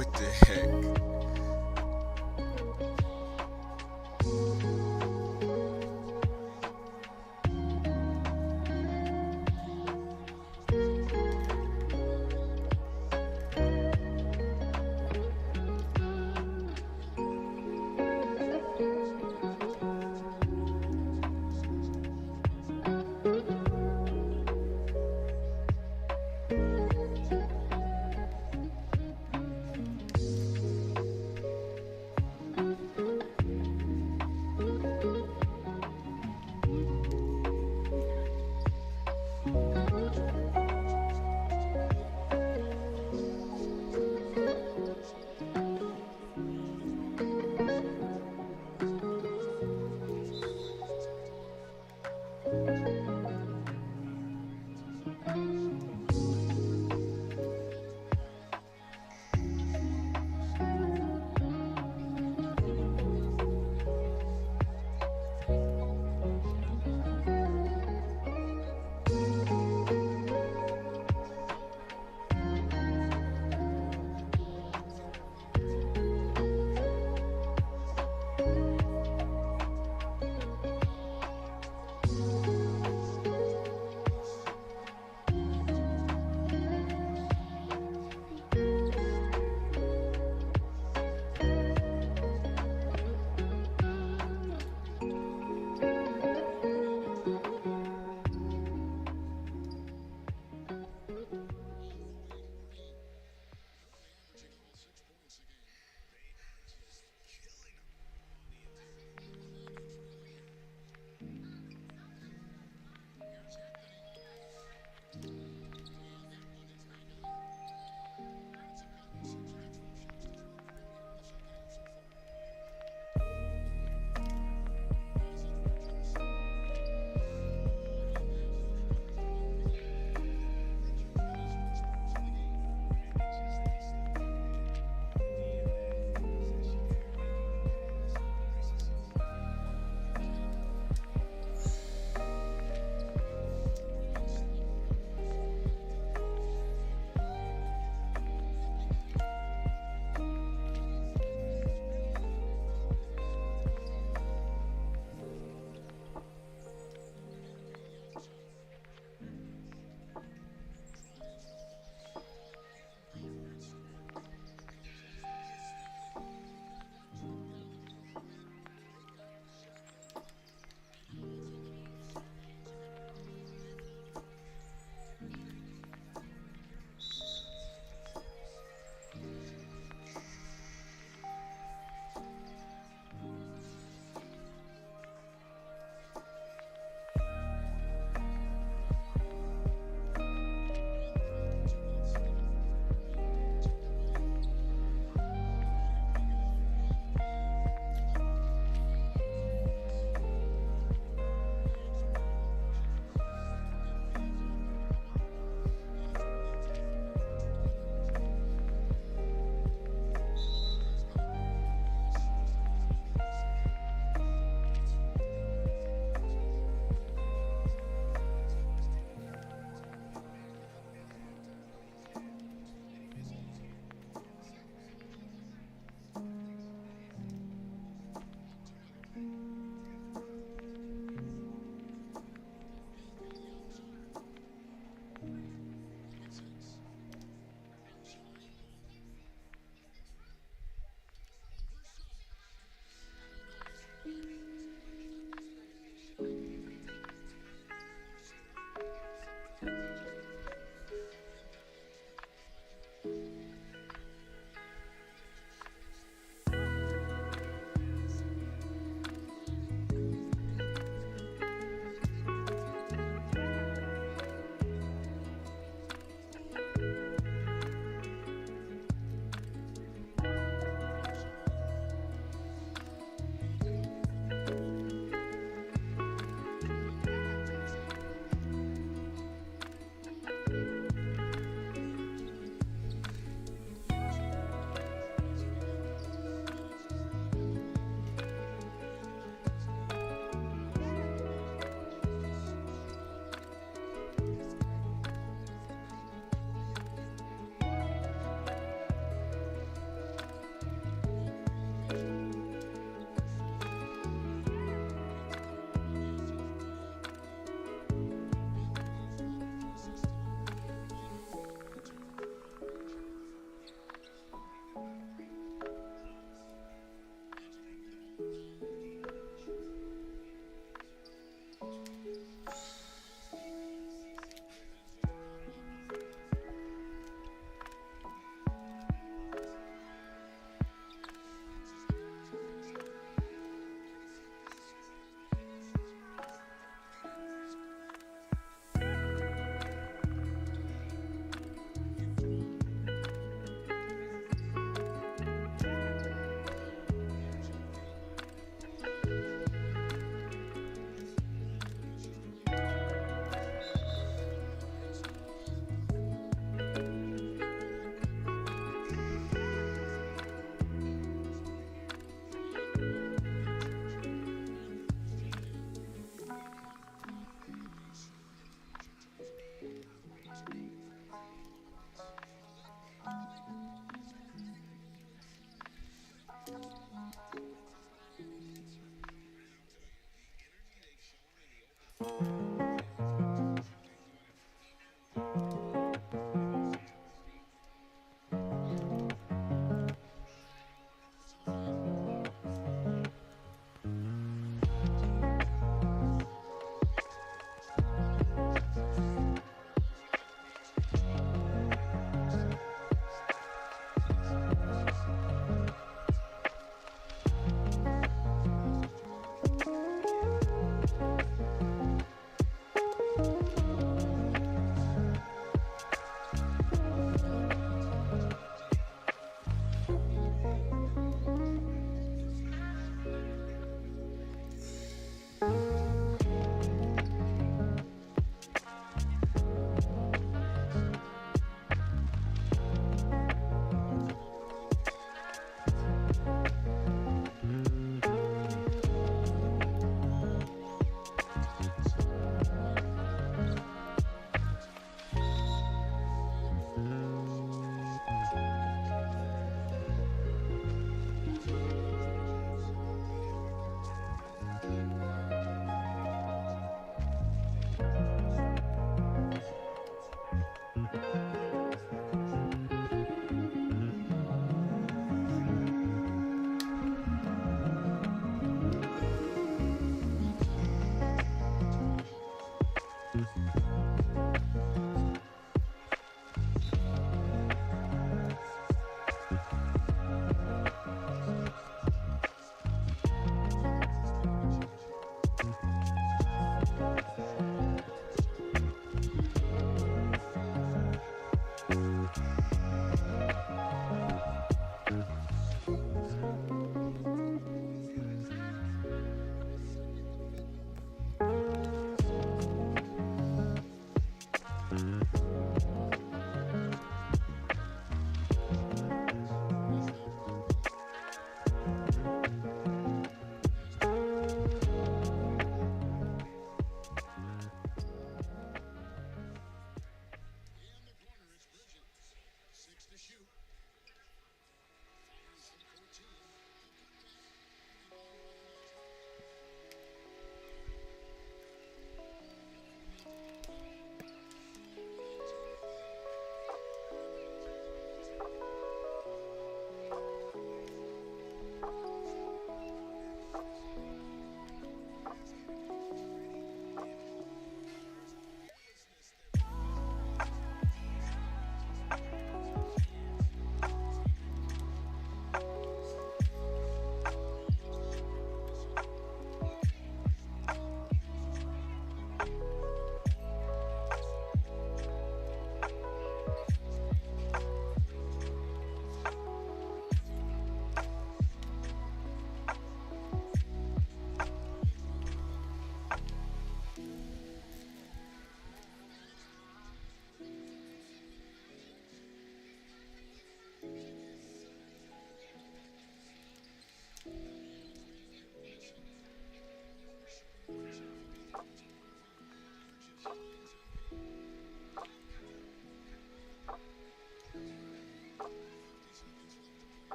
A: What the heck?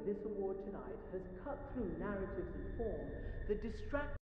E: this award tonight has cut through narratives and form that distract.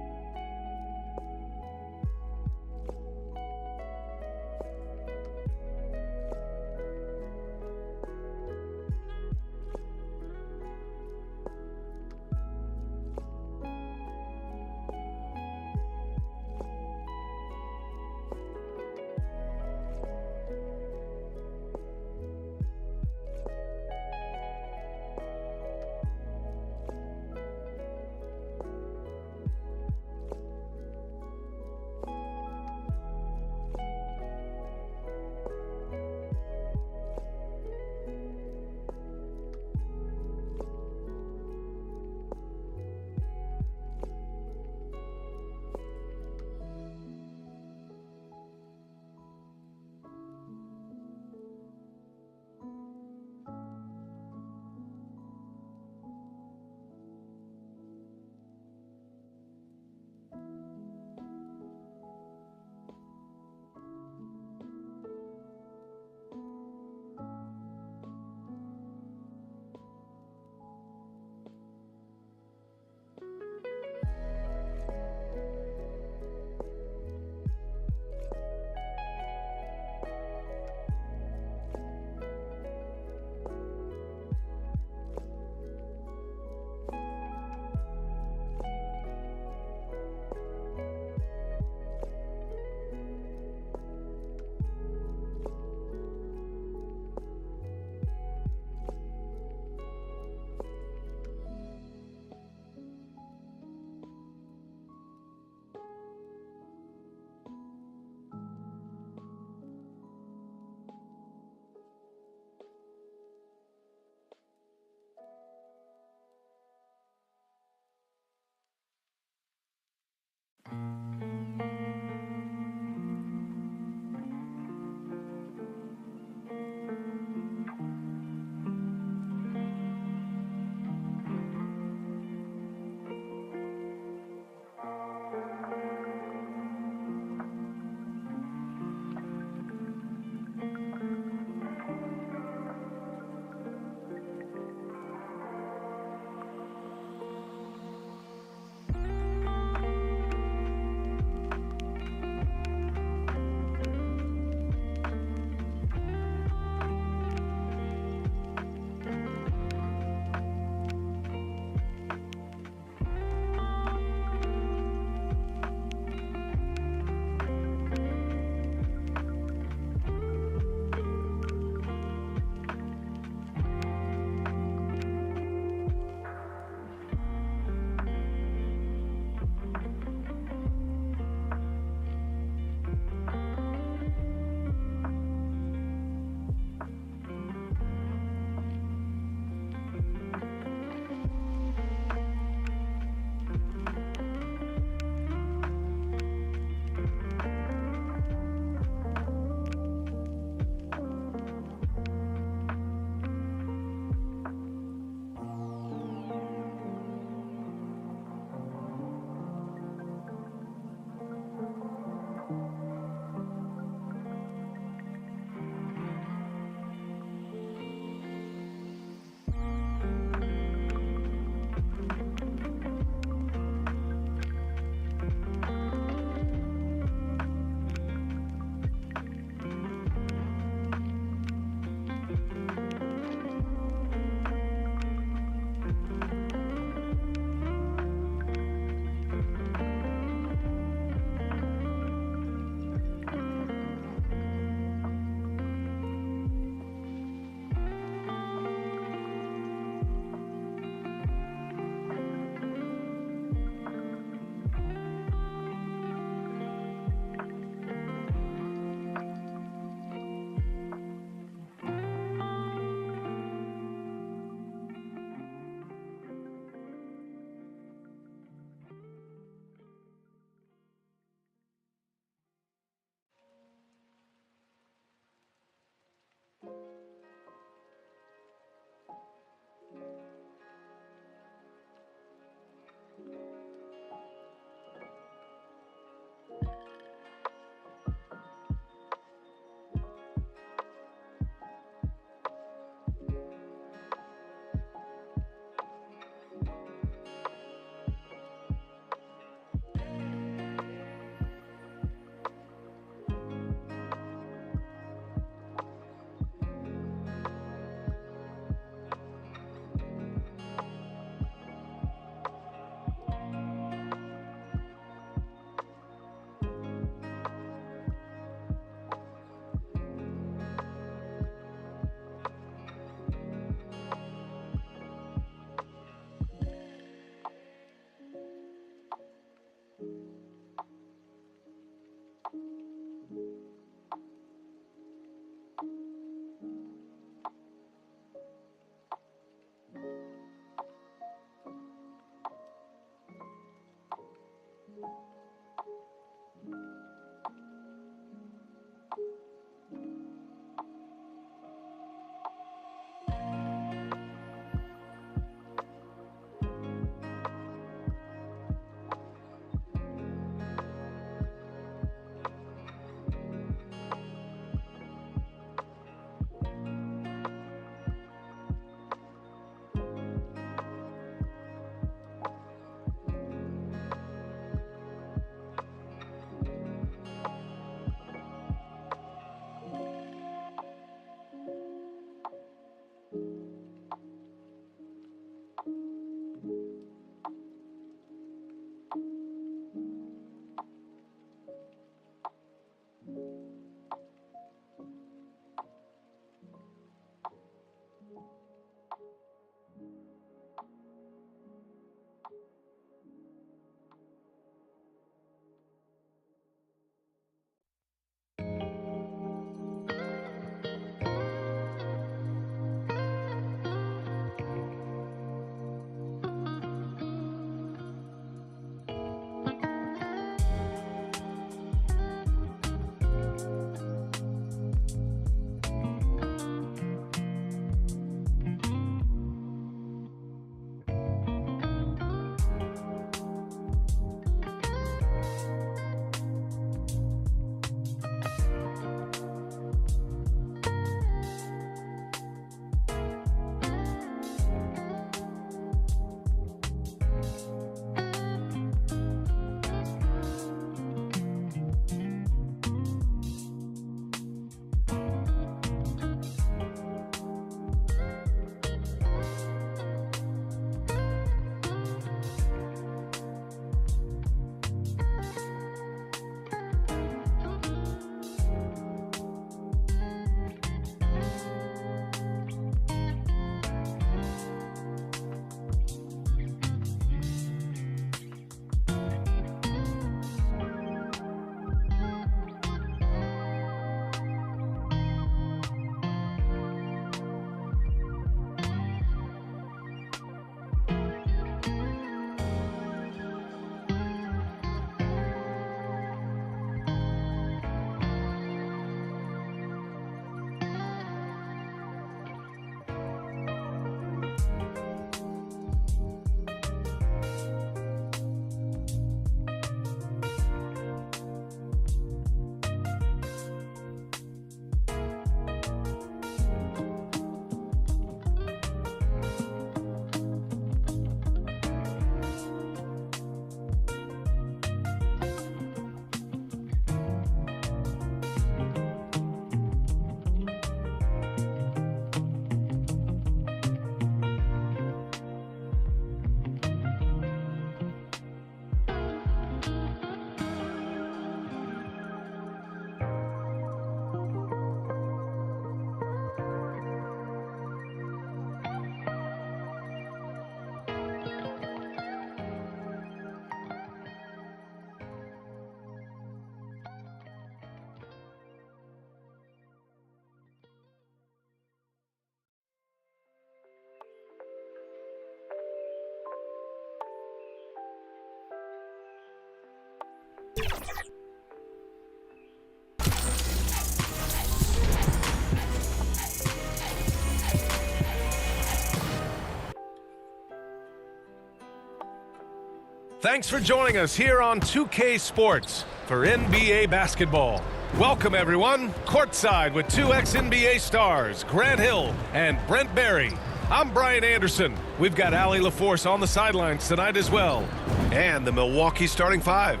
F: Thanks for joining us here on 2K Sports for NBA basketball. Welcome, everyone, courtside with two ex-NBA stars, Grant Hill and Brent Barry. I'm Brian Anderson. We've got Allie LaForce on the sidelines tonight as well, and the Milwaukee starting five.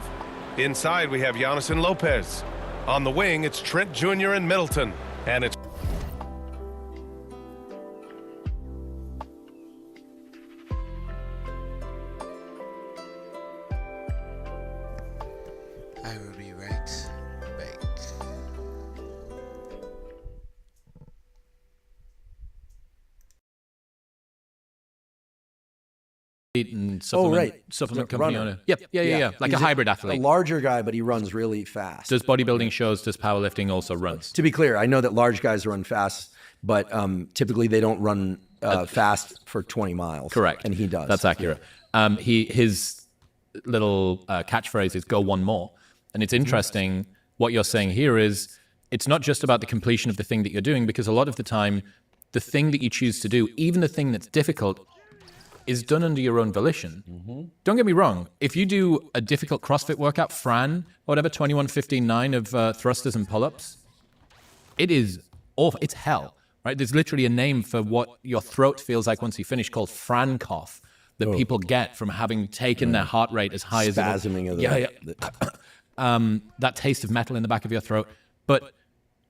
F: Inside, we have Giannis and Lopez. On the wing, it's Trent Jr. and Middleton, and it's
A: I will be right back.
M: And supplement company owner. Yep, yeah. Like
N: He's
M: a hybrid athlete.
N: A larger guy, but he runs really fast.
M: Does bodybuilding shows, does powerlifting also runs?
N: To be clear, I know that large guys run fast, but typically they don't run fast for 20 miles.
M: Correct.
N: And he does.
M: That's accurate. His little catchphrase is "Go one more," and it's interesting. What you're saying here is it's not just about the completion of the thing that you're doing, because a lot of the time, the thing that you choose to do, even the thing that's difficult, is done under your own volition. Don't get me wrong. If you do a difficult CrossFit workout, Fran, whatever, 21-15-9 of thrusters and pull-ups, it is awful. It's hell, right? There's literally a name for what your throat feels like once you finish called Fran cough that people get from having taken their heart rate as high as
N: spasming of the
M: that taste of metal in the back of your throat. But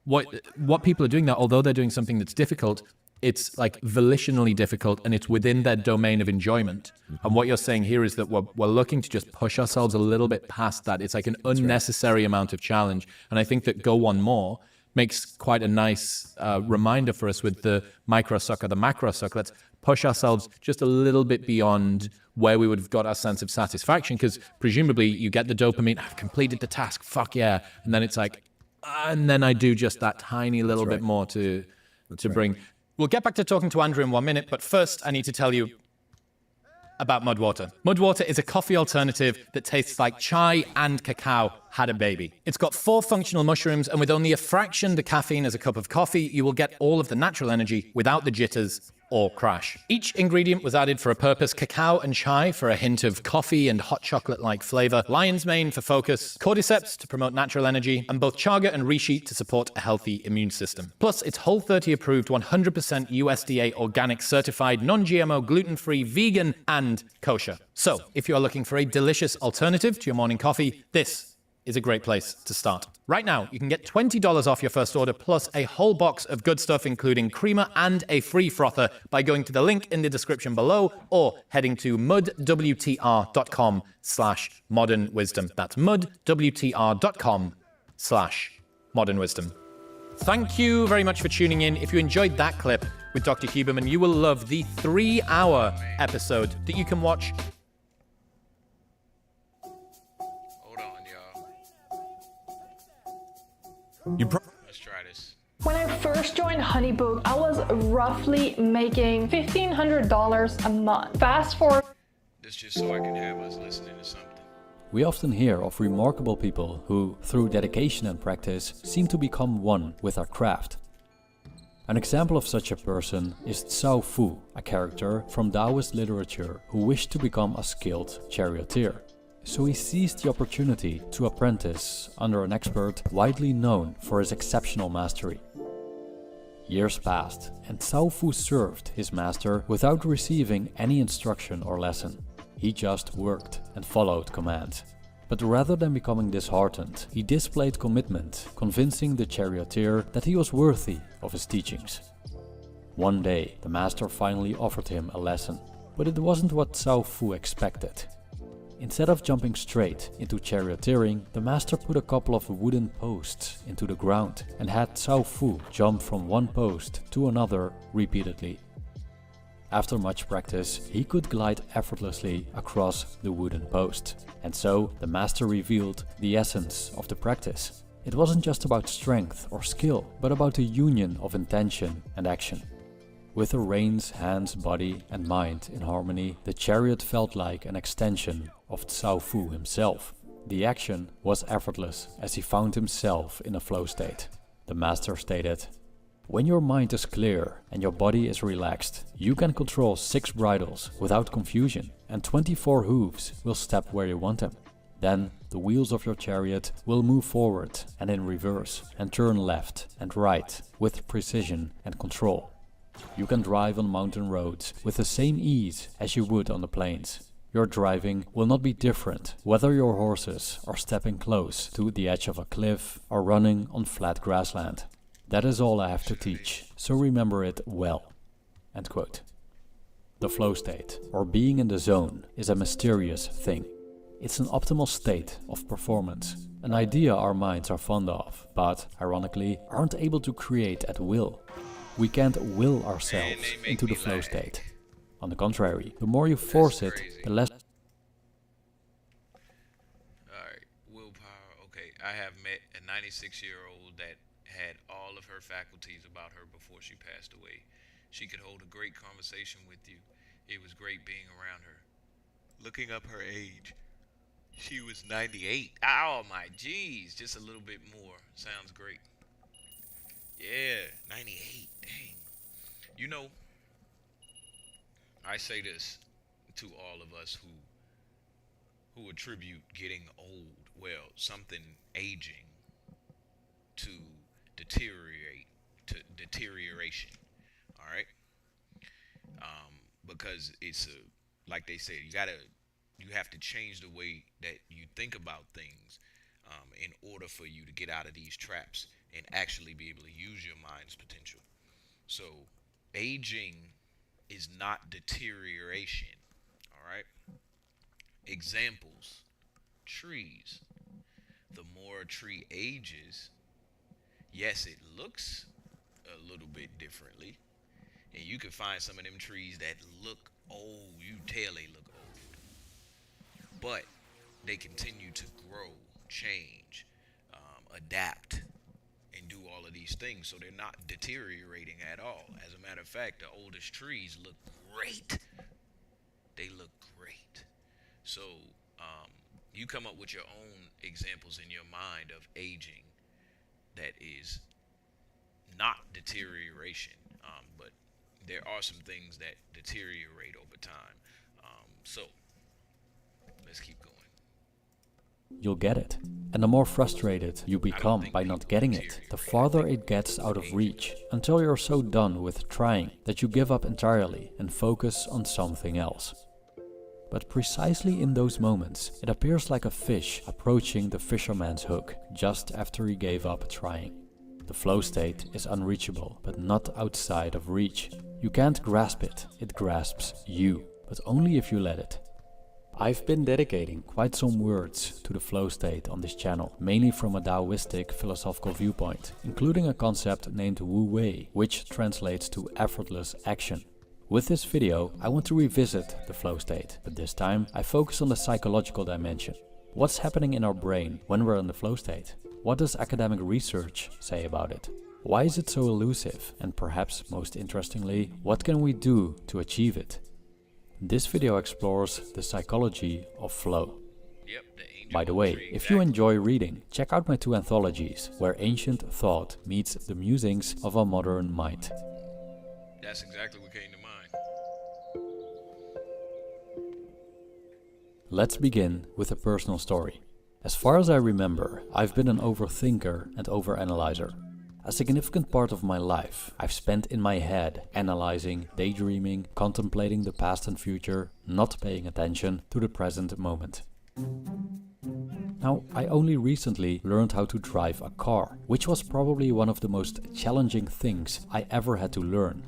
M: what people are doing there, although they're doing something that's difficult, it's like volitionally difficult, and it's within their domain of enjoyment. And what you're saying here is that we're looking to just push ourselves a little bit past that. It's like an unnecessary amount of challenge. And I think that Go One More makes quite a nice reminder for us with the micro suck or the macro suck. Let's push ourselves just a little bit beyond where we would have got our sense of satisfaction, because presumably you get the dopamine, I've completed the task, fuck yeah. And then it's like, and then I do just that tiny little bit more to bring. We'll get back to talking to Andrew in 1 minute, but first I need to tell you about Mudwater. Mudwater is a coffee alternative that tastes like chai and cacao had a baby. It's got 4 functional mushrooms, and with only a fraction the caffeine as a cup of coffee, you will get all of the natural energy without the jitters or crash. Each ingredient was added for a purpose: cacao and chai for a hint of coffee and hot chocolate-like flavor, lion's mane for focus, cordyceps to promote natural energy, and both chaga and reishi to support a healthy immune system. Plus, it's Whole30 approved, 100% USDA organic certified, non-GMO, gluten-free, vegan, and kosher. So, if you are looking for a delicious alternative to your morning coffee, this is a great place to start. Right now, you can get $20 off your first order plus a whole box of good stuff, including creamer and a free frother, by going to the link in the description below or heading to mudwtr.com/modernwisdom. That's mudwtr.com/modernwisdom. Thank you very much for tuning in. If you enjoyed that clip with Dr. Huberman, you will love the 3-hour episode that you can watch.
G: Let's try this.
H: When I first joined Honeybook, I was roughly making $1,500 a month. Fast forward.
G: This just so I can have us listening to something.
P: We often hear of remarkable people who, through dedication and practice, seem to become one with their craft. An example of such a person is Cao Fu, a character from Taoist literature who wished to become a skilled charioteer. So he seized the opportunity to apprentice under an expert widely known for his exceptional mastery. Years passed, and Cao Fu served his master without receiving any instruction or lesson. He just worked and followed commands. But rather than becoming disheartened, he displayed commitment, convincing the charioteer that he was worthy of his teachings. One day, the master finally offered him a lesson, but it wasn't what Cao Fu expected. Instead of jumping straight into charioteering, the master put a couple of wooden posts into the ground and had Cao Fu jump from one post to another repeatedly. After much practice, he could glide effortlessly across the wooden post. And so, the master revealed the essence of the practice. It wasn't just about strength or skill, but about a union of intention and action. With the reins, hands, body and mind in harmony, the chariot felt like an extension of Cao Fu himself. The action was effortless as he found himself in a flow state. The master stated, "When your mind is clear and your body is relaxed, you can control 6 bridles without confusion, and 24 hooves will step where you want them. Then the wheels of your chariot will move forward and in reverse and turn left and right with precision and control. You can drive on mountain roads with the same ease as you would on the plains. Your driving will not be different whether your horses are stepping close to the edge of a cliff or running on flat grassland. That is all I have to teach, so remember it well." End quote. The flow state, or being in the zone, is a mysterious thing. It's an optimal state of performance, an idea our minds are fond of, but, ironically, aren't able to create at will. We can't will ourselves into the flow state. On the contrary, the more you force it, the less...
G: Alright, willpower. Okay, I have met a 96-year-old that had all of her faculties about her before she passed away. She could hold a great conversation with you. It was great being around her. Looking up her age, She was 98. Oh my geez, just a little bit more. Sounds great. Yeah, 98. Dang. You know, I say this to all of us who attribute getting old, well, something aging to deterioration. All right? Because it's like they said, you have to change the way that you think about things in order for you to get out of these traps and actually be able to use your mind's potential. So aging is not deterioration. All right? Examples: trees. The more a tree ages, yes, it looks a little bit differently. And you can find some of them trees that look old. You tell they look old. But they continue to grow, change, adapt, and do all of these things. So they're not deteriorating at all. As a matter of fact, the oldest trees look great. They look great. So you come up with your own examples in your mind of aging that is not deterioration, but there are some things that deteriorate over time. So let's keep going.
P: You'll get it. And the more frustrated you become by not getting it, the farther it gets out of reach, until you're so done with trying that you give up entirely and focus on something else. But precisely in those moments, it appears like a fish approaching the fisherman's hook just after he gave up trying. The flow state is unreachable, but not outside of reach. You can't grasp it, it grasps you, but only if you let it. I've been dedicating quite some words to the flow state on this channel, mainly from a Taoistic philosophical viewpoint, including a concept named Wu Wei, which translates to effortless action. With this video, I want to revisit the flow state, but this time I focus on the psychological dimension. What's happening in our brain when we're in the flow state? What does academic research say about it? Why is it so elusive? And perhaps most interestingly, what can we do to achieve it? This video explores the psychology of flow. By the way, if you enjoy reading, check out my 2 anthologies, where ancient thought meets the musings of a modern mind.
G: That's exactly what came to mind.
P: Let's begin with a personal story. As far as I remember, I've been an overthinker and overanalyzer. A significant part of my life I've spent in my head, analyzing, daydreaming, contemplating the past and future, not paying attention to the present moment. Now, I only recently learned how to drive a car, which was probably one of the most challenging things I ever had to learn.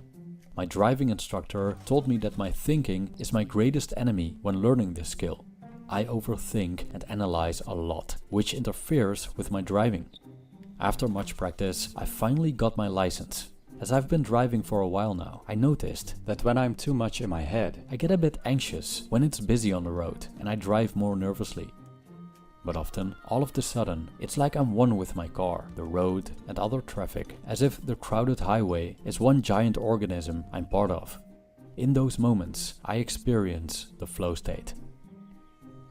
P: My driving instructor told me that my thinking is my greatest enemy when learning this skill. I overthink and analyze a lot, which interferes with my driving. After much practice, I finally got my license. As I've been driving for a while now, I noticed that when I'm too much in my head, I get a bit anxious when it's busy on the road and I drive more nervously. But often, all of a sudden, it's like I'm one with my car, the road and other traffic, as if the crowded highway is one giant organism I'm part of. In those moments, I experience the flow state.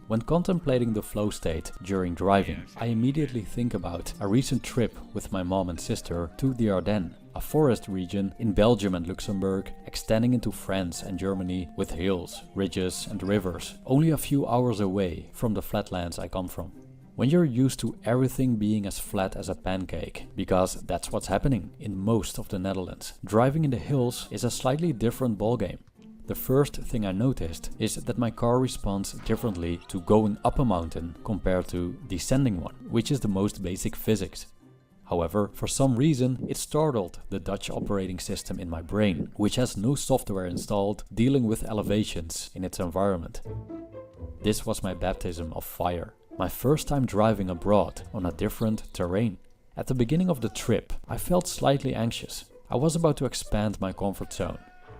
P: When contemplating the flow state during driving, I immediately think about a recent trip with my mom and sister to the Ardennes, a forest region in Belgium and Luxembourg, extending into France and Germany with hills, ridges and rivers, only a few hours away from the flatlands I come from. When you're used to everything being as flat as a pancake, because that's what's happening in most of the Netherlands, driving in the hills is a slightly different ballgame. The first thing I noticed is that my car responds differently to going up a mountain compared to descending one, which is the most basic physics. However, for some reason, it startled the Dutch operating system in my brain, which has no software installed dealing with elevations in its environment. This was my baptism of fire, my first time driving abroad on a different terrain. At the beginning of the trip, I felt slightly anxious. I was about to expand my comfort zone.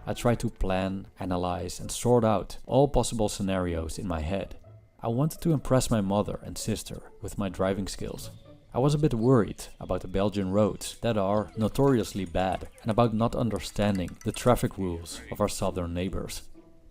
P: I tried to plan, analyze and sort out all possible scenarios in my head. I wanted to impress my mother and sister with my driving skills. I was a bit worried about the Belgian roads that are notoriously bad and about not understanding the traffic rules of our southern neighbors.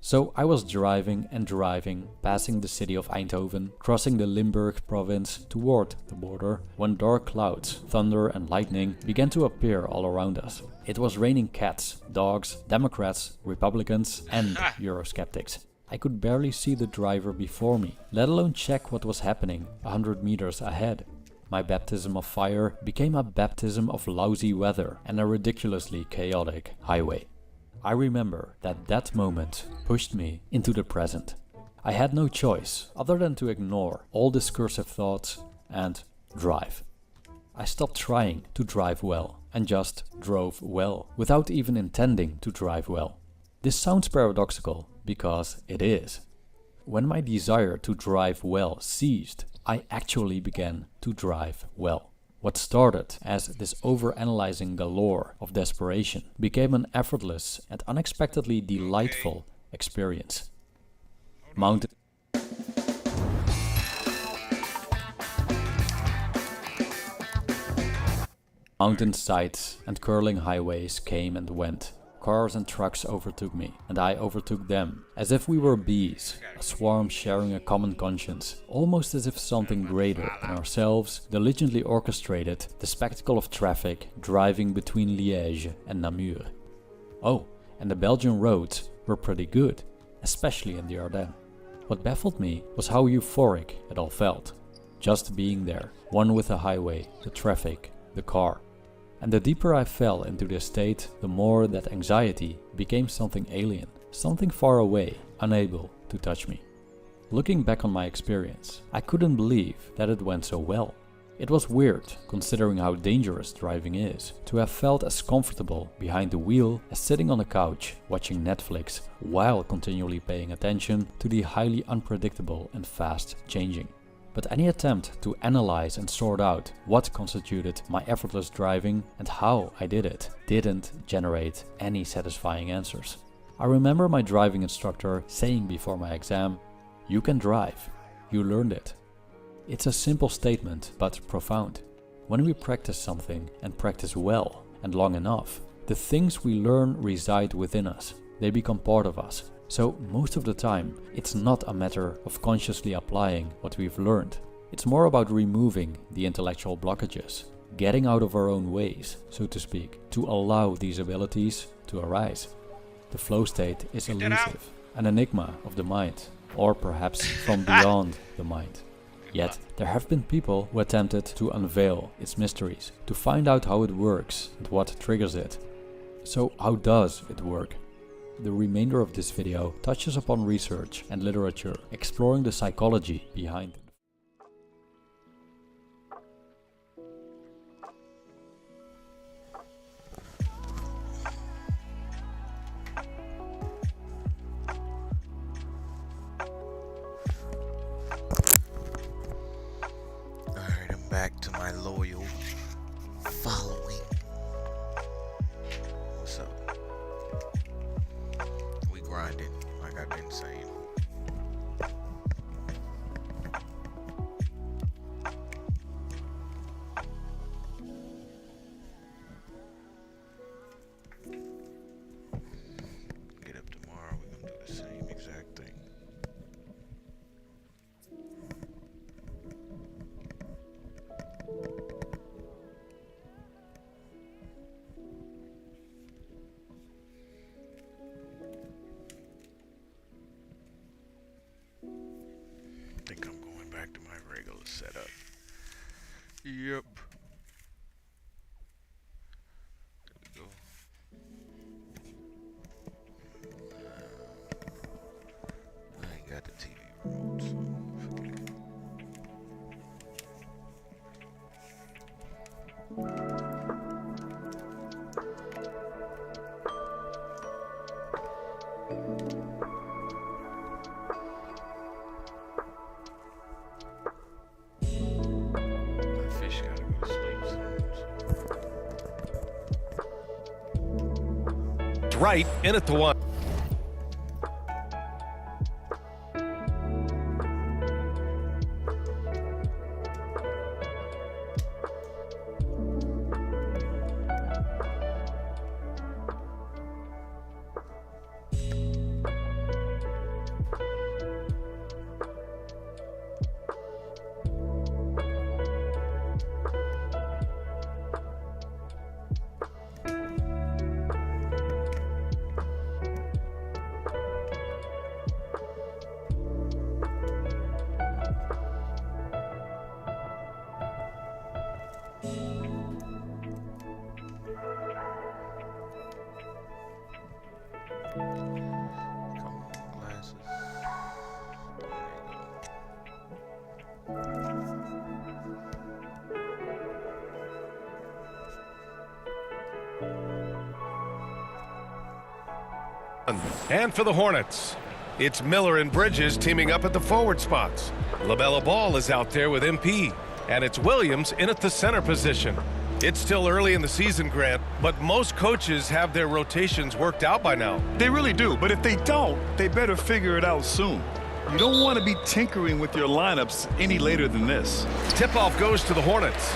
P: So I was driving and driving, passing the city of Eindhoven, crossing the Limburg province toward the border, when dark clouds, thunder and lightning began to appear all around us. It was raining cats, dogs, Democrats, Republicans and Eurosceptics. I could barely see the driver before me, let alone check what was happening 100 meters ahead. My baptism of fire became a baptism of lousy weather and a ridiculously chaotic highway. I remember that that moment pushed me into the present. I had no choice other than to ignore all discursive thoughts and drive. I stopped trying to drive well and just drove well without even intending to drive well. This sounds paradoxical because it is. When my desire to drive well ceased, I actually began to drive well. What started as this overanalyzing galore of desperation became an effortless and unexpectedly delightful experience. Mountainsides and curling highways came and went. Cars and trucks overtook me, and I overtook them, as if we were bees, a swarm sharing a common conscience, almost as if something greater than ourselves diligently orchestrated the spectacle of traffic driving between Liège and Namur. Oh, and the Belgian roads were pretty good, especially in the Ardennes. What baffled me was how euphoric it all felt. Just being there, one with the highway, the traffic, the car. And the deeper I fell into this state, the more that anxiety became something alien, something far away, unable to touch me. Looking back on my experience, I couldn't believe that it went so well. It was weird, considering how dangerous driving is, to have felt as comfortable behind the wheel as sitting on a couch watching Netflix while continually paying attention to the highly unpredictable and fast changing. But any attempt to analyze and sort out what constituted my effortless driving and how I did it didn't generate any satisfying answers. I remember my driving instructor saying before my exam, "You can drive, you learned it." It's a simple statement, but profound. When we practice something and practice well and long enough, the things we learn reside within us. They become part of us. So most of the time, it's not a matter of consciously applying what we've learned. It's more about removing the intellectual blockages, getting out of our own ways, so to speak, to allow these abilities to arise. The flow state is elusive, an enigma of the mind, or perhaps from beyond the mind. Yet, there have been people who attempted to unveil its mysteries, to find out how it works and what triggers it. So how does it work? The remainder of this video touches upon research and literature, exploring the psychology behind it.
A: Alright, I'm back to my loyal following. What's up? We grinding, like I've been saying. Get up tomorrow, we're gonna do the same exact thing. I think I'm going back to my regular setup. Yep. There we go. I ain't got the TV remote, so forget it. My fish gotta go to sleep soon.
F: Right in at the one. And for the Hornets, it's Miller and Bridges teaming up at the forward spots. LaMelo Ball is out there with MP, and it's Williams in at the center position. It's still early in the season, Grant, but most coaches have their rotations worked out by now.
I: They really do, but if they don't, they better figure it out soon. You don't want to be tinkering with your lineups any later than this.
F: Tip-off goes to the Hornets.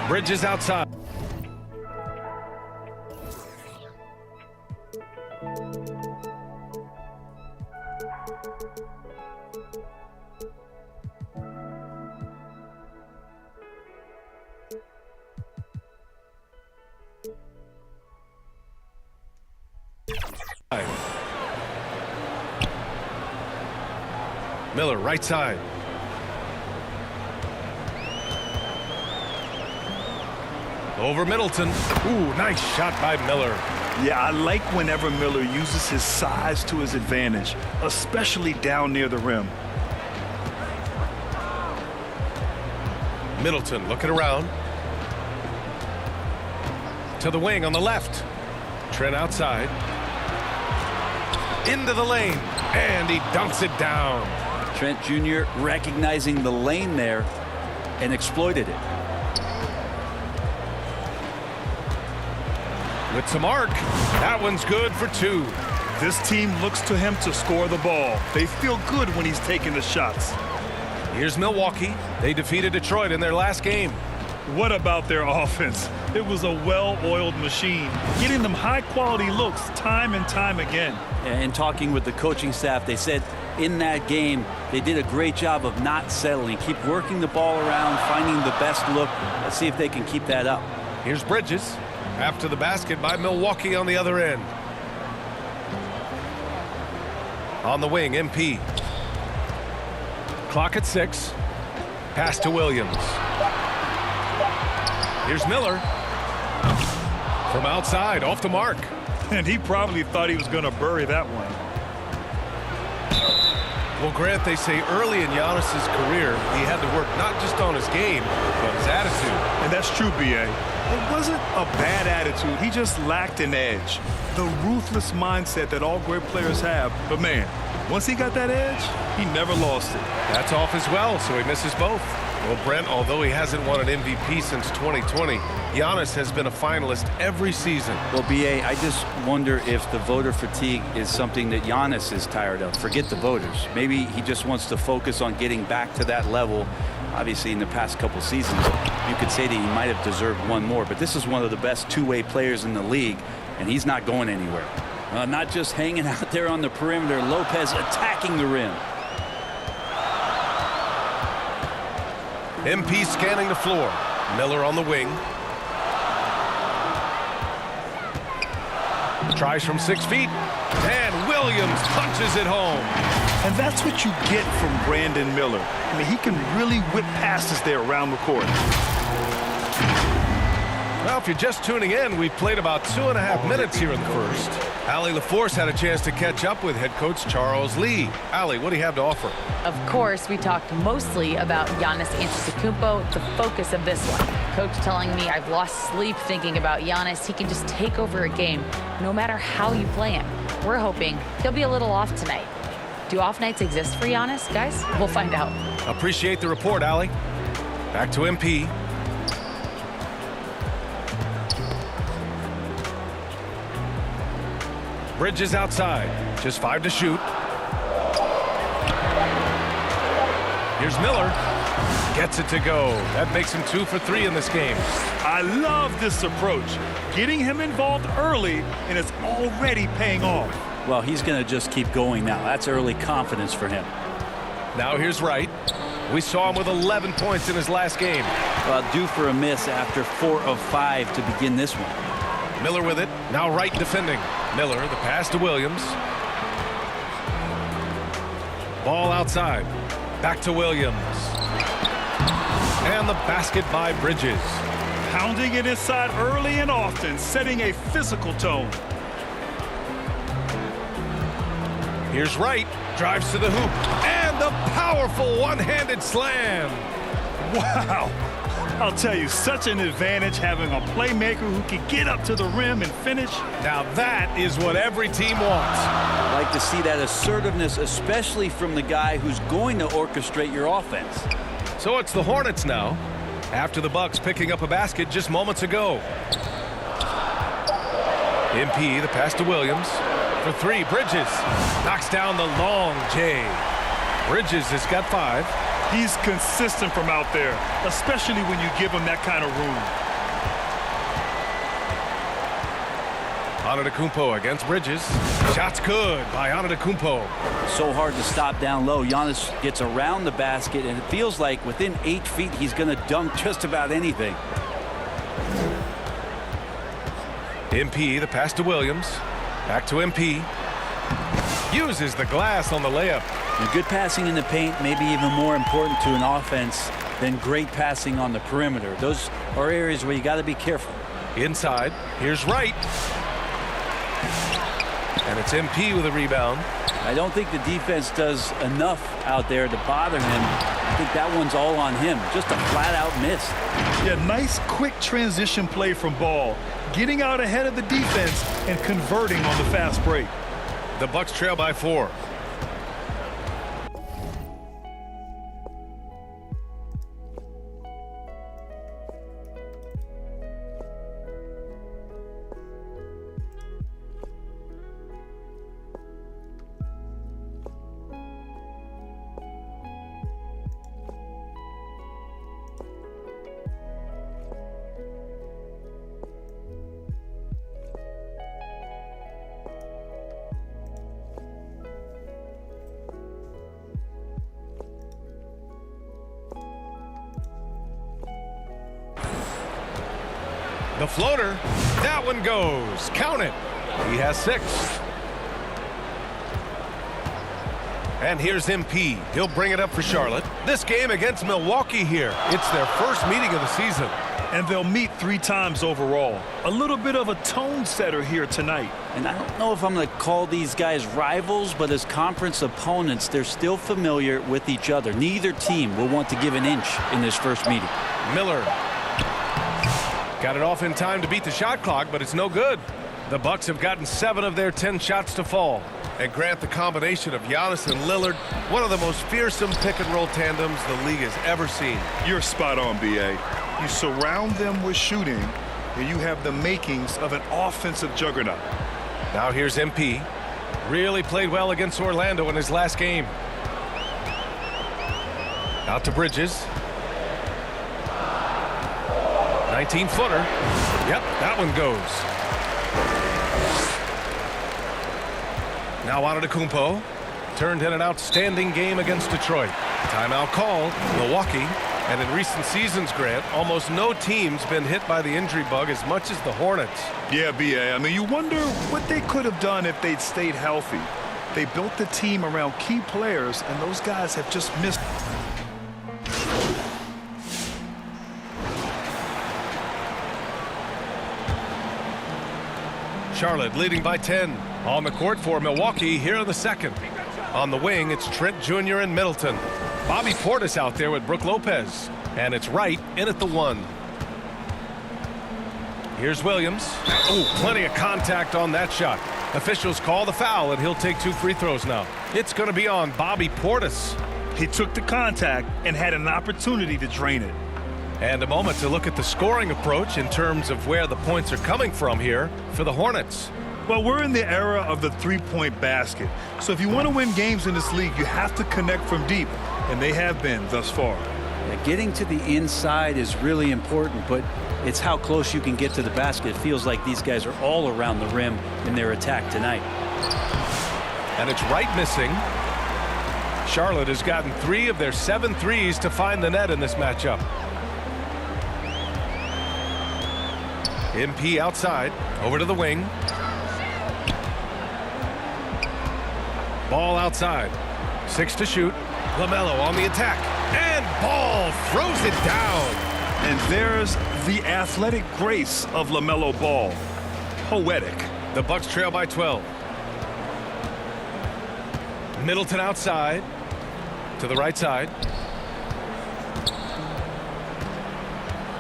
F: Bridges outside. Miller, right side. Over Middleton. Ooh, nice shot by Miller.
I: Yeah, I like whenever Miller uses his size to his advantage, especially down near the rim.
F: Middleton looking around. To the wing on the left. Trent outside. Into the lane. And he dunks it down.
V: Trent Jr. recognizing the lane there and exploited it.
F: With some arc. That one's good for two.
I: This team looks to him to score the ball. They feel good when he's taking the shots.
F: Here's Milwaukee. They defeated Detroit in their last game.
I: What about their offense? It was a well-oiled machine, getting them high-quality looks time and time again.
V: And talking with the coaching staff, they said in that game they did a great job of not settling. Keep working the ball around, finding the best look. Let's see if they can keep that up.
F: Here's Bridges. After the basket by Milwaukee on the other end. On the wing, MP. Clock at 6. Pass to Williams. Here's Miller. From outside, off the mark.
I: And he probably thought he was going to bury that one.
F: Well, Grant, they say early in Giannis's career, he had to work not just on his game, but his attitude.
I: And that's true, B.A. It wasn't a bad attitude. He just lacked an edge. The ruthless mindset that all great players have. But, man, once he got that edge, he never lost it.
F: That's off as well, so he misses both. Well, Brent, although he hasn't won an MVP since 2020, Giannis has been a finalist every season.
V: Well, B.A., I just wonder if the voter fatigue is something that Giannis is tired of. Forget the voters. Maybe he just wants to focus on getting back to that level. Obviously, in the past couple seasons, you could say that he might have deserved one more, but this is one of the best two-way players in the league, and he's not going anywhere. Not just hanging out there on the perimeter. Lopez attacking the rim.
F: MP scanning the floor. Miller on the wing. Tries from 6 feet. And Williams punches it home.
I: And that's what you get from Brandon Miller. I mean, he can really whip passes there around the court.
F: Well, if you're just tuning in, we've played about 2.5 minutes here in the first. Allie LaForce had a chance to catch up with head coach Charles Lee. Allie, what do you have to offer?
W: Of course, we talked mostly about Giannis Antetokounmpo, the focus of this one. Coach telling me I've lost sleep thinking about Giannis. He can just take over a game, no matter how you play him. We're hoping he'll be a little off tonight. Do off nights exist for Giannis, guys? We'll find out.
F: Appreciate the report, Allie. Back to MP. Bridges outside. Just 5 to shoot. Here's Miller. Gets it to go. That makes him 2 for 3 in this game.
I: I love this approach. Getting him involved early, and it's already paying off.
V: Well, he's going to just keep going now. That's early confidence for him.
F: Now here's Wright. We saw him with 11 points in his last game.
V: Well, due for a miss after 4 of 5 to begin this one.
F: Miller with it. Now Wright defending. Miller, the pass to Williams. Ball outside. Back to Williams. And the basket by Bridges.
I: Pounding it inside early and often, setting a physical tone.
F: Here's Wright. drives to the hoop, and the powerful one-handed slam.
I: Wow. I'll tell you, such an advantage having a playmaker who can get up to the rim and finish.
F: Now that is what every team wants.
V: I like to see that assertiveness, especially from the guy who's going to orchestrate your offense.
F: So it's the Hornets now, after the Bucks picking up a basket just moments ago. MP, the pass to Williams. For three, Bridges knocks down the long J. Bridges has got 5.
I: He's consistent from out there, especially when you give him that kind of room.
F: Antetokounmpo against Bridges. Shot's good by Antetokounmpo.
V: So hard to stop down low. Giannis gets around the basket, and it feels like within 8 feet he's going to dunk just about anything.
F: MP, the pass to Williams. Back to MP. Uses the glass on the layup.
V: And good passing in the paint may be even more important to an offense than great passing on the perimeter. Those are areas where you got to be careful.
F: Inside, here's Wright. And it's MP with a rebound.
V: I don't think the defense does enough out there to bother him. I think that one's all on him. Just a flat-out miss.
I: Yeah, nice quick transition play from Ball. Getting out ahead of the defense and converting on the fast break.
F: The Bucks trail by 4. The floater, that one goes. Count it. He has 6. And here's MP. He'll bring it up for Charlotte. This game against Milwaukee here. It's their first meeting of the season.
I: And they'll meet 3 times overall. A little bit of a tone setter here tonight.
V: And I don't know if I'm going to call these guys rivals, but as conference opponents, they're still familiar with each other. Neither team will want to give an inch in this first meeting.
F: Miller got it off in time to beat the shot clock, but it's no good. The Bucks have gotten 7 of their 10 shots to fall. And Grant, the combination of Giannis and Lillard, one of the most fearsome pick-and-roll tandems the league has ever seen.
I: You're spot on, B.A. You surround them with shooting, and you have the makings of an offensive juggernaut.
F: Now here's MP. Really played well against Orlando in his last game. Out to Bridges. 19-footer. Yep, that one goes. Now Antetokounmpo turned in an outstanding game against Detroit. Timeout called, Milwaukee. And in recent seasons, Grant, almost no team's been hit by the injury bug as much as the Hornets.
I: Yeah, B.A. I mean, you wonder what they could have done if they'd stayed healthy. They built the team around key players, and those guys have just missed.
F: Charlotte leading by 10. On the court for Milwaukee here in the second. On the wing, it's Trent Jr. and Middleton. Bobby Portis out there with Brook Lopez. And it's Wright in at the 1. Here's Williams. Oh, plenty of contact on that shot. Officials call the foul, and he'll take 2 free throws now. It's going to be on Bobby Portis.
I: He took the contact and had an opportunity to drain it.
F: And a moment to look at the scoring approach in terms of where the points are coming from here for the Hornets.
I: Well, we're in the era of the three-point basket. So if you want to win games in this league, you have to connect from deep, and they have been thus far.
V: Yeah, getting to the inside is really important, but it's how close you can get to the basket. It feels like these guys are all around the rim in their attack tonight.
F: And it's Wright missing. Charlotte has gotten 3 of their 7 threes to find the net in this matchup. MP outside, over to the wing. Ball outside. 6 to shoot. LaMelo on the attack. And Ball throws it down.
I: And there's the athletic grace of LaMelo Ball. Poetic.
F: The Bucks trail by 12. Middleton outside to the right side.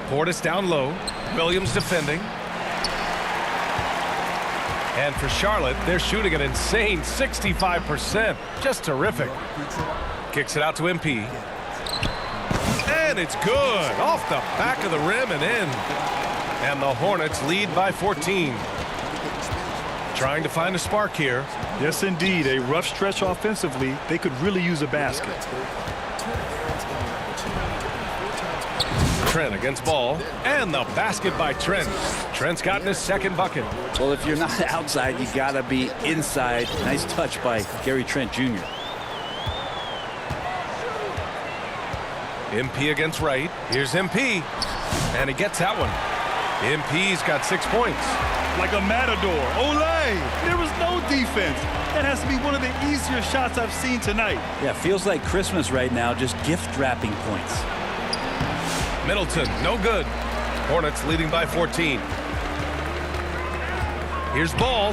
F: Portis down low. Williams defending. And for Charlotte, they're shooting an insane 65%. Just terrific. Kicks it out to MP. And it's good. Off the back of the rim and in. And the Hornets lead by 14. Trying to find a spark here.
I: Yes, indeed. A rough stretch offensively. They could really use a basket.
F: Trent against Ball. And the basket by Trent. Trent's gotten his second bucket.
V: Well, if you're not outside, you got to be inside. Nice touch by Gary Trent Jr.
F: MP against Wright. Here's MP. And he gets that one. MP's got 6 points.
I: Like a matador. Olay! There was no defense. That has to be one of the easier shots I've seen tonight.
V: Yeah, feels like Christmas right now, just gift wrapping points.
F: Middleton, no good. Hornets leading by 14. Here's Ball.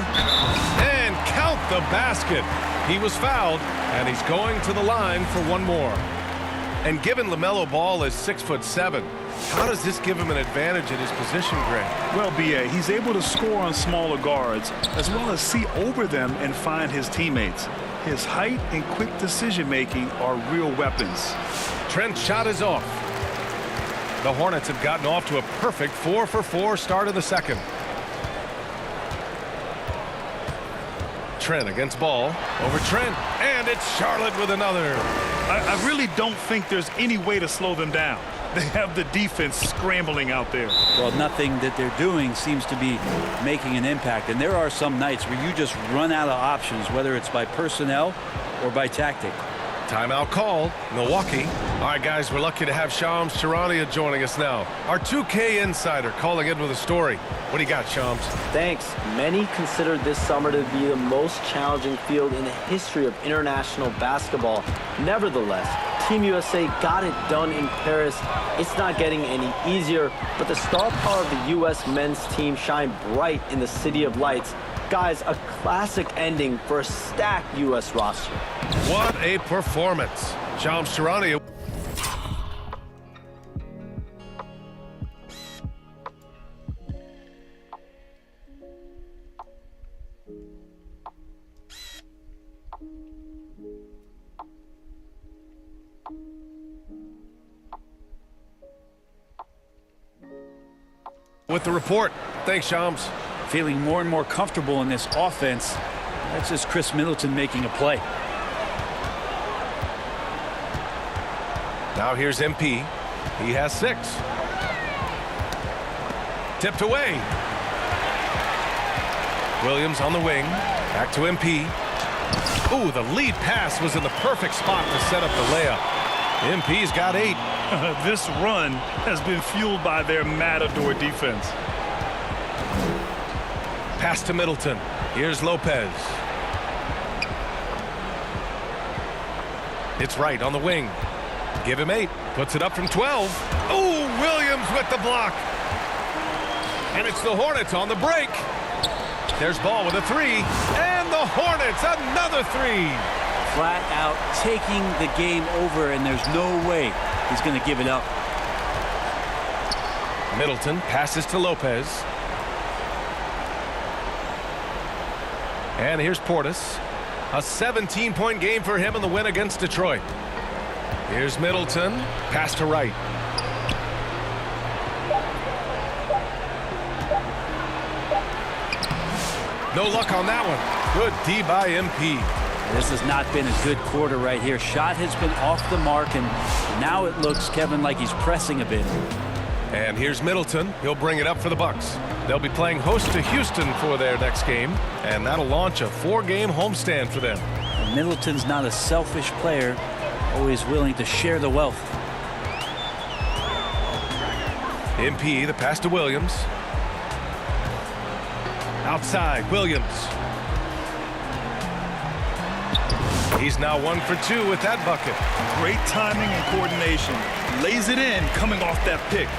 F: And count the basket. He was fouled, and he's going to the line for one more. And given LaMelo Ball is 6'7", how does this give him an advantage in his position, Greg?
I: Well, B.A., he's able to score on smaller guards, as well as see over them and find his teammates. His height and quick decision-making are real weapons.
F: Trent's shot is off. The Hornets have gotten off to a perfect 4-for-4 start in the second. Trent against Ball. Over Trent. And it's Charlotte with another.
I: I really don't think there's any way to slow them down. They have the defense scrambling out there.
V: Well, nothing that they're doing seems to be making an impact. And there are some nights where you just run out of options, whether it's by personnel or by tactic.
F: Timeout call, Milwaukee. All right, guys, we're lucky to have Shams Charania joining us now. Our 2K insider calling in with a story. What do you got, Shams?
D: Thanks. Many consider this summer to be the most challenging field in the history of international basketball. Nevertheless, Team USA got it done in Paris. It's not getting any easier, but the star power of the U.S. men's team shined bright in the City of Lights. Guys, a classic ending for a stacked U.S. roster.
F: What a performance. Shams Charania. With the report. Thanks, Shams.
V: Feeling more and more comfortable in this offense. That's just Chris Middleton making a play.
F: Now here's MP. He has 6. Tipped away. Williams on the wing. Back to MP. Ooh, the lead pass was in the perfect spot to set up the layup. MP's got 8.
I: This run has been fueled by their matador defense.
F: Pass to Middleton. Here's Lopez. It's Wright on the wing. Give him 8. Puts it up from 12. Ooh, Williams with the block. And it's the Hornets on the break. There's Ball with a 3. And the Hornets another 3.
V: Flat out taking the game over, and there's no way he's going to give it up.
F: Middleton passes to Lopez. And here's Portis. A 17-point game for him in the win against Detroit. Here's Middleton. Pass to Wright. No luck on that one. Good D by MP.
V: This has not been a good quarter right here. Shot has been off the mark, and now it looks, Kevin, like he's pressing a bit.
F: And here's Middleton. He'll bring it up for the Bucks. They'll be playing host to Houston for their next game, and that'll launch a 4-game homestand for them.
V: And Middleton's not a selfish player, always willing to share the wealth.
F: MP, the pass to Williams. Outside, Williams. He's now 1 for 2 with that bucket.
I: Great timing and coordination. Lays it in coming off that pick.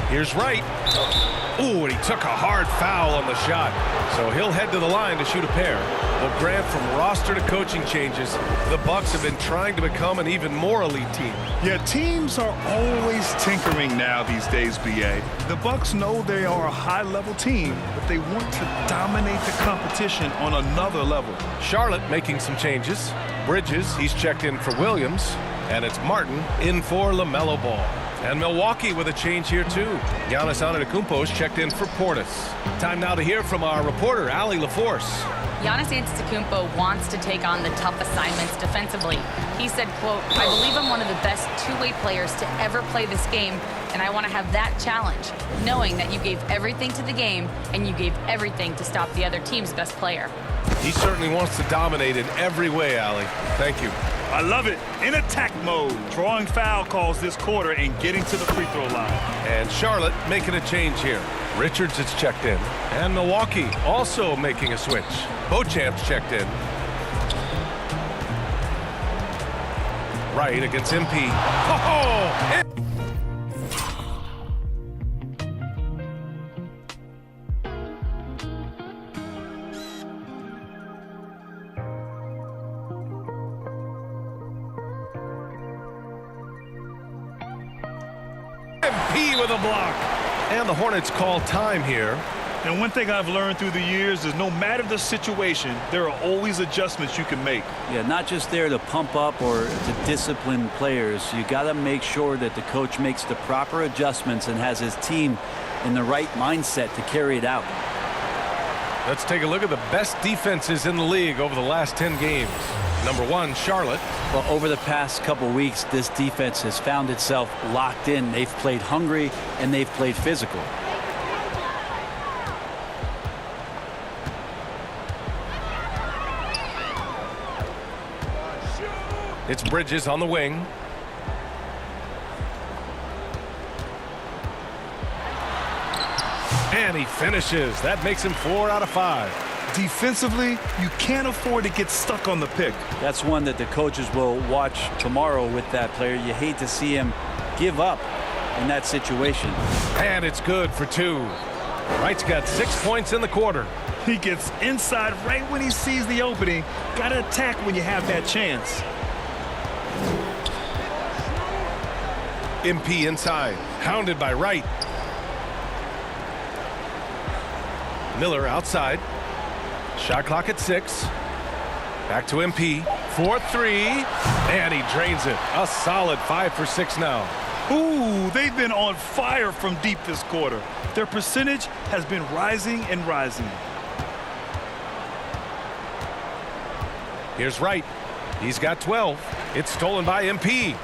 F: Here's Wright. Ooh, and he took a hard foul on the shot. So he'll head to the line to shoot a pair. Well, Grant, from roster to coaching changes, the Bucks have been trying to become an even more elite team.
I: Yeah, teams are always tinkering now these days, BA. The Bucks know they are a high-level team, but they want to dominate the competition on another level.
F: Charlotte making some changes. Bridges, he's checked in for Williams, and it's Martin in for LaMelo Ball. And Milwaukee with a change here, too. Giannis Antetokounmpo's checked in for Portis. Time now to hear from our reporter, Allie LaForce.
W: Giannis Antetokounmpo wants to take on the tough assignments defensively. He said, quote, "I believe I'm one of the best two-way players to ever play this game, and I want to have that challenge, knowing that you gave everything to the game and you gave everything to stop the other team's best player."
F: He certainly wants to dominate in every way, Allie. Thank you.
I: I love it. In attack mode, drawing foul calls this quarter and getting to the free throw line.
F: And Charlotte making a change here. Richards is checked in. And Milwaukee also making a switch. Beauchamp's checked in. Right against MP. Oh! MP with a block. And the Hornets call time here.
I: And one thing I've learned through the years is no matter the situation, there are always adjustments you can make.
V: Yeah, not just there to pump up or to discipline players. You got to make sure that the coach makes the proper adjustments and has his team in the right mindset to carry it out.
F: Let's take a look at the best defenses in the league over the last 10 games. Number 1, Charlotte.
V: Well, over the past couple weeks, this defense has found itself locked in. They've played hungry and they've played physical.
F: It's Bridges on the wing. And he finishes. That makes him 4 out of 5.
I: Defensively, you can't afford to get stuck on the pick.
V: That's one that the coaches will watch tomorrow with that player. You hate to see him give up in that situation.
F: And it's good for 2. Wright's got 6 points in the quarter.
I: He gets inside right when he sees the opening. Got to attack when you have that chance.
F: MP inside, hounded by Wright. Miller outside. Shot clock at 6. Back to MP. 4-3. And he drains it. A solid 5 for 6 now.
I: Ooh, they've been on fire from deep this quarter. Their percentage has been rising and rising.
F: Here's Wright. He's got 12. It's stolen by MP.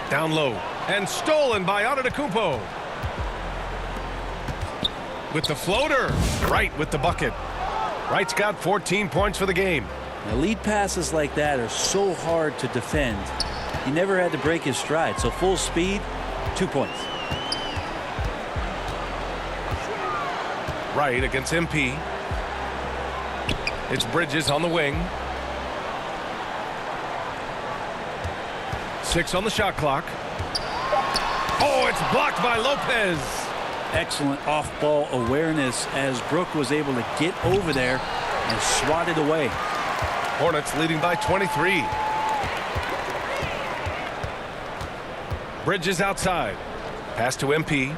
F: Down low. And stolen by Antetokounmpo. With the floater. Wright with the bucket. Wright's got 14 points for the game.
V: Now, lead passes like that are so hard to defend. He never had to break his stride. So full speed, 2 points.
F: Wright against MP. It's Bridges on the wing. 6 on the shot clock. Oh, it's blocked by Lopez.
V: Excellent off-ball awareness as Brook was able to get over there and swat it away.
F: Hornets leading by 23. Bridges outside. Pass to MP.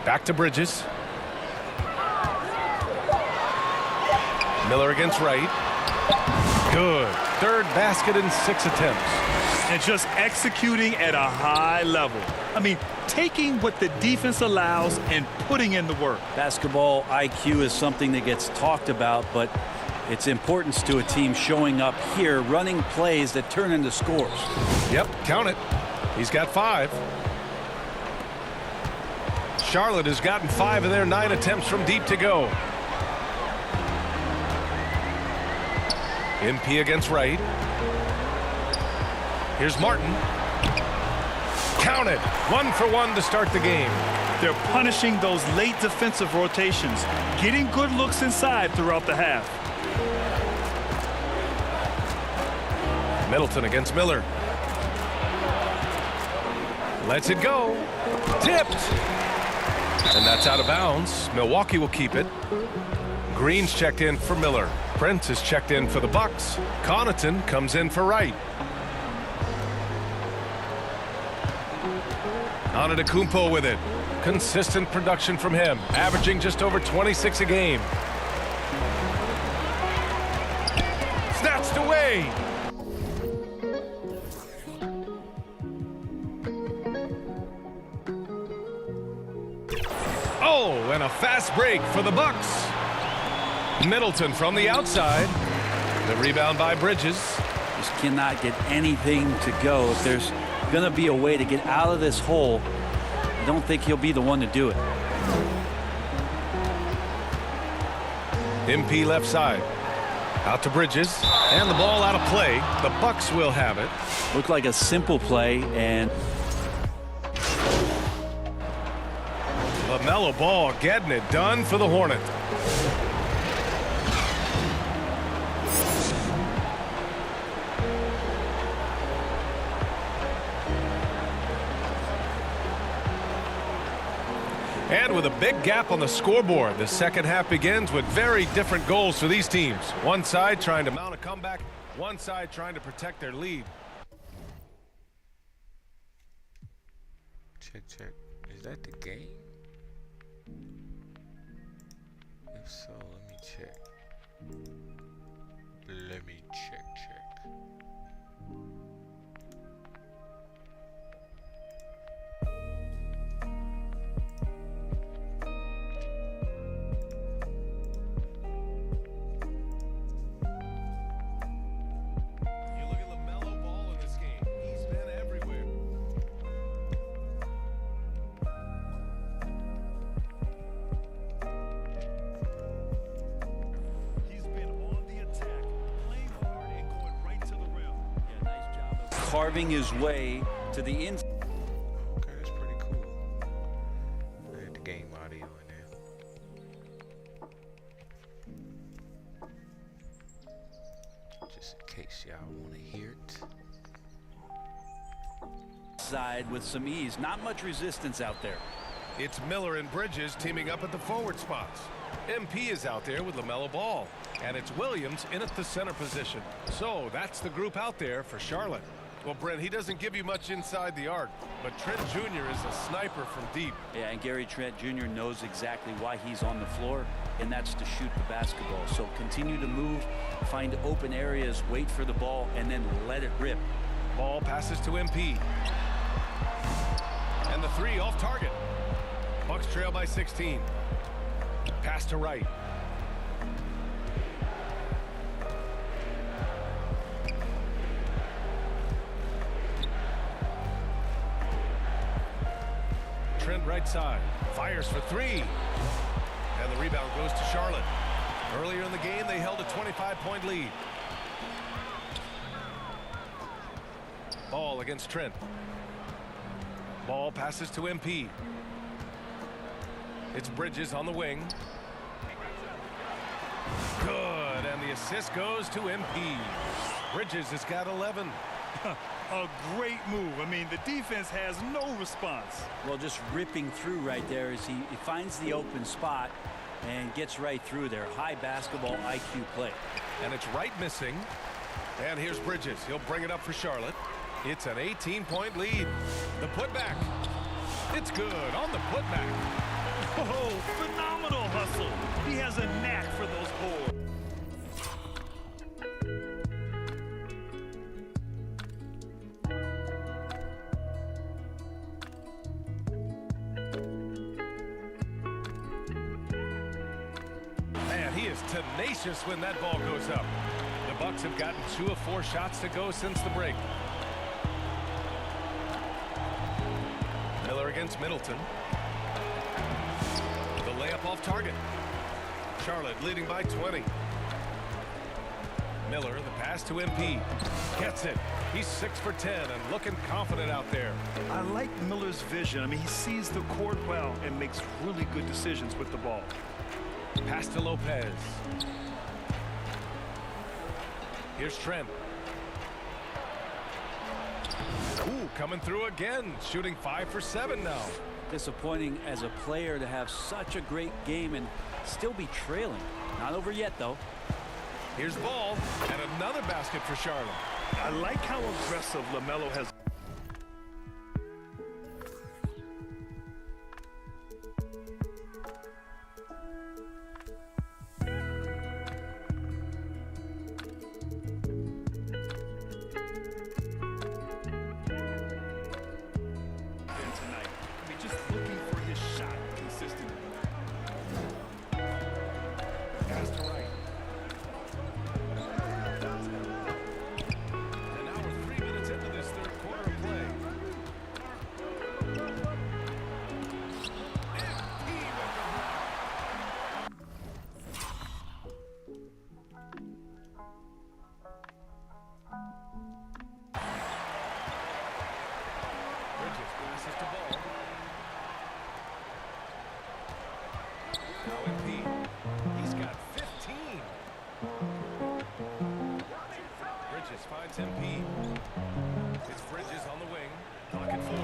F: Back to Bridges. Miller against Wright. Good. Third basket in 6 attempts.
I: And just executing at a high level. I mean, taking what the defense allows and putting in the work.
V: Basketball IQ is something that gets talked about, but its importance to a team showing up here, running plays that turn into scores.
F: Yep, count it. He's got 5. Charlotte has gotten 5 of their 9 attempts from deep to go. MP against Wright. Here's Martin. Count it. 1 for 1 to start the game.
I: They're punishing those late defensive rotations, getting good looks inside throughout the half.
F: Middleton against Miller. Lets it go. Tipped. And that's out of bounds. Milwaukee will keep it. Green's checked in for Miller. Prince is checked in for the Bucks. Connaughton comes in for Wright. Antetokounmpo with it. Consistent production from him, averaging just over 26 a game. Snatched away. Oh, and a fast break for the Bucks. Middleton from the outside. The rebound by Bridges.
V: Just cannot get anything to go. If there's going to be a way to get out of this hole, I don't think he'll be the one to do it.
F: MP left side. Out to Bridges. And the ball out of play. The Bucks will have it.
V: Looked like a simple play, and
F: LaMelo Ball getting it done for the Hornets. And with a big gap on the scoreboard, the second half begins with very different goals for these teams. One side trying to mount a comeback, one side trying to protect their lead.
A: Check. Is that the game? If so, let me check. Let me check.
F: You look at LaMelo Ball in this game. He's been everywhere.
I: He's been on the attack, playing hard and going right to the rim.
V: yeah, nice job of carving his way to the inside.
A: Okay, that's pretty cool. I had the game audio in there. Just in case y'all want to hear it.
V: Side with some ease. Not much resistance out there.
F: It's Miller and Bridges teaming up at the forward spots. MP is out there with LaMelo Ball. And it's Williams in at the center position. So that's the group out there for Charlotte. Well, Brent, he doesn't give you much inside the arc, but Trent Jr. is a sniper from deep.
V: Yeah, and Gary Trent Jr. knows exactly why he's on the floor, and that's to shoot the basketball. So continue to move, find open areas, wait for the ball, and then let it rip.
F: Ball passes to MP. And the three off target. Bucks trail by 16. Pass to Wright. Trent right side. Fires for three. And the rebound goes to Charlotte. Earlier in the game, they held a 25-point lead. Ball against Trent. Ball passes to MP. It's Bridges on the wing. Good, and the assist goes to MP. Bridges has got 11.
I: A great move. I mean, the defense has no response.
V: Well, just ripping through right there as he finds the open spot and gets right through there. High basketball IQ play.
F: And it's Wright missing. And here's Bridges. He'll bring it up for Charlotte. It's an 18-point lead. The putback. It's good on the putback.
I: Oh, phenomenal hustle. He has a knack for those boards.
F: Man, he is tenacious when that ball goes up. The Bucks have gotten 2 of 4 shots to go since the break. Miller against Middleton. The layup off target. Charlotte leading by 20. Miller, the pass to MP. Gets it. He's 6 for 10 and looking confident out there.
I: I like Miller's vision. I mean, he sees the court well and makes really good decisions with the ball.
F: Pass to Lopez. Here's Trent. Ooh, coming through again, shooting 5 for 7 now.
V: Disappointing as a player to have such a great game and still be trailing. Not over yet, though.
F: Here's Ball, and another basket for Charlotte.
I: I like how aggressive LaMelo has. Tonight. I mean, just looking for his shot consistently. Pass to right.
F: And now we're 3 minutes into this third quarter of play. Bridges passes to Ball. Now MP. He's got 15. Bridges finds MP. It's Bridges on the wing. Clock at 4.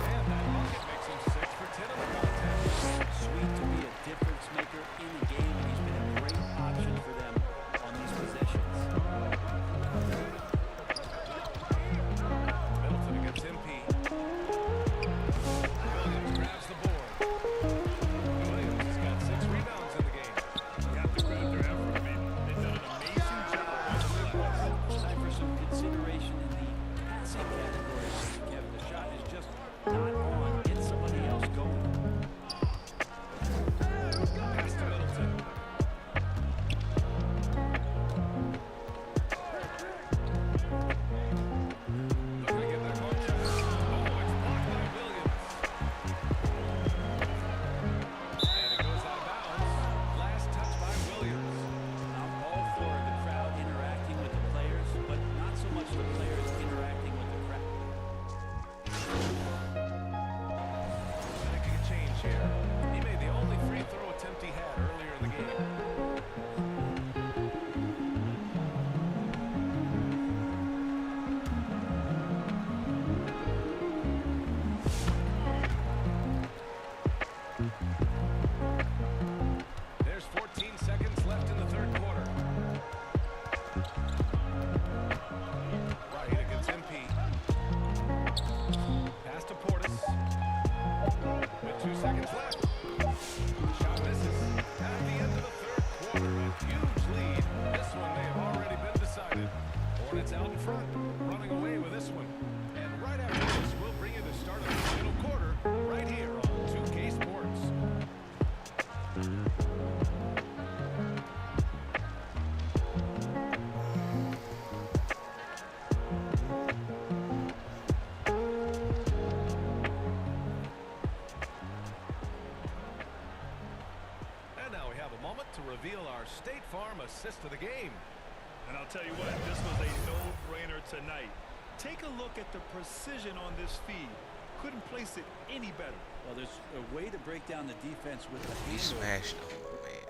F: And that bucket makes him 6 for 10 in the contest.
V: Sweet to be a difference maker in the game, and he's been a great option for them on these possessions.
F: Middleton against MP. Williams grabs the board. Williams has got 6 rebounds in the game.
I: You have to grab their effort. I mean, they've done an amazing job on the glass.
V: Time for some consideration in the passing category, Kevin. The shot is just not on. Get somebody else going.
F: Pass to Middleton. Looking to get their one shot. Oh, it's blocked by Williams. And it goes out of bounds. Last touch by Williams.
V: I'm all for the crowd interacting with the players, but not so much the players interacting with the crowd.
F: Making a change here. He made the only free throw attempt he had earlier in the game. There's 14 seconds left in the third quarter. Right against MP. Pass to Portis. With 2 seconds left. Shot misses. At the end of the third quarter, a huge lead. This one may have already been decided. Hornets out in front, running away with this one. And right after this, we'll bring you the start of the final quarter right here on 2K Sports. And now we have a moment to reveal our State Farm assist of the game.
I: And I'll tell you what, this was a no-brainer tonight. Take a look at the precision on this feed. Couldn't place it any better.
V: Well, there's a way to break down the defense with the
A: He
V: handle.
A: smashed him, man.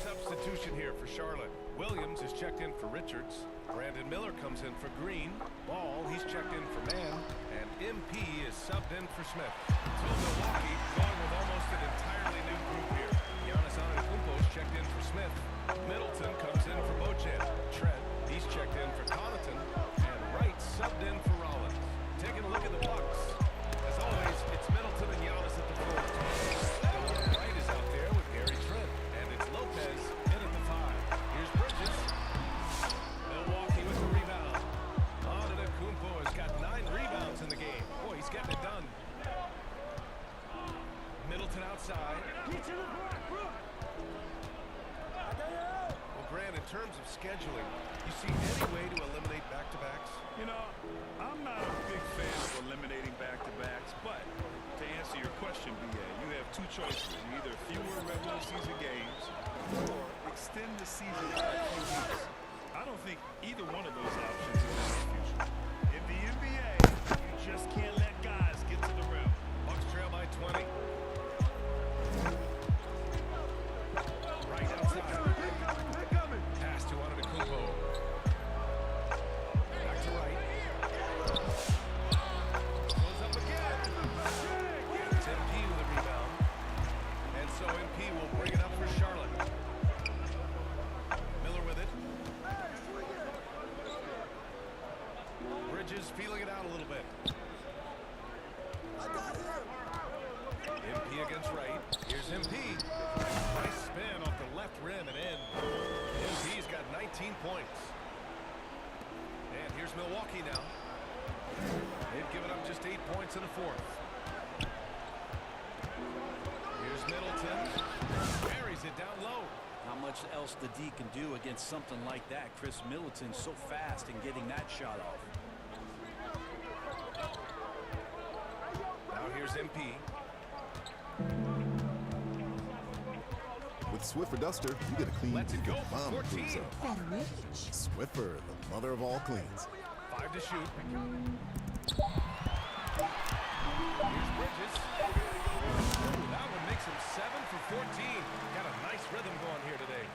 F: Substitution here for Charlotte. Williams is checked in for Richards. Brandon Miller comes in for Green. Ball, he's checked in for Mann. And MP is subbed in for Smith. So Milwaukee going with almost an entirely new group here. Giannis Antetokounmpo is checked in for Smith. Middleton comes in for Bochan. Trent, he's checked in for Connaughton. And Wright subbed in for Rollins. Taking a look at the Bucks. As always, it's Middleton and Giannis at the 4. Wright is out there with Gary Trent. And it's Lopez in at the 5. Here's Bridges. Milwaukee with the rebound. Antetokounmpo has got 9 rebounds in the game. Boy, he's getting it done. Middleton outside. Well, Grant, in terms of scheduling, you see any way to eliminate back-to-backs?
I: You know, I'm not a big fan of eliminating back-to-backs, but to answer your question, BA, you have 2 choices. Either fewer regular season games or extend the season by a few weeks. I don't think either one of those options is in the future. In the NBA, you just can't let guys get to the rim.
F: Bucks trail by 20. Right outside. Bridges feeling it out a little bit. MP against right. Here's MP. Nice spin off the left rim and in. MP's got 19 points. And here's Milwaukee now. They've given up just 8 points in the fourth. Here's Middleton. Buries it down low.
V: Not much else the D can do against something like that. Chris Middleton's so fast in getting that shot off.
F: Now here's MP.
Q: With Swiffer Duster, you get a clean
F: Lets it
Q: even
F: go for
Q: mom
F: 14.
Q: approves of. Swiffer, the mother of all cleans.
F: 5 to shoot. Here's Bridges. That one makes him 7 for 14. Got a nice rhythm going here today.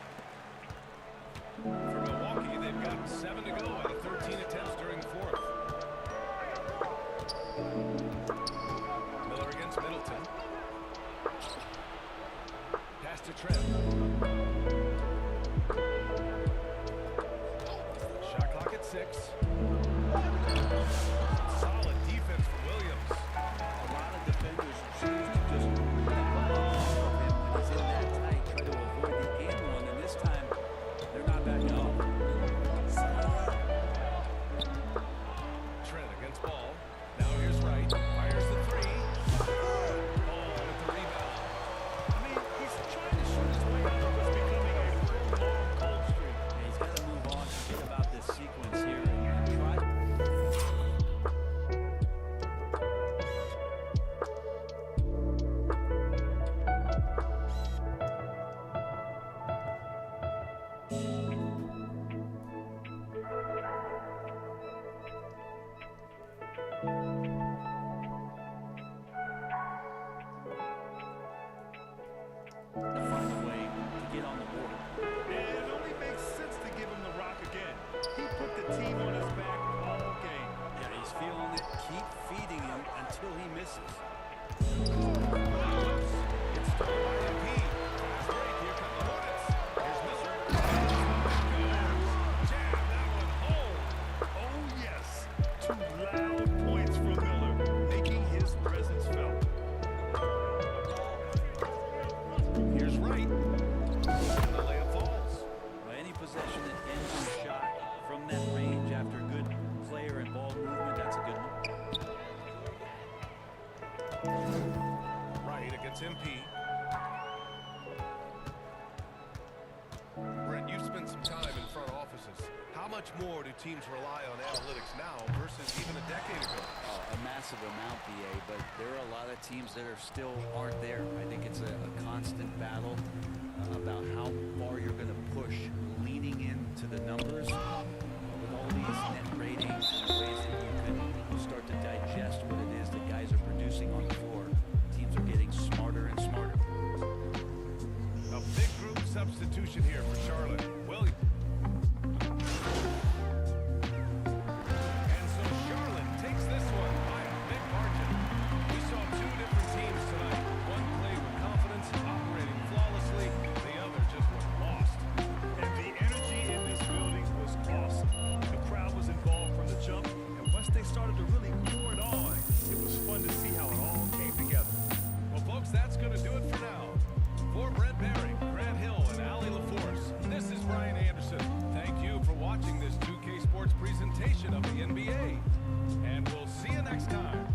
F: For Milwaukee, they've got 7 to go out of 13 attempts during the fourth. Miller against Middleton. Pass to Trent. Shot clock at 6. Solid defense for Williams.
V: A lot of defenders choose to just back off of him when he's in that tight, try to avoid the and one, and this time they're not backing off.
F: Trent against Ball. Now here's Wright. Fires the three. Ball with the rebound.
I: I mean, he's trying to shoot his way out of what's becoming a prolonged cold streak.
V: Yeah, he's got to move on, forget about this sequence here, and try. To find a way to get on the board.
I: And it only makes sense to give him the rock again. He put the team on his back all game.
V: Yeah, he's feeling it. Keep feeding him until he misses.
F: It's stolen by MP. Fast break. Here come the Hornets. Here's Miller. Jam that one home.
I: Oh, yes. 2 loud points from Miller, making his presence felt.
F: Here's Wright. And the layup falls.
V: Well, any possession that ends in a shot from that range after good player and ball movement, that's a good one.
F: Wright against MP. Brent, you've spent some time in front offices. How much more do teams rely on analytics now versus even a decade ago?
V: A massive amount, BA, but there are a lot of teams that are still aren't there. I think it's a constant battle about how far you're going to push leaning into the numbers with all these net ratings and ways that you can start to digest what it is that guys are producing on the floor. Teams are getting smarter and smarter.
F: A big group substitution here for Charlotte. Williams. And so Charlotte takes this one by a big margin. We saw 2 different teams tonight. One played with confidence, operating flawlessly. The other just looked lost.
I: And the energy in this building was awesome. The crowd was involved from the jump, and once they started to really pour it on, it was fun to see how it all came together.
F: Well, folks, that's going to do it for now. For Brent Barry, Grant Hill, and Allie LaForce, this is Brian Anderson. Thank you for watching this 2K Sports presentation of the NBA. And we'll see you next time.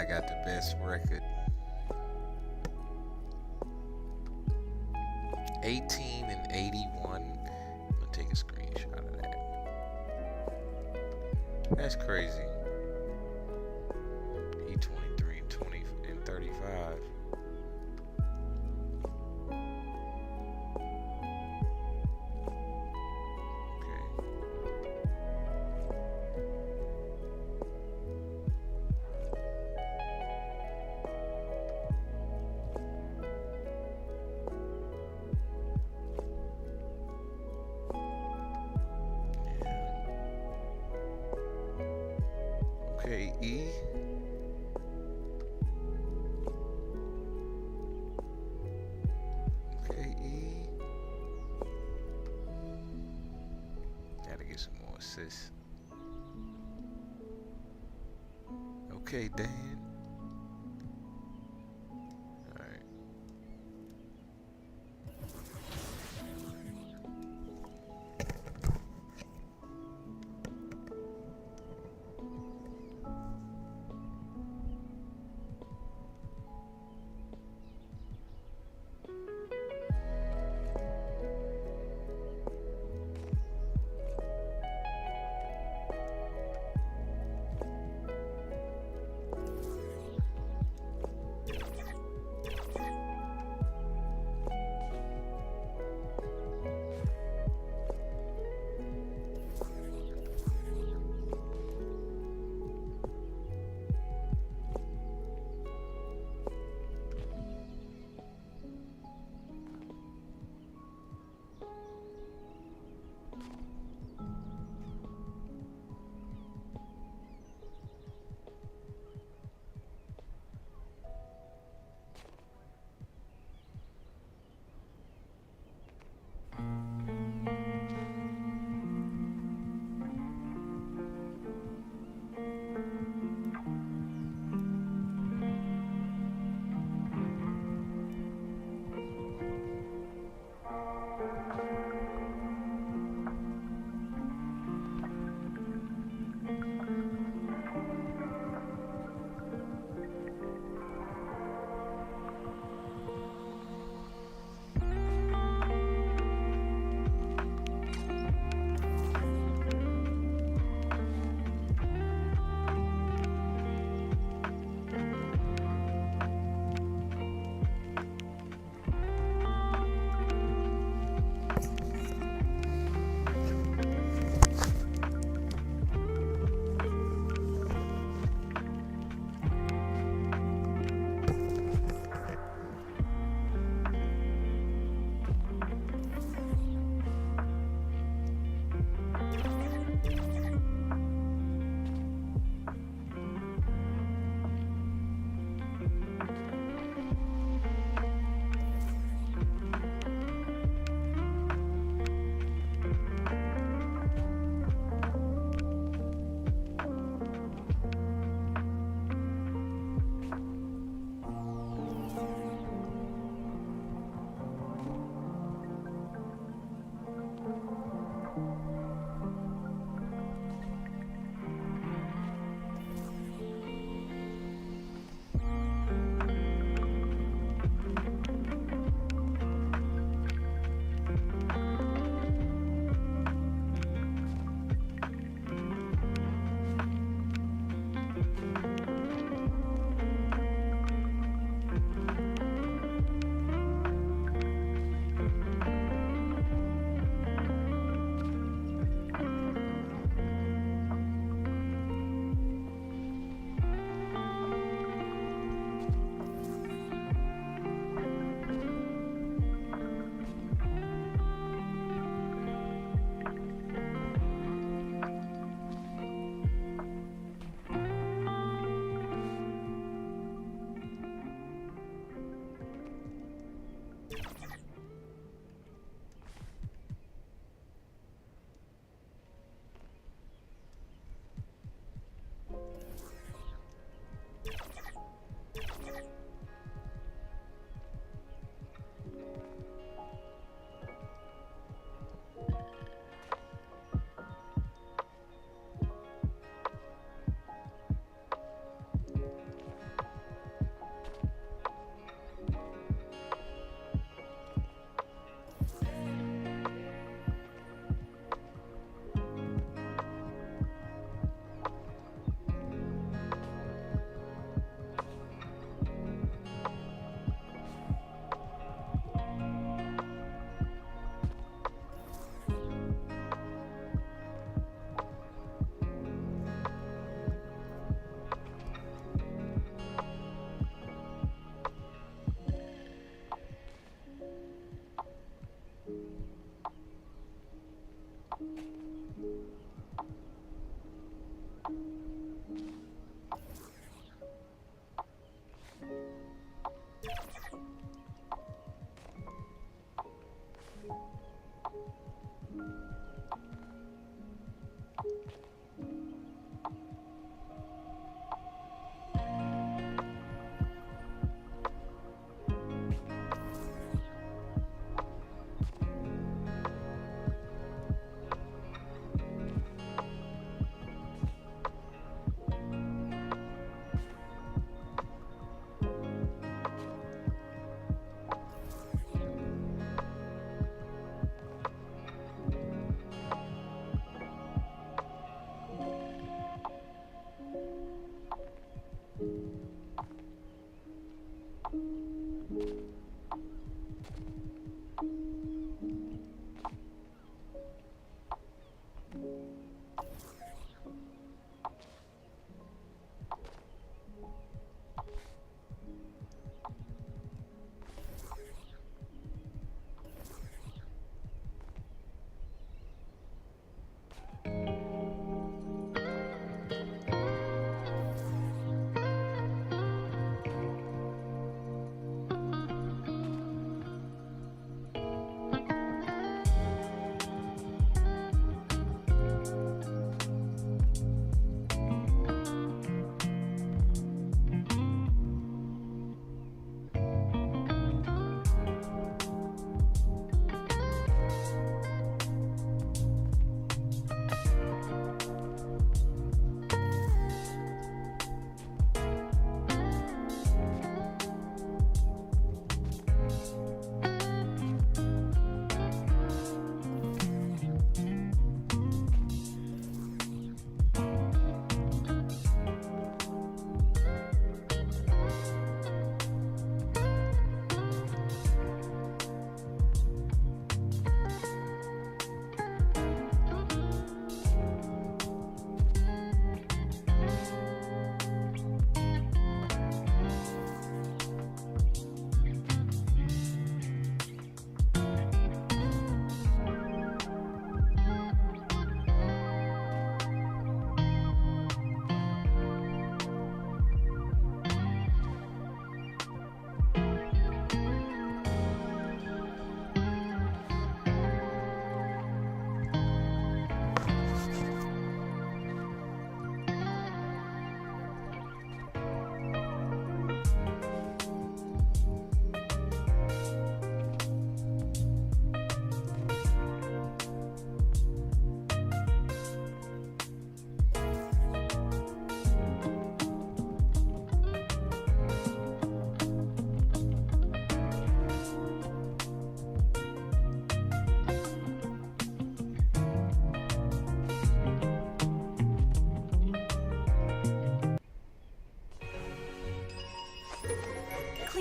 A: I got the best record. 18-81. I'm gonna take a screenshot of that. That's crazy. He 23-20-35. Okay, E. Okay, E. Gotta get some more assists. Okay, Dan. Alright.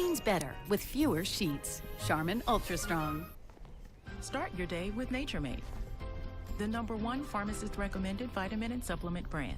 K: cleans better with fewer sheets. Charmin Ultra Strong. Start your day with Nature Made, the #1 pharmacist recommended vitamin and supplement brand.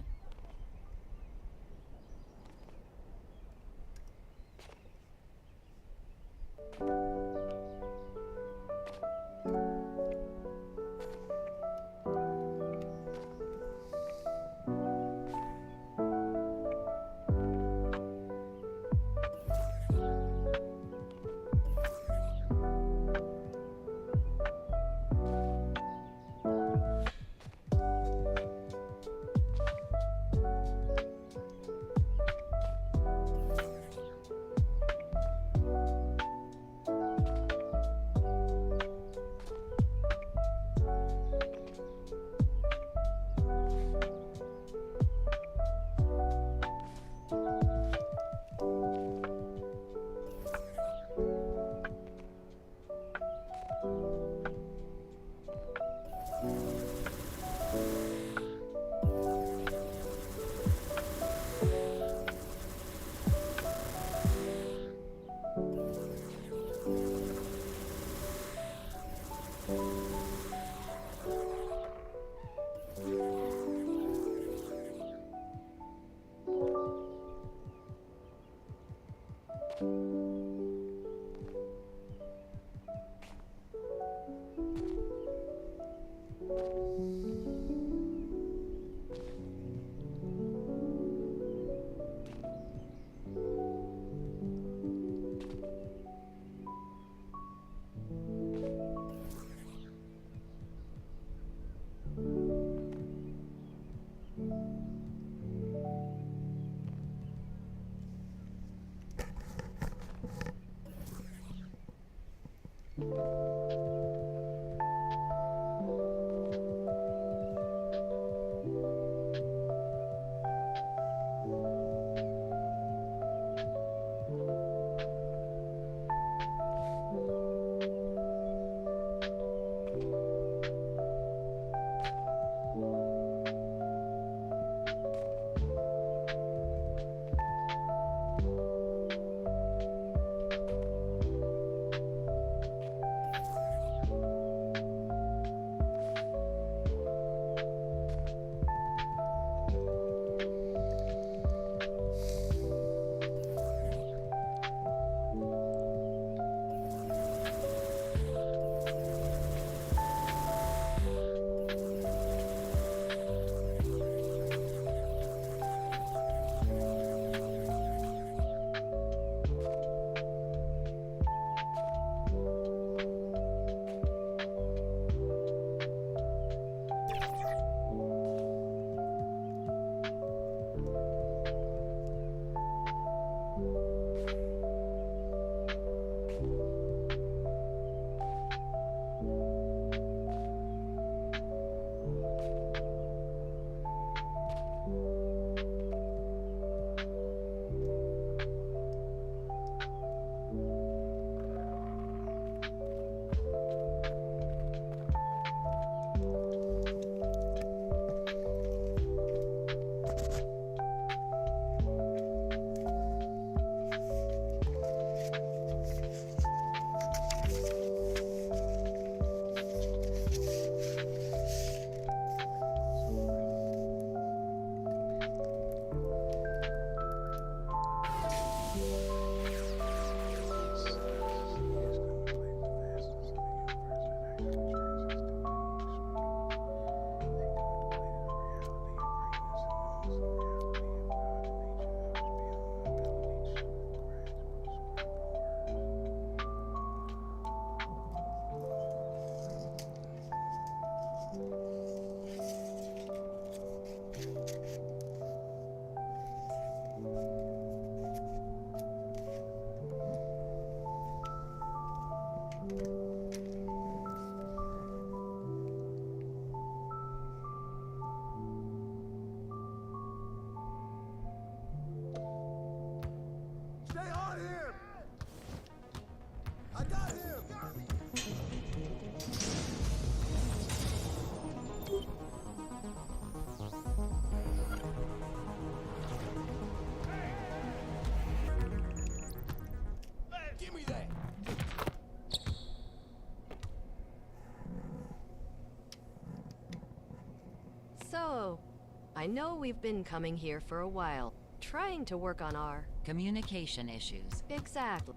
L: I know we've been coming here for a while, trying to work on our
O: communication issues.
L: Exactly.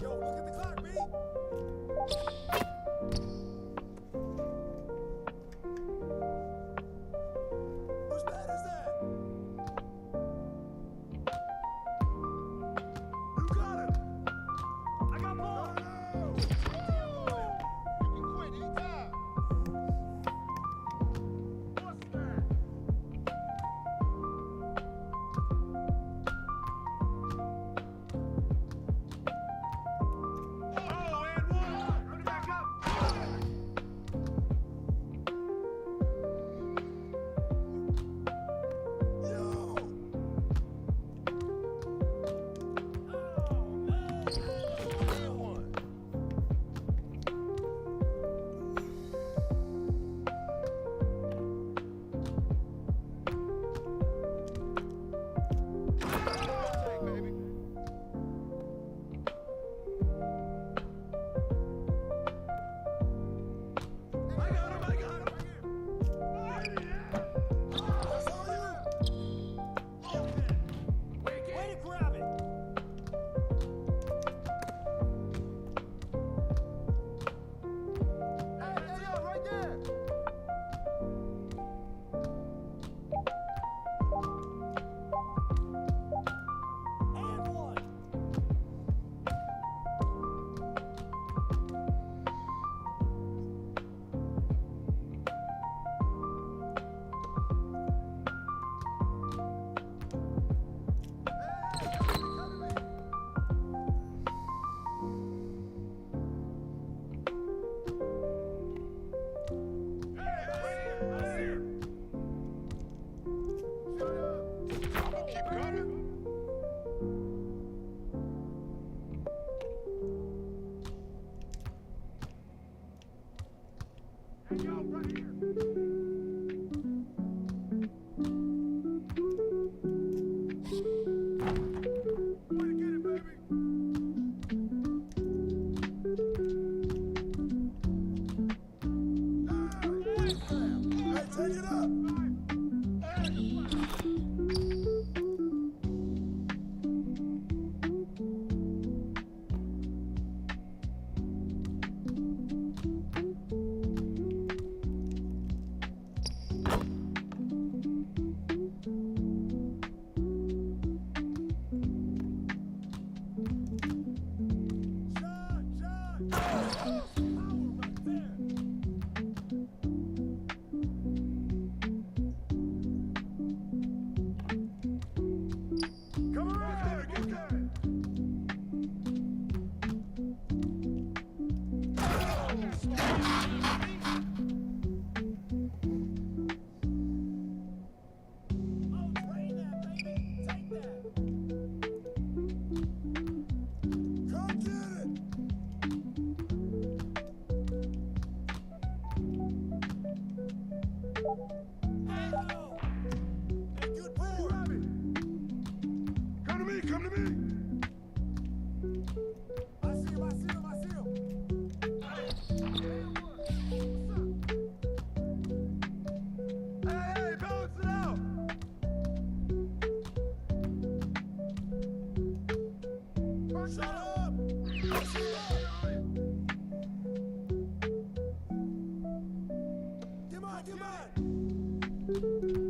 U: Yo, look at the clock, B. Whose bat is that? You got him. I got ball. No. You can quit anytime. What's that? Oh, and one. Run it back up. Yo. And one. Take, baby. I got him, I got him. That's all you. Okay. Way to grab it. Hey, yo, right there. And one. Keep coming. Hey, yo, right here. Way to get it, baby. Hey, take it up. Come around, get that. Come get it. Hey, good boy. Come to me, come to me. I see him, I see him, I see him. Hey, balance it out. Shut up. Come on, come on.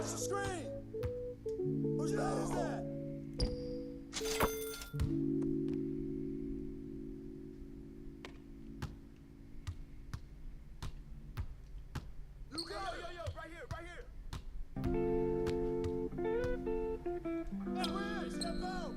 U: Push the screen. Whose man is that? Yo, right here, right here. Hey, step out.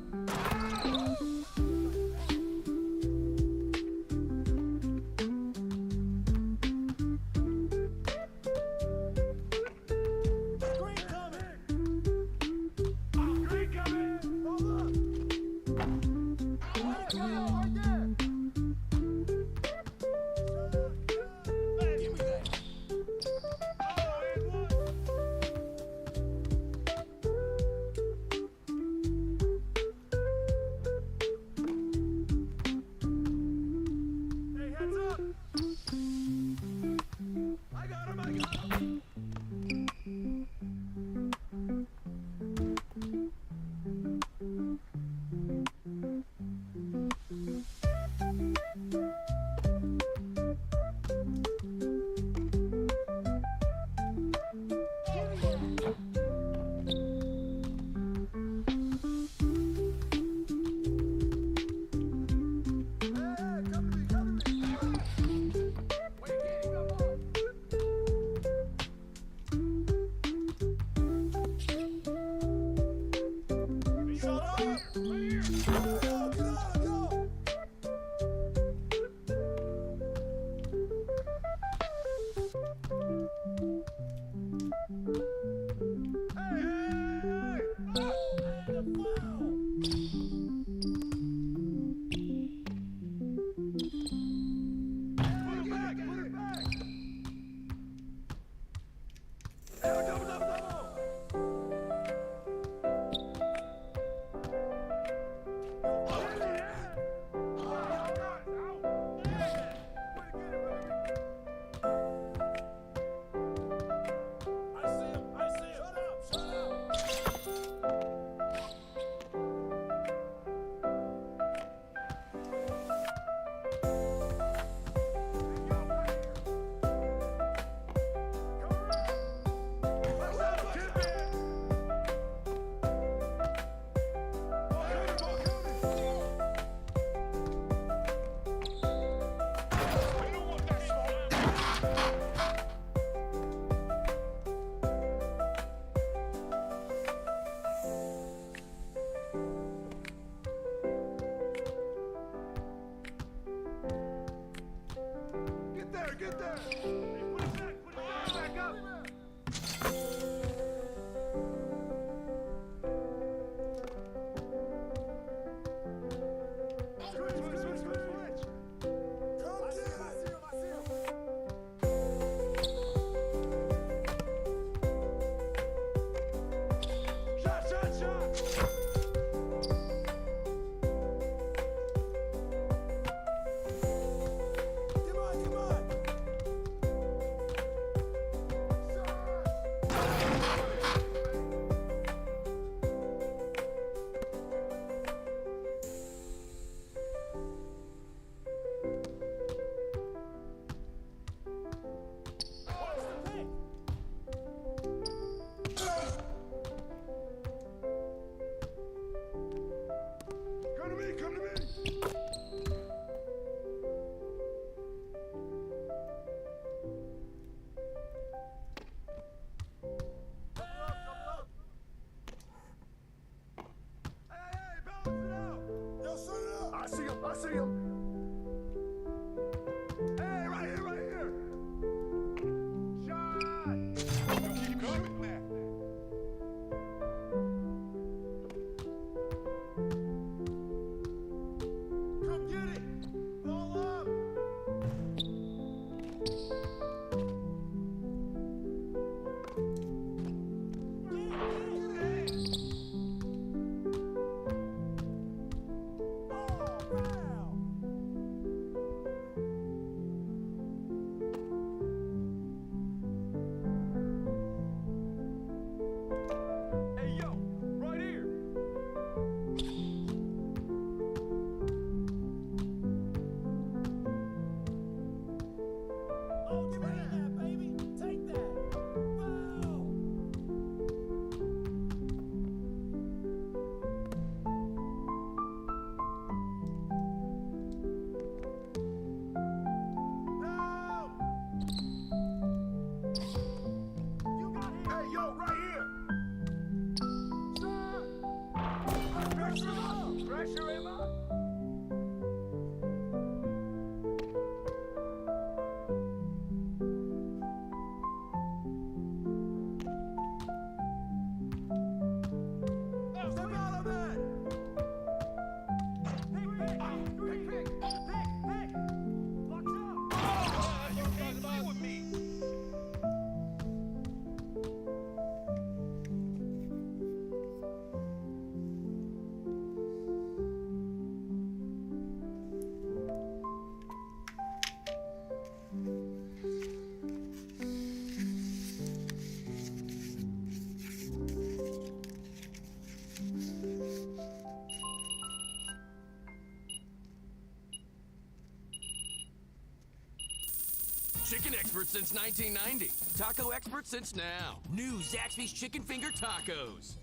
J: Chicken expert since 1990. Taco expert since now. New Zaxby's Chicken Finger Tacos.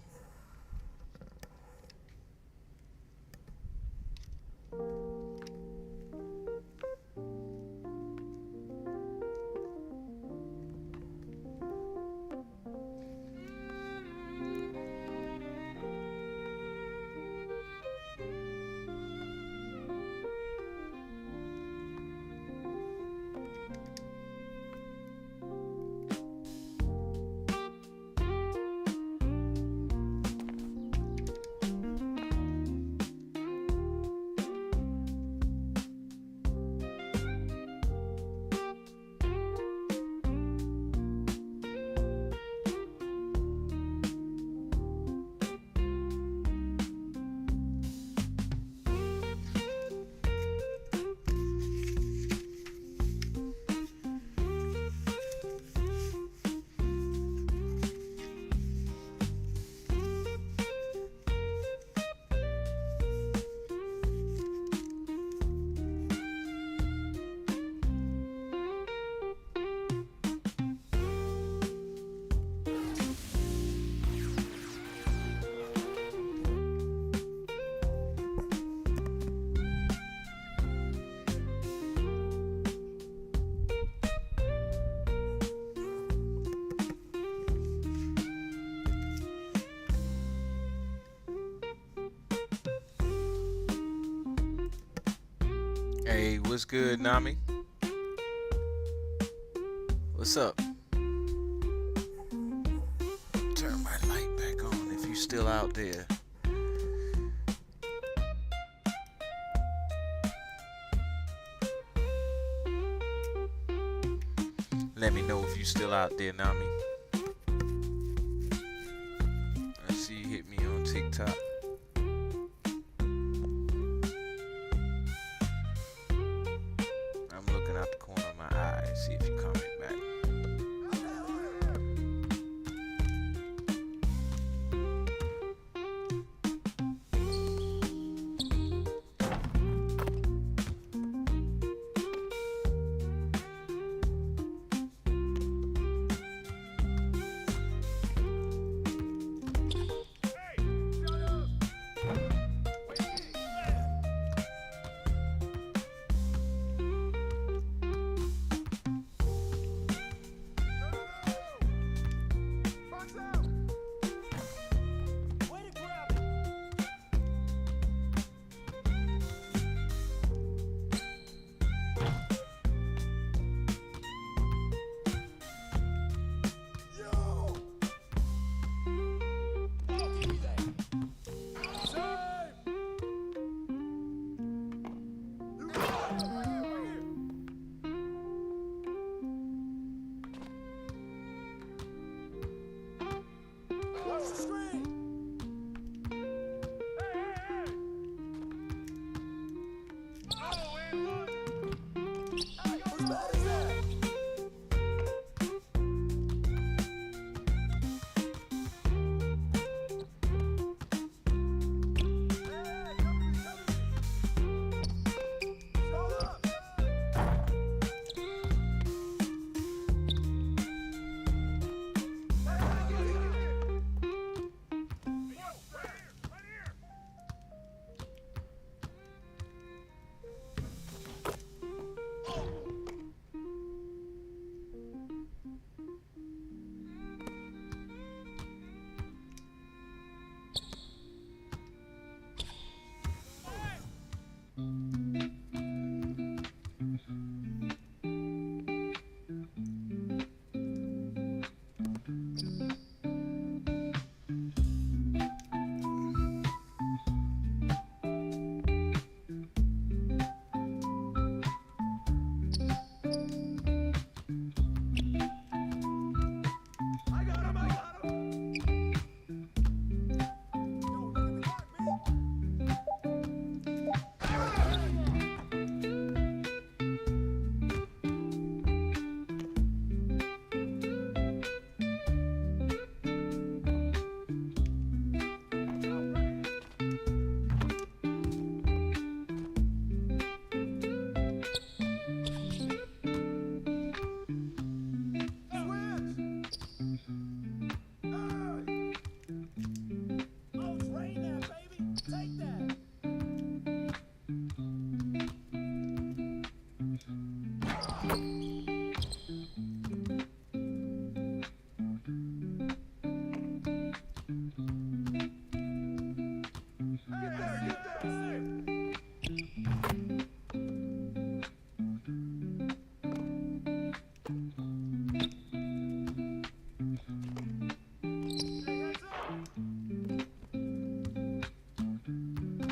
A: Hey, what's good, Nami? What's up? Turn my light back on if you still out there. Let me know if you still out there, Nami. I see you hit me on TikTok. I'm looking out the corner of my eye and see if you comment back.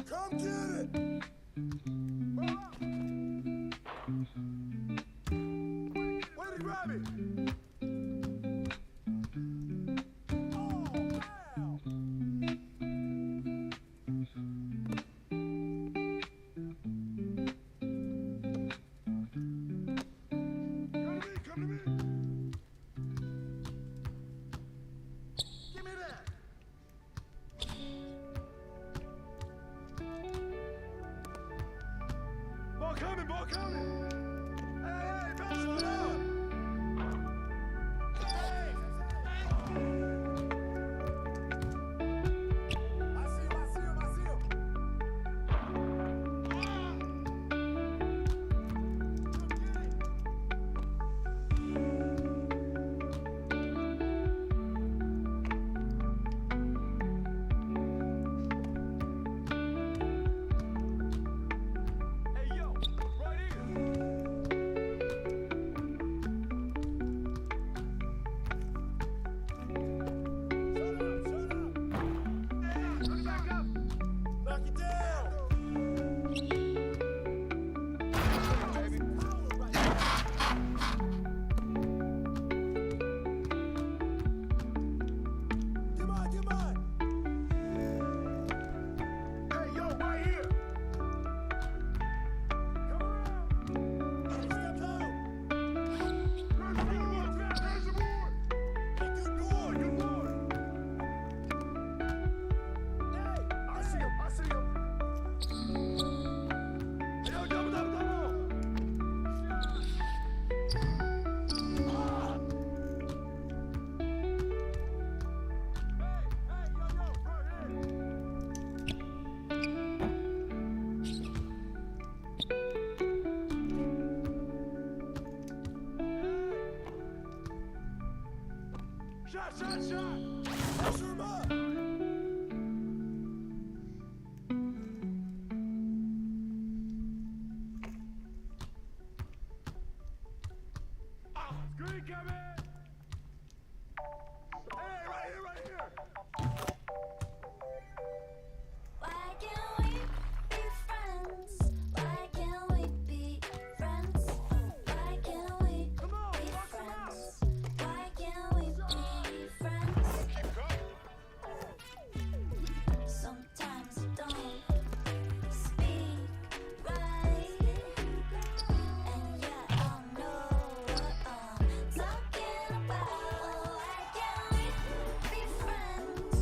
U: Come get it! Way to grab it! Ball coming, ball coming! Hey, pass it up! Hey! I see him, I see him, I see him! Hey, yo, right here! Knock it down! Come on, come on! Hey, yo, right here! Come around! Step out! There's the board! There's the board! Hey, good board, good board! Hey, I see him, I see him! Hey, yo, double, double, double! Ah! Shot, shot, shot! Pressure him up! Screen coming! Hey, right here, right here!
B: Why can't we be friends? Why can't we be friends? Why can't we be friends? Why can't we be friends? Sometimes you don't speak right, and yet I know what I'm talking about. Why can't we be friends?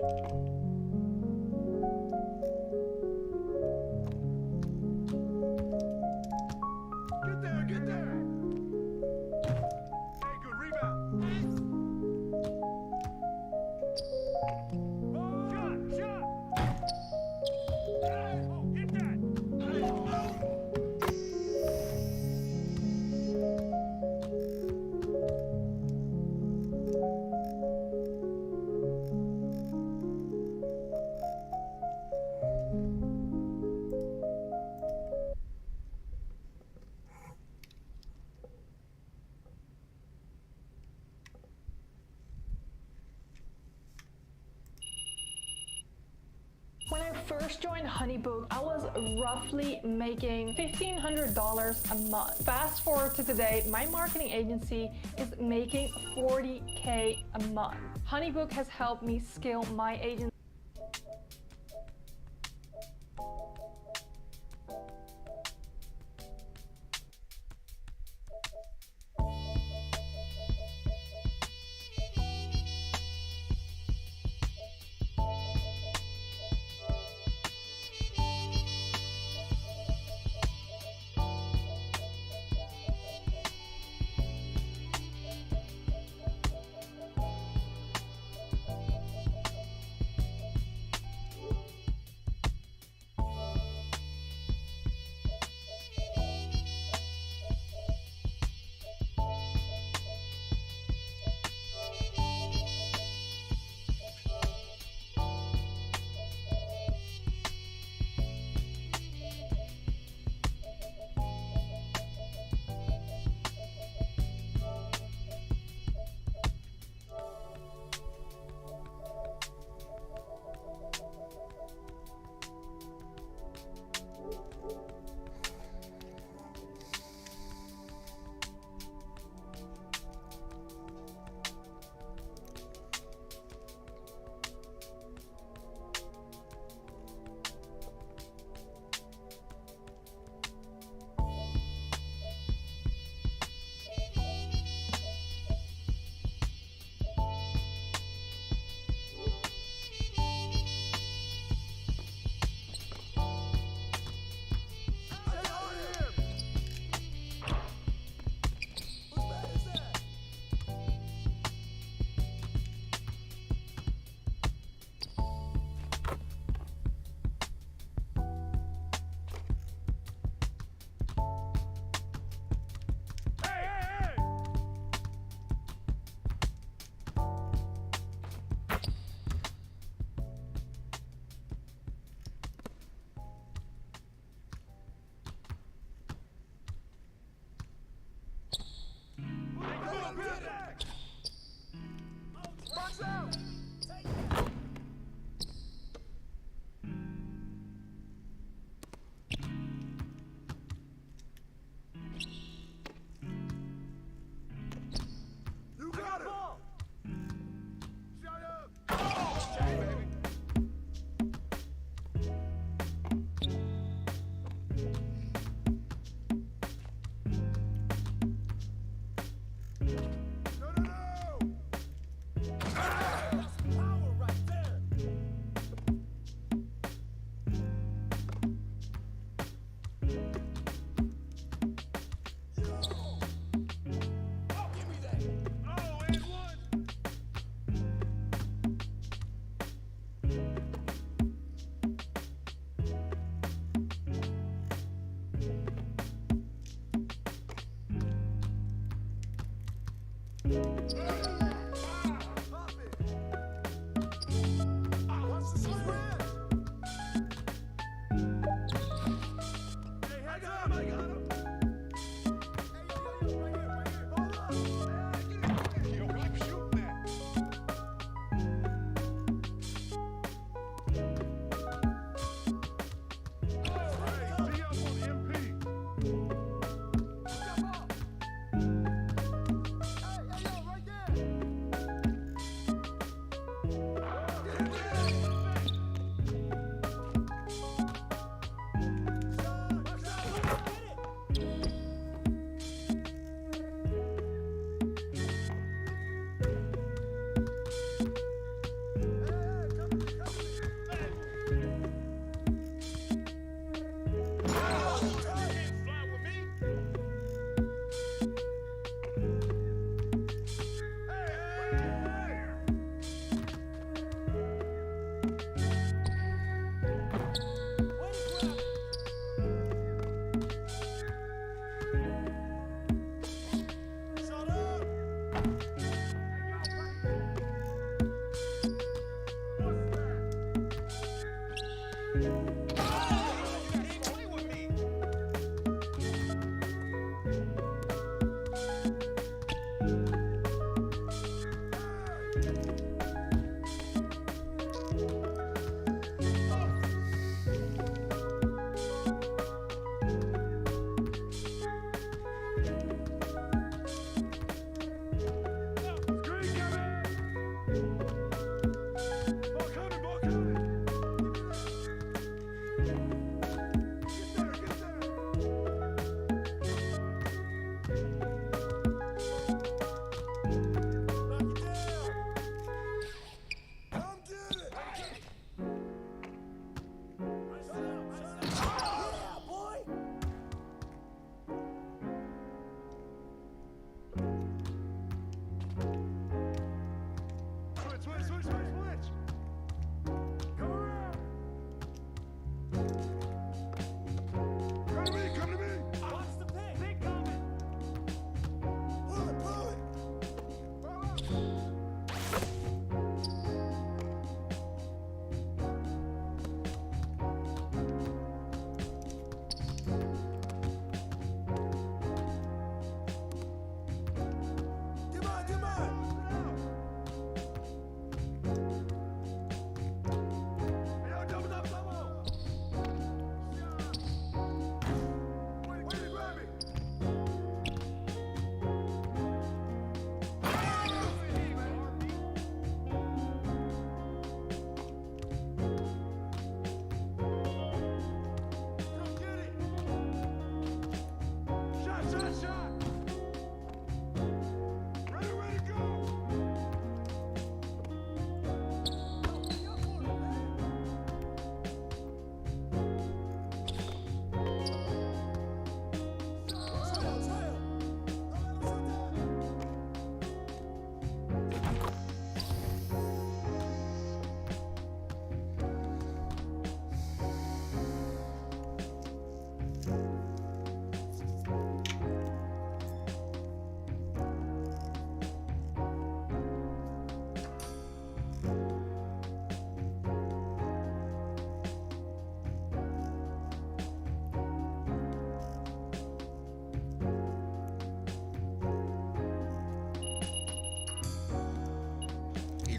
U: Get there, get there. Hey, good rebound. Shot, shot. Hey, oh, hit that. Hey, oh.
H: When I first joined Honeybook, I was roughly making $1,500 a month. Fast forward to today, my marketing agency is making $40K a month. Honeybook has helped me scale my agency.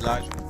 G: Elijah.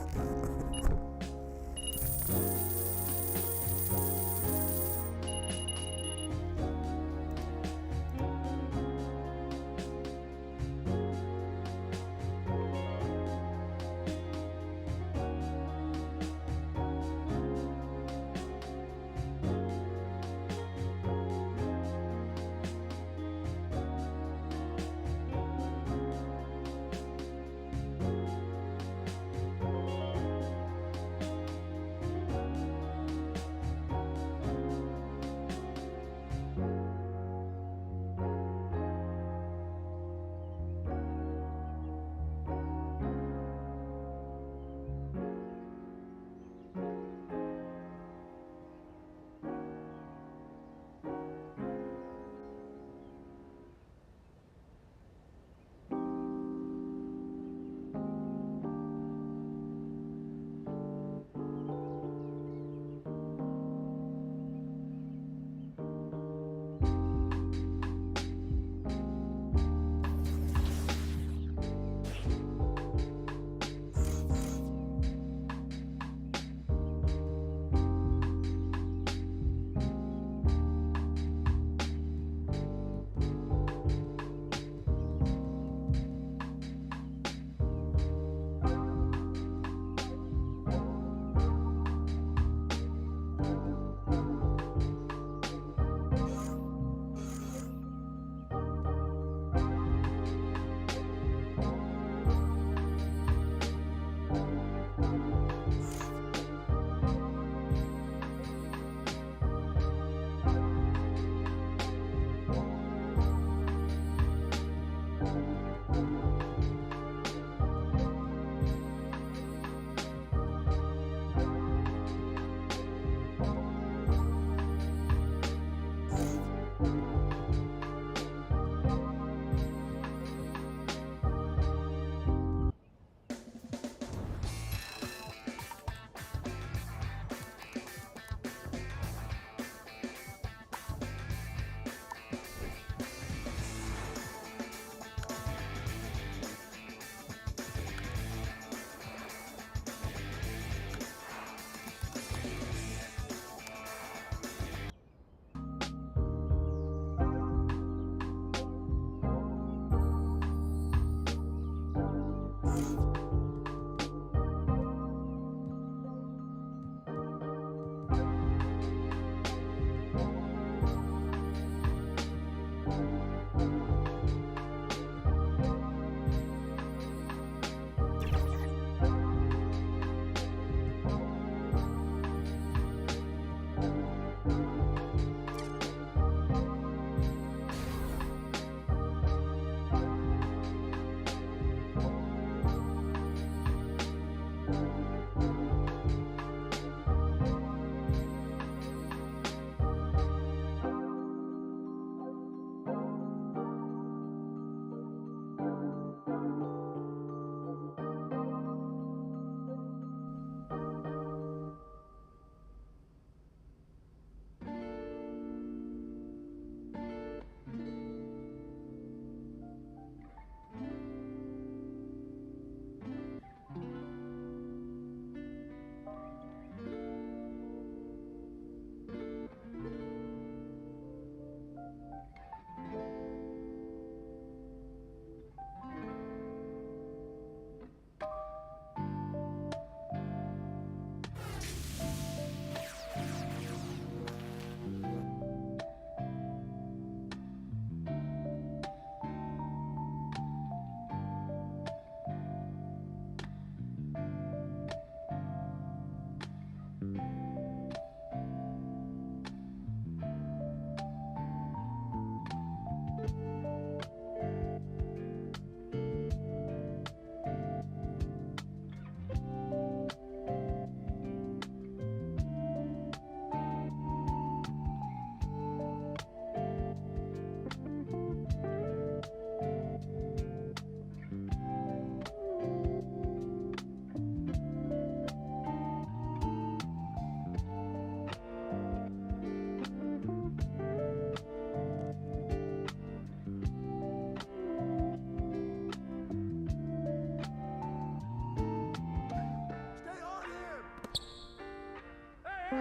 U: I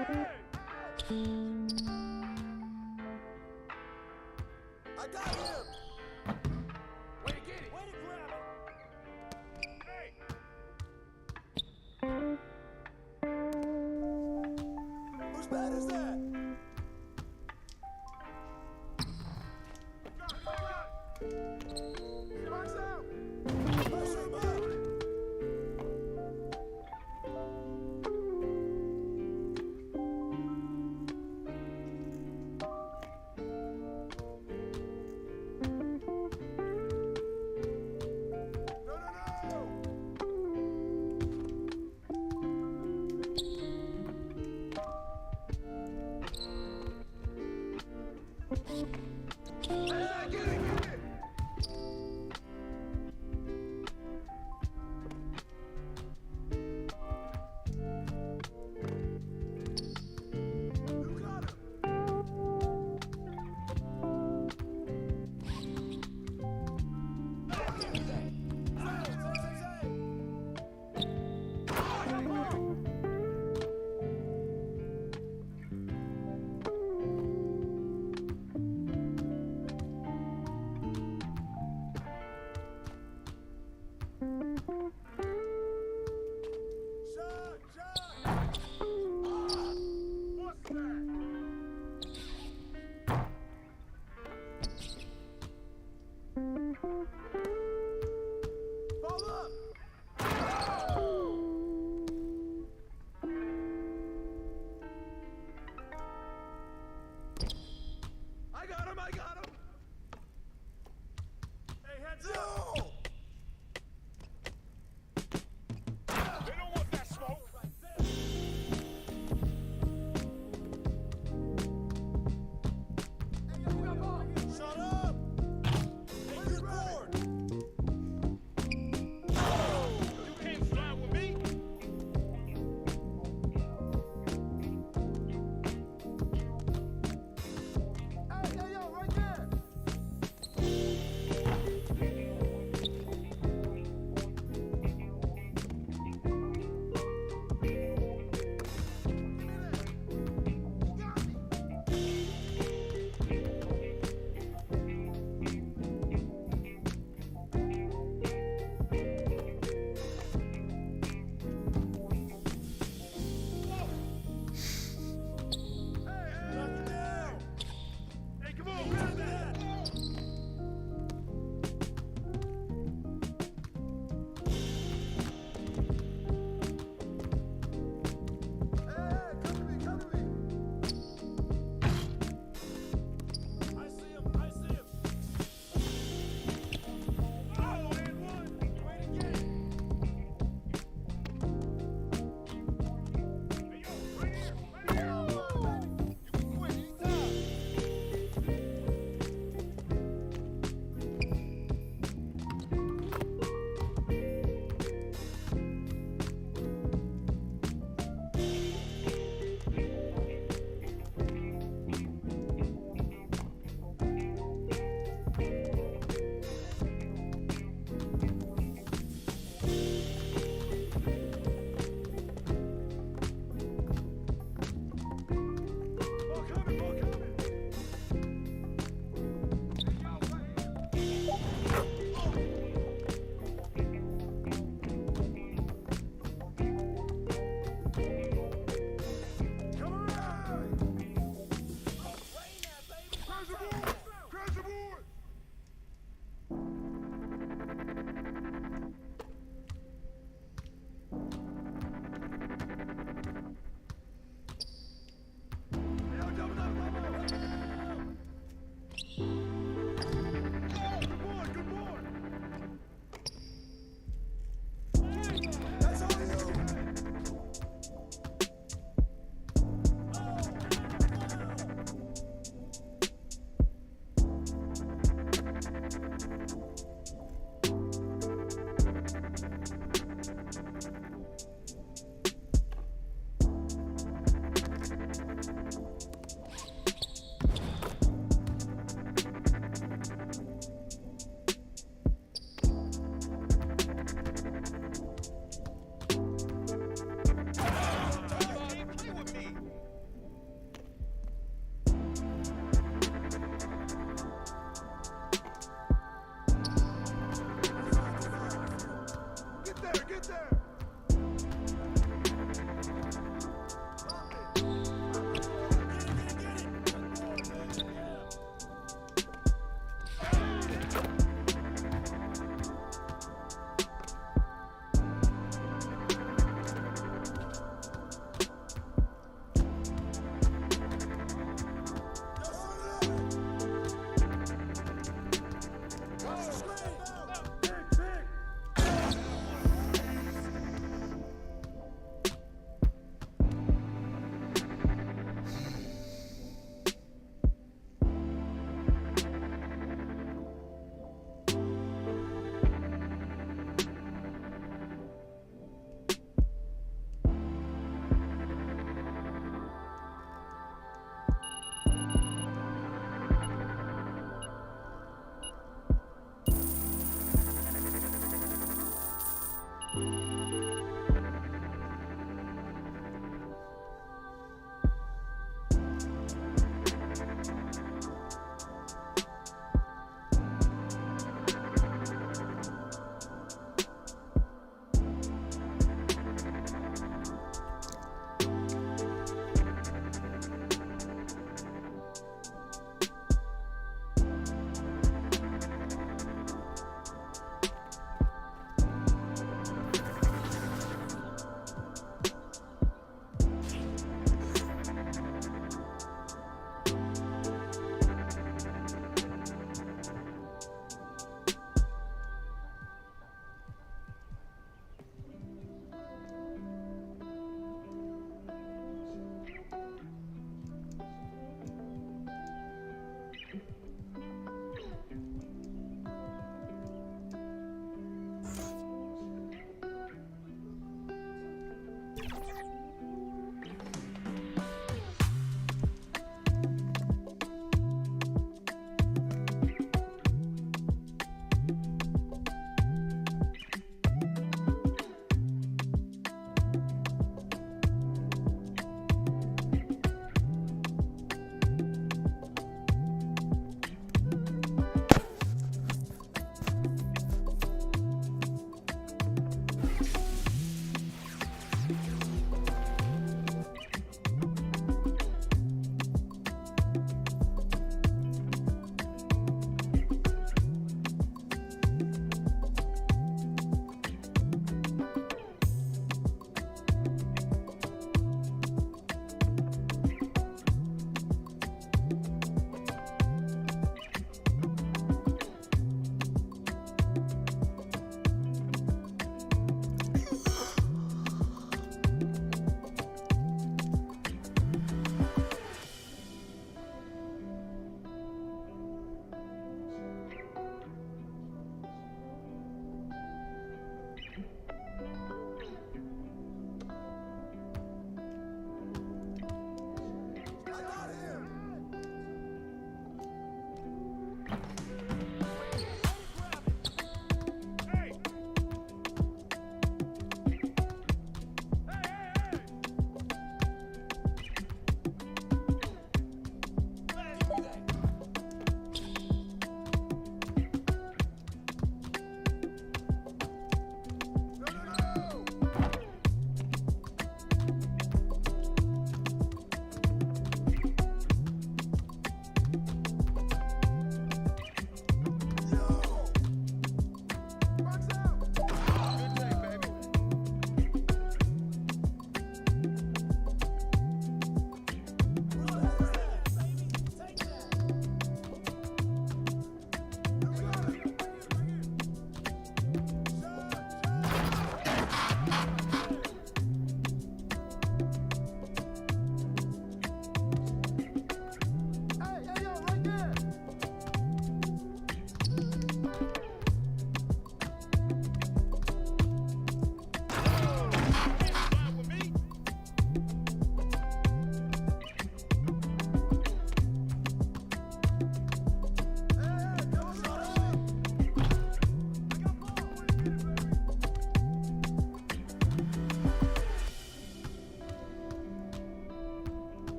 U: got him. Way to get it. Way to grab it. Hey. Whose bat is that? Strikes out. Pressure him up.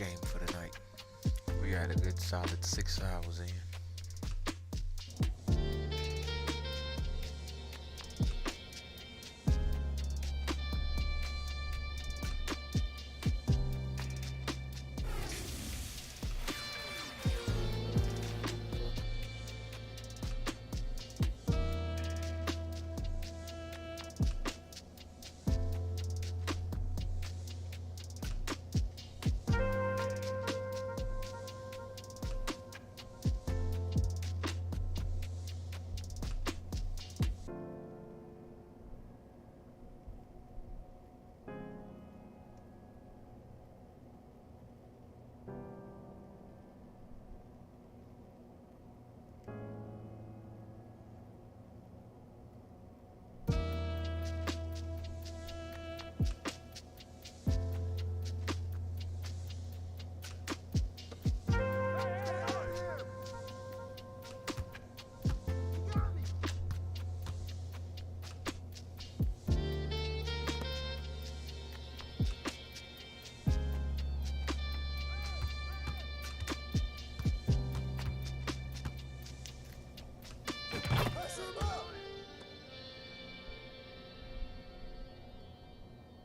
A: game for the night. We got a good solid 6 hours in.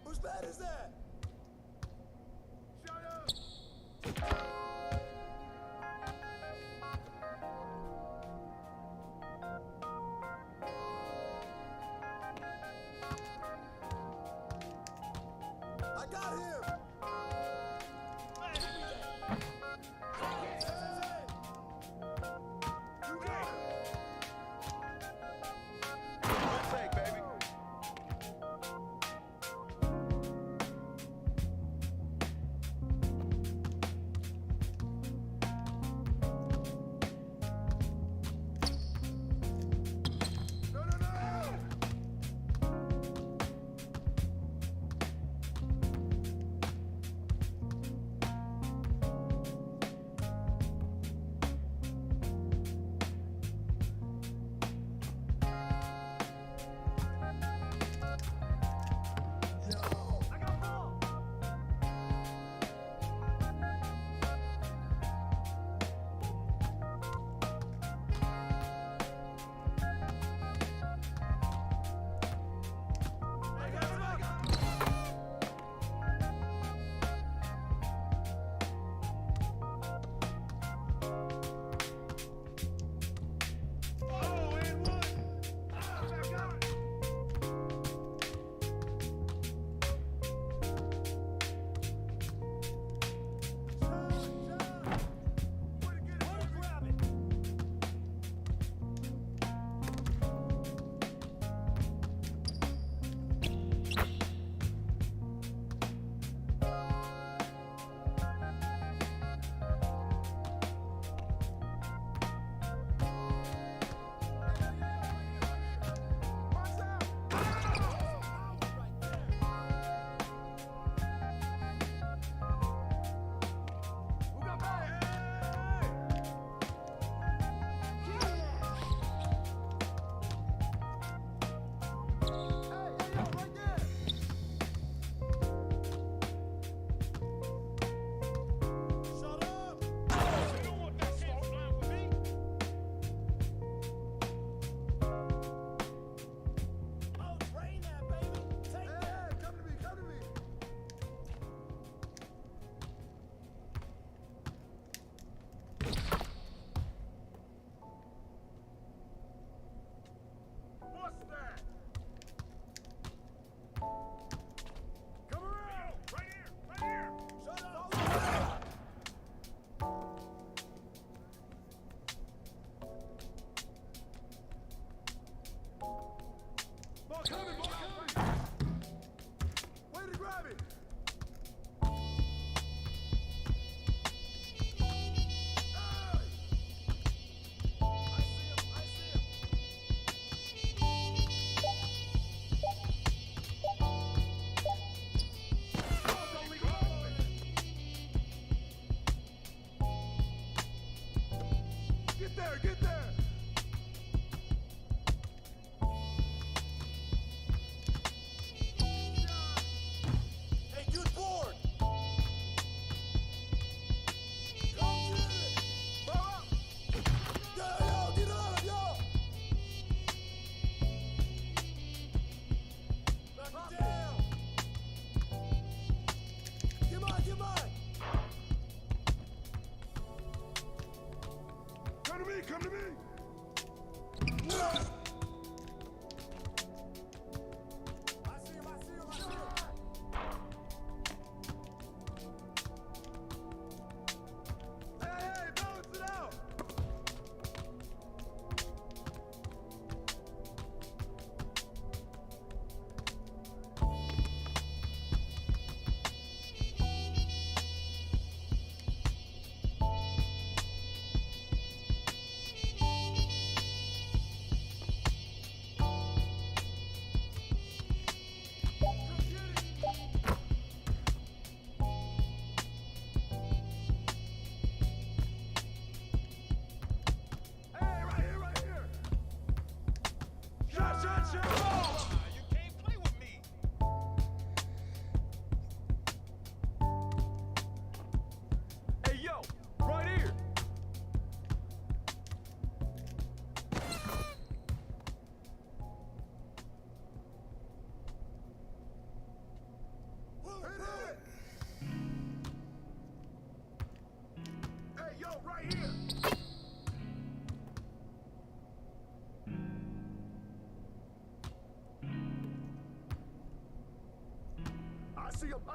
U: Whose bat is that? Shut up! I got him!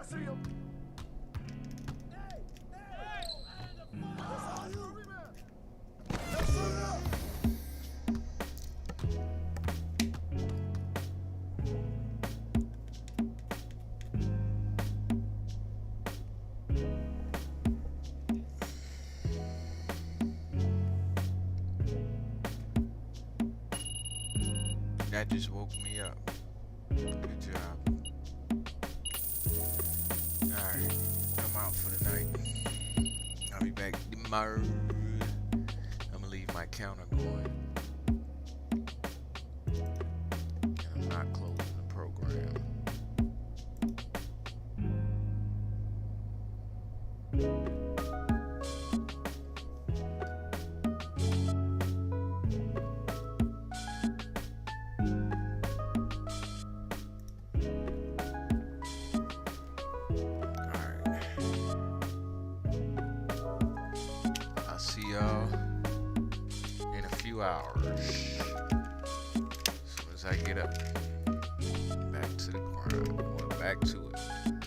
U: I see him. That's all you. Let's shoot it up.
A: That just woke me up. Good job. Alright, I'm out for the night. I'll be back tomorrow. I'm gonna leave my counter going. And I'm not closing the program. I'll see y'all in a few hours. As soon as I get up, back to the grind. Well, back to it.